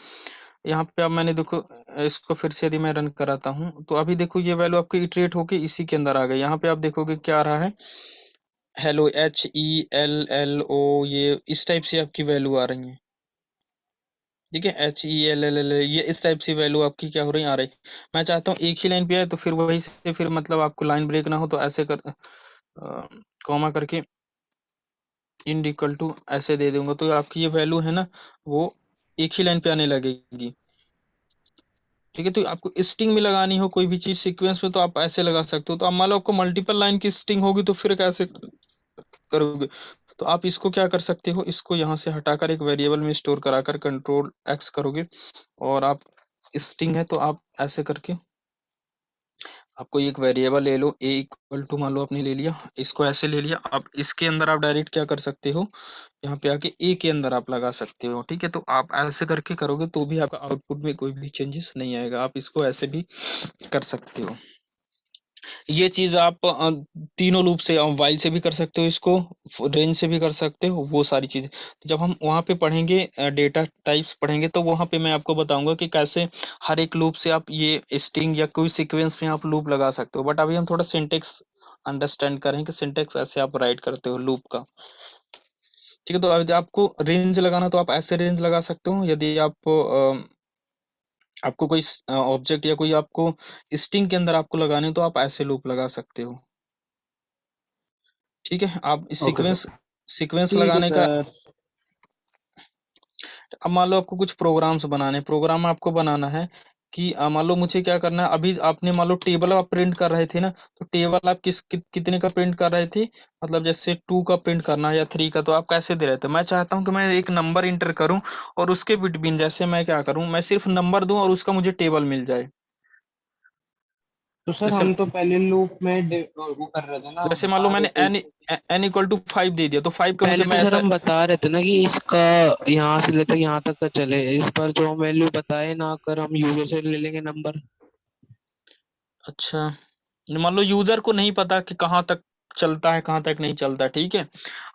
यहाँ पे। अब मैंने देखो इसको फिर से यदि मैं रन कराता हूँ तो अभी देखो ये वैल्यू आपकी इटरेट होके इसी के अंदर आ गई। यहाँ पे आप देखोगे क्या आ रहा है, हेलो HELLO, ये इस टाइप से आपकी वैल्यू आ रही है, ठीक है। HELLL ये इस टाइप से वैल्यू आपकी क्या हो रही आ रही। मैं चाहता हूँ एक ही लाइन पे आए तो फिर वही से फिर मतलब आपको लाइन ब्रेक ना हो तो ऐसे कर कॉमा करके इन इक्वल टू ऐसे दे दूंगा तो आपकी ये वैल्यू है ना वो एक ही लाइन पे आने लगेगी, ठीक है। तो आपको स्ट्रिंग में लगानी हो कोई भी चीज सीक्वेंस में तो आप ऐसे लगा सकते हो। तो अब मान लो आपको मल्टीपल लाइन की स्ट्रिंग होगी तो फिर कैसे करोगे, तो आप इसको क्या कर सकते हो, इसको यहाँ से हटाकर एक वेरिएबल में स्टोर कराकर Ctrl+X करोगे और आप स्ट्रिंग है तो आप ऐसे करके आपको एक वेरिएबल ले लो, ए इक्वल टू मान लो आपने ले लिया, इसको ऐसे ले लिया। आप इसके अंदर आप डायरेक्ट क्या कर सकते हो, यहाँ पे आके ए के अंदर आप लगा सकते हो, ठीक है। तो आप ऐसे करके करोगे तो भी आपका आउटपुट में कोई भी चेंजेस नहीं आएगा। आप इसको ऐसे भी कर सकते हो। ये चीज आप तीनों लूप से वाइल से भी कर सकते हो, इसको रेंज से भी कर सकते हो, वो सारी चीजें तो जब हम वहाँ पे पढ़ेंगे डेटा टाइप्स पढ़ेंगे तो वहाँ पे मैं आपको बताऊंगा कि कैसे हर एक लूप से आप ये स्ट्रिंग या कोई सीक्वेंस में आप लूप लगा सकते हो। बट अभी हम थोड़ा सिंटेक्स अंडरस्टैंड करें कि सिंटेक्स ऐसे आप राइट करते हो लूप का, ठीक है। तो यदि आपको रेंज लगाना तो आप ऐसे रेंज लगा सकते हो। यदि आप आपको कोई ऑब्जेक्ट या कोई आपको स्ट्रिंग के अंदर आपको लगाने हो तो आप ऐसे लूप लगा सकते हो। ठीक है, आप ओके सीक्वेंस सर। सीक्वेंस ठीक है लगाने का। सर। अब मान लो आपको कुछ प्रोग्राम्स बनाने, प्रोग्राम आपको बनाना है कि मान लो मुझे क्या करना है, अभी आपने मान लो टेबल आप प्रिंट कर रहे थे ना, तो टेबल आप कितने का प्रिंट कर रहे थे, मतलब जैसे 2 का प्रिंट करना है या 3 का, तो आप कैसे दे रहे थे। मैं चाहता हूँ कि मैं एक नंबर इंटर करूँ और उसके बिटवीन जैसे मैं क्या करूँ, मैं सिर्फ नंबर दूं और उसका मुझे टेबल मिल जाए। तो सर जैसे हम तो पहले लूप में वो कर रहे थे ना, जैसे मान लो बता रहे मैंने थे। n इक्वल टू 5 दे दिया, तो 5 का मुझे पहले तो मैं सर ऐसा। हम बता रहे थे ना कि इसका यहाँ से लेकर यहाँ तक का चले, इस पर जो हम वैल्यू बताए ना कर, हम यूजर से ले लेंगे नंबर। अच्छा, मान लो यूजर को नहीं पता कि कहाँ तक चलता है कहाँ तक नहीं चलता, ठीक है।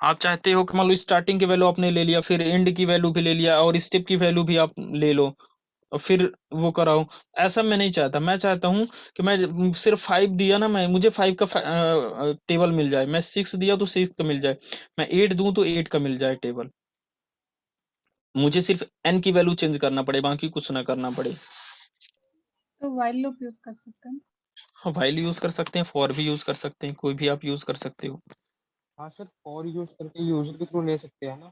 आप चाहते हो कि मान लो स्टार्टिंग की वैल्यू आपने ले लिया, फिर एंड की वैल्यू भी ले लिया और स्टेप की वैल्यू भी आप ले लो और फिर वो कराओ। ऐसा मैं नहीं चाहता, मैं चाहता हूँ कि मैं सिर्फ 5 दिया ना, मैं मुझे 5 का टेबल मिल जाए, मैं 6 दिया तो 6 का मिल जाए, मैं 8 दूं तो 8 का मिल जाए टेबल। मुझे सिर्फ n की वैल्यू चेंज करना पड़े, बाकी कुछ ना करना पड़े। तो व्हाइल लूप यूज कर सकते हैं। हाँ, व्हाइल यूज कर सकते हैं, फॉर भी यूज कर सकते हैं, कोई भी आप यूज कर सकते हो। हाँ सर, फॉर यूज करके यूजर के थ्रू ले सकते हैं ना।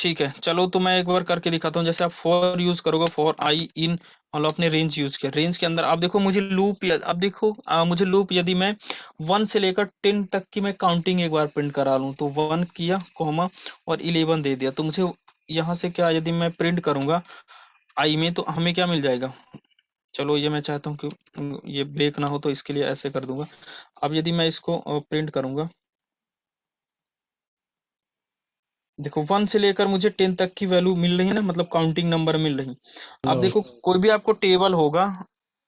ठीक है, चलो तो मैं एक बार करके दिखाता हूँ। जैसे आप फॉर यूज करोगे, फॉर आई इन, मान लो आपने रेंज यूज किया, रेंज के अंदर आप देखो मुझे लूप, अब देखो मुझे लूप यदि मैं 1 से लेकर 10 तक की मैं काउंटिंग एक बार प्रिंट करा लूँ, तो 1 किया कॉमा और 11 दे दिया, तो मुझे यहाँ से क्या यदि मैं प्रिंट करूंगा आई में, तो हमें क्या मिल जाएगा। चलो ये मैं चाहता हूँ कि ये ब्रेक ना हो, तो इसके लिए ऐसे कर दूंगा। अब यदि मैं इसको प्रिंट करूंगा, देखो 1 से लेकर मुझे 10 तक की वैल्यू मिल रही है ना, मतलब काउंटिंग नंबर मिल रही। अब देखो कोई भी आपको टेबल होगा,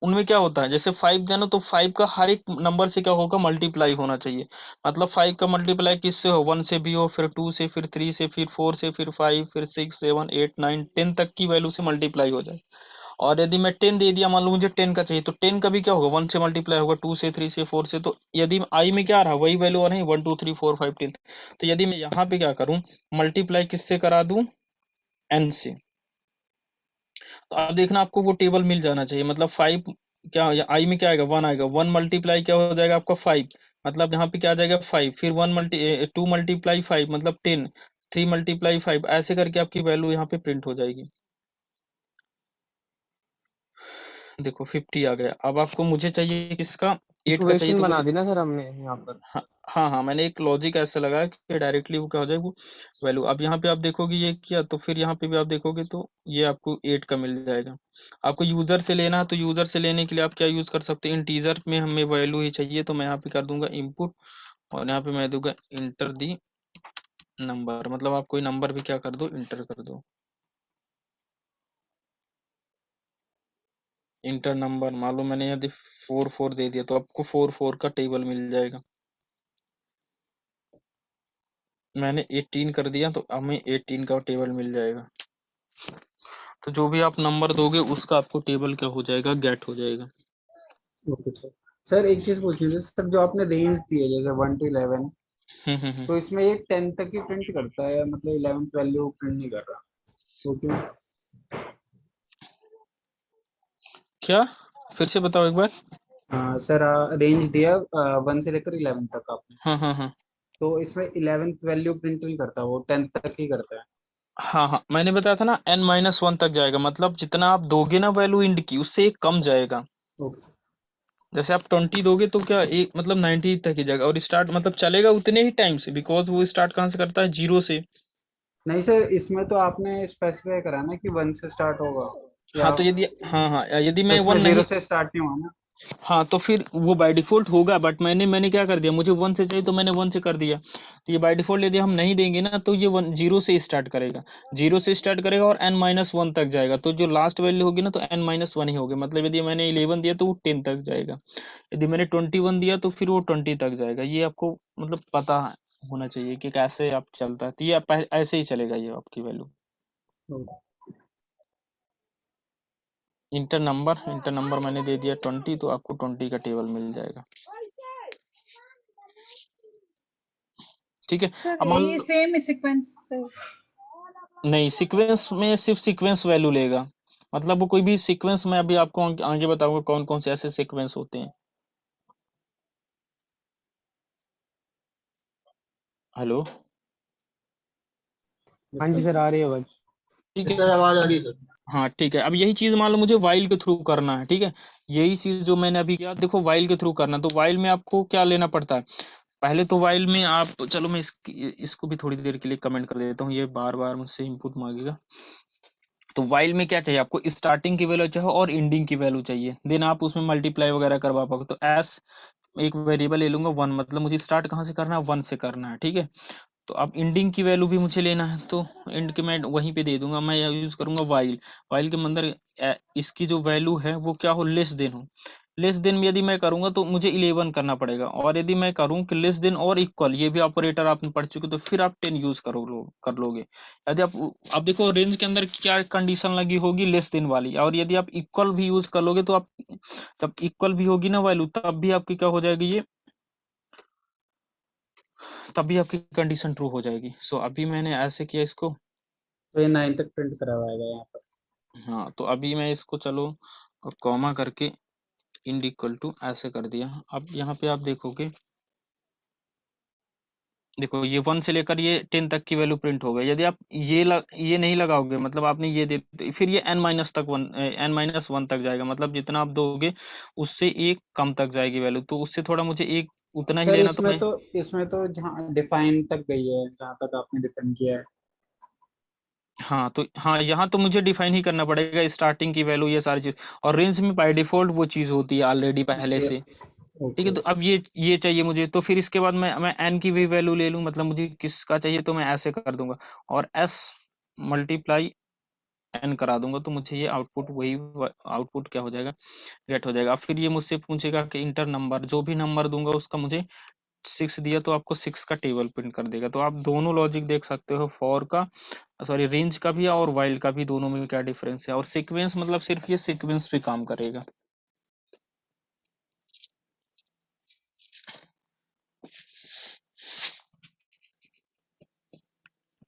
उनमें क्या होता है, जैसे 5 देना तो 5 का हर एक नंबर से क्या होगा, मल्टीप्लाई होना चाहिए। मतलब 5 का मल्टीप्लाई किससे हो, 1 से भी हो, फिर 2 से, फिर 3 से, फिर 4 से, फिर 5, फिर 6, 7, 8, 9, 10 तक की वैल्यू से मल्टीप्लाई हो जाए। और यदि मैं 10 दे दिया, मान लो मुझे 10 का चाहिए, तो 10 का भी क्या होगा, 1 से मल्टीप्लाई होगा, 2 से, 3 से, 4 से। तो यदि आई में क्या आ रहा है, वही वैल्यू आ रही है, 1 2 3 4 5 10। तो यदि मैं यहाँ पे क्या करूँ, मल्टीप्लाई किससे करा दूं, n से, तो आप देखना आपको वो टेबल मिल जाना चाहिए। मतलब 5 क्या आई में क्या आएगा, 1 आएगा, 1 मल्टीप्लाई क्या हो जाएगा आपका 5, मतलब यहाँ पे क्या आ जाएगा 5, फिर 2 मल्टीप्लाई 5 मतलब 10, 3 मल्टीप्लाई 5, ऐसे करके आपकी वैल्यू यहाँ पे प्रिंट हो जाएगी। देखो 50 आ गया। अब आपको मुझे चाहिए किसका, 8 का चाहिए, इक्वेशन तो वो बना दी ना सर हमने यहाँ पर। हाँ हाँ हाँ, मैंने एक लॉजिक ऐसा लगाया कि डायरेक्टली वो क्या हो जाए वो वैल्यू। अब यहाँ पे आप देखोगे ये किया, तो फिर यहाँ पे भी आप देखोगे तो ये आपको 8 का मिल जाएगा। आपको यूजर से लेना है, तो यूजर से लेने के लिए आप क्या यूज कर सकते हैं, इंटीजर में हमें वैल्यू ही चाहिए, तो मैं यहाँ पे कर दूंगा इनपुट और यहाँ पे मैं दूंगा इंटर दी नंबर, मतलब आप कोई नंबर भी क्या कर दो, इंटर कर दो। इंटर नंबर, मान लो मैंने यदि 4 4 दे दिया, तो आपको 4 4 का टेबल मिल जाएगा। मैंने 18 कर दिया, तो हमें 18 का टेबल मिल जाएगा। तो जो भी आप नंबर दोगे उसका आपको टेबल क्या हो जाएगा, गेट हो जाएगा। Okay sir. सर एक चीज पूछनी थी सर, जो आपने रेंज दी है जैसे 1 to 11, हम्म। तो इसमें ये 10 तक ही प्रिंट करता है, मतलब 11th वैल्यू प्रिंट नहीं कर रहा, तो क्यों? क्या, फिर से बताओ एक बार। सर रेंज दिया 1 से लेकर 11 तक आपने, हाँ तो इसमें 11th वैल्यू प्रिंट नहीं करता, वो 10 तक ही करता है। हाँ, मैंने बताया था ना n-1 तक जाएगा, मतलब जितना आप दोगे ना वैल्यू इंड की, उससे एक कम जाएगा। ओके। जैसे आप 20 दोगे तो क्या एक मतलब 90 तक ही जाएगा, और स्टार्ट मतलब चलेगा उतने ही टाइम से, बिकॉज वो स्टार्ट कहाँ से करता है, 0 से। नहीं सर, इसमें तो आपने स्पेसिफाई करा ना कि 1 से स्टार्ट होगा, हाँ या तो यदि हाँ यदि तो मैं इसमें 1 0 नहीं, से स्टार्ट नहीं हुआ ना। हाँ तो फिर वो बाय डिफॉल्ट होगा, बट मैंने क्या कर दिया, मुझे 1 से चाहिए तो मैंने 1 से कर दिया। तो ये बाय डिफॉल्ट यदि हम नहीं देंगे ना, तो ये 0 से स्टार्ट करेगा, 0 से स्टार्ट करेगा और n-1 तक जाएगा, तो जो लास्ट वैल्यू होगी ना तो n-1 ही होगी। मतलब यदि मैंने 11 दिया तो वो 10 तक जाएगा, यदि मैंने 21 दिया तो फिर वो 20 तक जाएगा। ये आपको मतलब पता होना चाहिए कि कैसे आप चलता है, तो ये ऐसे ही चलेगा ये आपकी वैल्यू। इंटर नंबर मैंने दे दिया 20, तो आपको 20 का टेबल मिल जाएगा। ठीक है। सर अब मान ये लो सेम सीक्वेंस से। नहीं, सीक्वेंस में सिर्फ सीक्वेंस वैल्यू लेगा, मतलब वो कोई भी सीक्वेंस मैं अभी आपको आगे बताऊंगा कौन कौन से ऐसे सीक्वेंस होते हैं। हेलो। हाँ जी सर, आ रही है आवाज। ठीक है। सर आवाज आ रही है सर। हाँ ठीक है, अब यही चीज मान लो मुझे वाइल के थ्रू करना है, ठीक है। यही चीज जो मैंने अभी किया, देखो वाइल के थ्रू करना, तो वाइल में आपको क्या लेना पड़ता है। पहले तो वाइल में आप, चलो मैं इसको भी थोड़ी देर के लिए कमेंट कर देता हूँ, ये बार बार मुझसे इनपुट मांगेगा। तो वाइल में क्या चाहिए आपको, स्टार्टिंग की वैल्यू चाहिए और एंडिंग की वैल्यू चाहिए, देन आप उसमें मल्टीप्लाई वगैरह करवा पाओगे। तो एस एक वेरिएबल ले लूंगा 1, मतलब मुझे स्टार्ट कहाँ से करना है, 1 से करना है, ठीक है। तो अब एंडिंग की वैल्यू भी मुझे लेना है, तो एंड के मैं वहीं पे दे दूंगा, मैं यूज करूंगा वाइल। वाइल के अंदर इसकी जो वैल्यू है वो क्या हो, लेस देन हो। लेस देन में यदि मैं करूंगा तो मुझे 11 करना पड़ेगा, और यदि मैं करूं कि लेस देन और इक्वल, ये भी ऑपरेटर आपने पढ़ चुके, तो फिर आप 10 यूज कर लोगे। यदि आप देखो रेंज के अंदर क्या कंडीशन लगी होगी, लेस देन वाली, और यदि आप इक्वल भी यूज कर लोगे तो आप, जब इक्वल भी होगी ना वैल्यू, तब भी आपकी क्या हो जाएगी, ये तब भी आपकी कंडीशन ट्रू हो जाएगी। सो अभी मैंने ऐसे किया इसको। तो ये 9 तक प्रिंट करवाएगा यहाँ पर। हाँ तो अभी मैं इसको चलो कॉमा करके इंड इक्वल टू ऐसे कर दिया। अब यहाँ पे आप देखोगे, देखो ये 1 से लेकर ये 10 तक की वैल्यू प्रिंट हो गई। यदि आप ये नहीं लगाओगे, मतलब आपने ये दे, फिर ये n माइनस तक n-1 तक जाएगा, मतलब जितना आप दोगे उससे एक कम तक जाएगी वैल्यू, तो उससे थोड़ा मुझे एक उतना ही सर लेना, तो मैं, इसमें तो जहाँ डिफाइन तक गई है, जहाँ तक आपने डिफाइन किया है। हाँ तो हाँ यहाँ तो मुझे डिफाइन ही करना पड़ेगा स्टार्टिंग की वैल्यू, ये सारी चीज, और रेंज में बाय डिफॉल्ट वो चीज होती है ऑलरेडी पहले ओके से। ठीक है, ओके। तो अब ये चाहिए मुझे, तो फिर इसके बाद मैं एन की भी वैल्यू ले लूं, मतलब मुझे किसका चाहिए तो मैं ऐसे कर दूंगा, और एस मल्टीप्लाई एन करा दूंगा, तो मुझे ये आउटपुट वही आउटपुट क्या हो जाएगा, गेट हो जाएगा। अब फिर ये मुझसे पूछेगा कि इंटर नंबर, जो भी नंबर दूंगा उसका, मुझे 6 दिया तो आपको 6 का टेबल प्रिंट कर देगा। तो आप दोनों लॉजिक देख सकते हो, फॉर का, सॉरी रेंज का भी और वाइल्ड का भी, दोनों में क्या डिफरेंस है। और सीक्वेंस मतलब सिर्फ ये सीक्वेंस पे काम करेगा।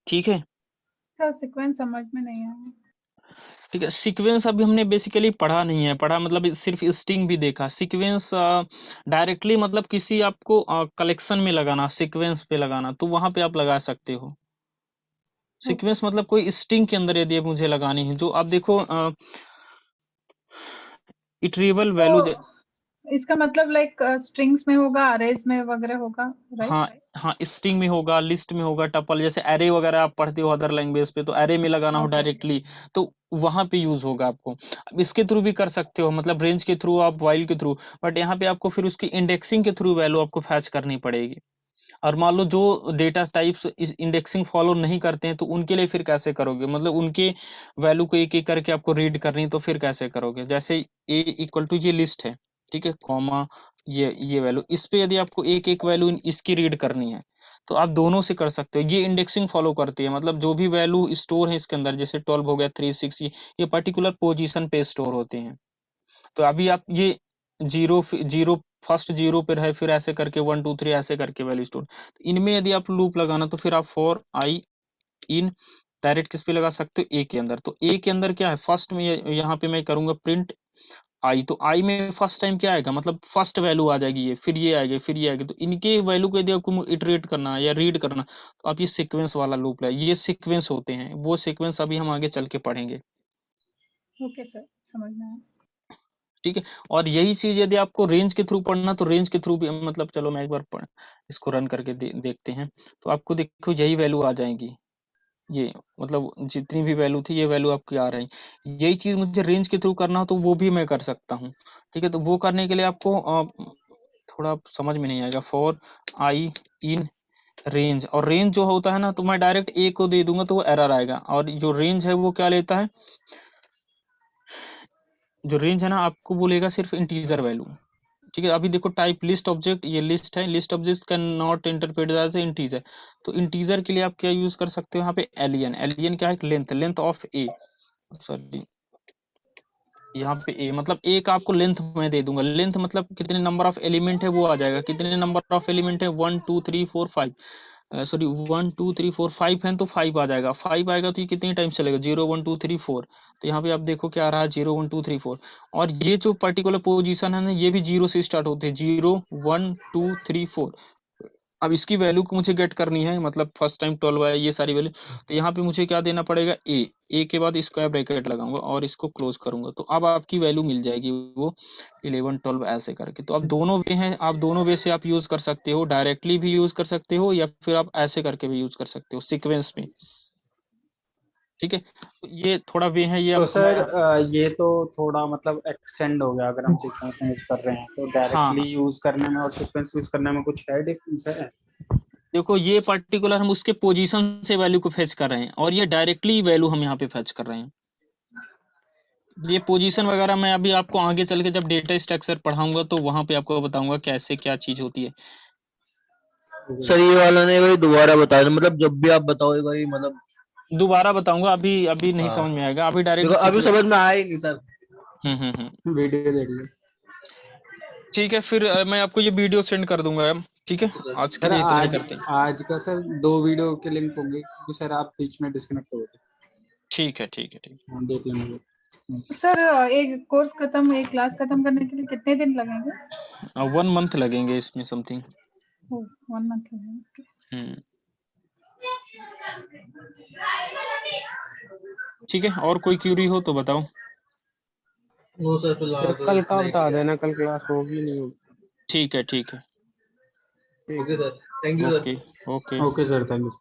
ठीक है। सर सीक्वेंस समझ में नहीं आया। ठीक है, सीक्वेंस अभी हमने बेसिकली पढ़ा नहीं है, पढ़ा मतलब सिर्फ स्ट्रिंग भी देखा। सीक्वेंस डायरेक्टली मतलब किसी आपको कलेक्शन में लगाना, सीक्वेंस पे लगाना, तो वहां पे आप लगा सकते हो। सीक्वेंस मतलब कोई स्ट्रिंग के अंदर यदि मुझे लगानी है, जो आप देखो इटरेबल वैल्यू, तो इसका मतलब लाइक स्ट्रिंग्स में होगा, अरेज में वगैरह होगा, राइट? हाँ हाँ, स्ट्रिंग में होगा, लिस्ट में होगा, टपल, जैसे एरे वगैरह आप पढ़ते हो अदर लैंग्वेज पे, तो एरे में लगाना हो ओके ओके। डायरेक्टली, तो वहां पे यूज होगा आपको। अब इसके थ्रू भी कर सकते हो, मतलब रेंज के थ्रू, आप वाइल के थ्रू, बट यहाँ पे आपको फिर उसकी इंडेक्सिंग के थ्रू वैल्यू आपको फैच करनी पड़ेगी। और मान लो जो डेटा टाइप्स इस इंडेक्सिंग फॉलो नहीं करते हैं, तो उनके लिए फिर कैसे करोगे, मतलब उनके वैल्यू को एक एक करके आपको रीड करनी है, तो फिर कैसे करोगे। जैसे ए इक्वल टू ये लिस्ट है, ठीक है, कॉमा ये वैल्यू, इस पे यदि आपको एक एक वैल्यू इसकी रीड करनी है, तो आप दोनों से कर सकते हो। ये इंडेक्सिंग फॉलो करती है, मतलब जो भी वैल्यू स्टोर है इसके अंदर, जैसे 12 हो गया, 3 6, ये पर्टिकुलर पोजीशन पे स्टोर होते हैं। तो अभी आप ये जीरो जीरो फर्स्ट जीरो पे है, फिर ऐसे करके 1 2 3 ऐसे करके वैल्यू स्टोर, तो इनमें यदि आप लूप लगाना, तो फिर आप फॉर आई इन डायरेक्ट किस पे लगा सकते हो, ए के अंदर। तो ए के अंदर क्या है, फर्स्ट में यहाँ पे मैं करूंगा प्रिंट आई, तो आई में फर्स्ट टाइम क्या आएगा, मतलब फर्स्ट वैल्यू आ जाएगी, ये फिर ये आएगी, फिर ये आएगी, तो इनके वैल्यू को यदि आपको इटरेट करना है या रीड करना, तो आप ये सीक्वेंस वाला लूप लाए, ये सीक्वेंस होते हैं, वो सीक्वेंस अभी हम आगे चल के पढ़ेंगे। ओके सर, समझ में आया। ठीक है, और यही चीज यदि आपको रेंज के थ्रू पढ़ना, तो रेंज के थ्रू भी, मतलब चलो मैं एक बार इसको रन करके देखते हैं, तो आपको देखो यही वैल्यू आ जाएगी, ये मतलब जितनी भी वैल्यू थी ये वैल्यू आपकी आ रही। यही चीज मुझे रेंज के थ्रू करना हो तो वो भी मैं कर सकता हूँ। ठीक है, तो वो करने के लिए आपको थोड़ा समझ में नहीं आएगा, फॉर आई इन रेंज, और रेंज जो होता है ना, तो मैं डायरेक्ट ए को दे दूंगा तो वो एरर आएगा, और जो रेंज है वो क्या लेता है, जो रेंज है ना आपको बोलेगा सिर्फ इंटीजर वैल्यू। ठीक है, अभी देखो टाइप लिस्ट ऑब्जेक्ट, ये लिस्ट है, list object can not interpret as integer, तो इंटीजर के लिए आप क्या यूज कर सकते हो यहाँ पे, एलियन। एलियन क्या है, length, length of A, sorry यहाँ पे ए, मतलब ए का आपको लेंथ मैं दे दूंगा, लेंथ मतलब कितने नंबर ऑफ एलिमेंट है वो आ जाएगा, कितने नंबर ऑफ एलिमेंट है, 1 2 3 4 5, सॉरी 1 2 3 4 5 है तो 5 आ जाएगा, 5 आएगा तो ये कितने टाइम चलेगा 0 1 2 3 4, तो यहाँ पे आप देखो क्या आ रहा है 0 1 2 3 4, और ये जो पर्टिकुलर पोजीशन है ना ये भी 0 से स्टार्ट होते हैं 0 1 2 3 4। अब इसकी वैल्यू को मुझे गेट करनी है, मतलब फर्स्ट टाइम 12 है ये सारी वैल्यू, तो यहाँ पे मुझे क्या देना पड़ेगा ए के बाद स्क्वायर ब्रैकेट लगाऊंगा और इसको क्लोज करूंगा, तो अब आपकी वैल्यू मिल जाएगी वो 11 12 ऐसे करके। तो अब दोनों वे हैं, आप दोनों वे से आप यूज कर सकते हो, डायरेक्टली भी यूज कर सकते हो या फिर आप ऐसे करके भी यूज कर सकते हो सीक्वेंस में, ठीक है। तो ये थोड़ा वे है ये तो अब सर ये तो थोड़ा मतलब एक्सटेंड हो गया, अगर हम सीक्वेंस में यूज कर रहे हैं तो डायरेक्टली हाँ यूज करने में और सीक्वेंस यूज करने में कुछ है डिफरेंस है? देखो ये पर्टिकुलर हम उसके पोजीशन से वैल्यू को फेच कर रहे हैं और ये डायरेक्टली वैल्यू हम यहाँ पे फेच कर रहे हैं। ये पोजीशन वगैरह मैं अभी आपको आगे चल के जब डेटा स्ट्रक्चर पढ़ाऊंगा तो वहां पे आपको बताऊंगा कैसे क्या चीज होती है। सर ये वाला ने भाई दोबारा बता दो, मतलब जब भी आप बताओ एक बार, मतलब दोबारा बताऊंगा, अभी अभी नहीं हाँ समझ में आएगा, अभी देखो डायरेक्ट अभी समझ में आया ही नहीं सर। वीडियो देख लो। ठीक है फिर मैं आपको ये वीडियो सेंड कर दूंगा अब, ठीक है आज के सर लिए इतना ही आज करते हैं। आज का सर 2 वीडियो के लिंक होंगे क्योंकि सर आप बीच में डिस्कनेक्ट हो गए। ठीक है ठीक है ठीक है। हाँ देख लेंगे। सर एक कोर्स खत्म, एक क्लास खत्म करने के लिए कितने दिन लगेंगे? 1 मंथ लगेंगे इसमें समथिंग। 1 मंथ लगेंगे। ठीक है, और कोई क्यूरी हो तो बताओ। नो सर फिलहाल फिर तो कल इतना का ही बता किया। देना, कल क्लास होगी नहीं होगी। ठीक है ठीक है। Okay sir, thank you sir. Okay okay. Okay sir, thank you.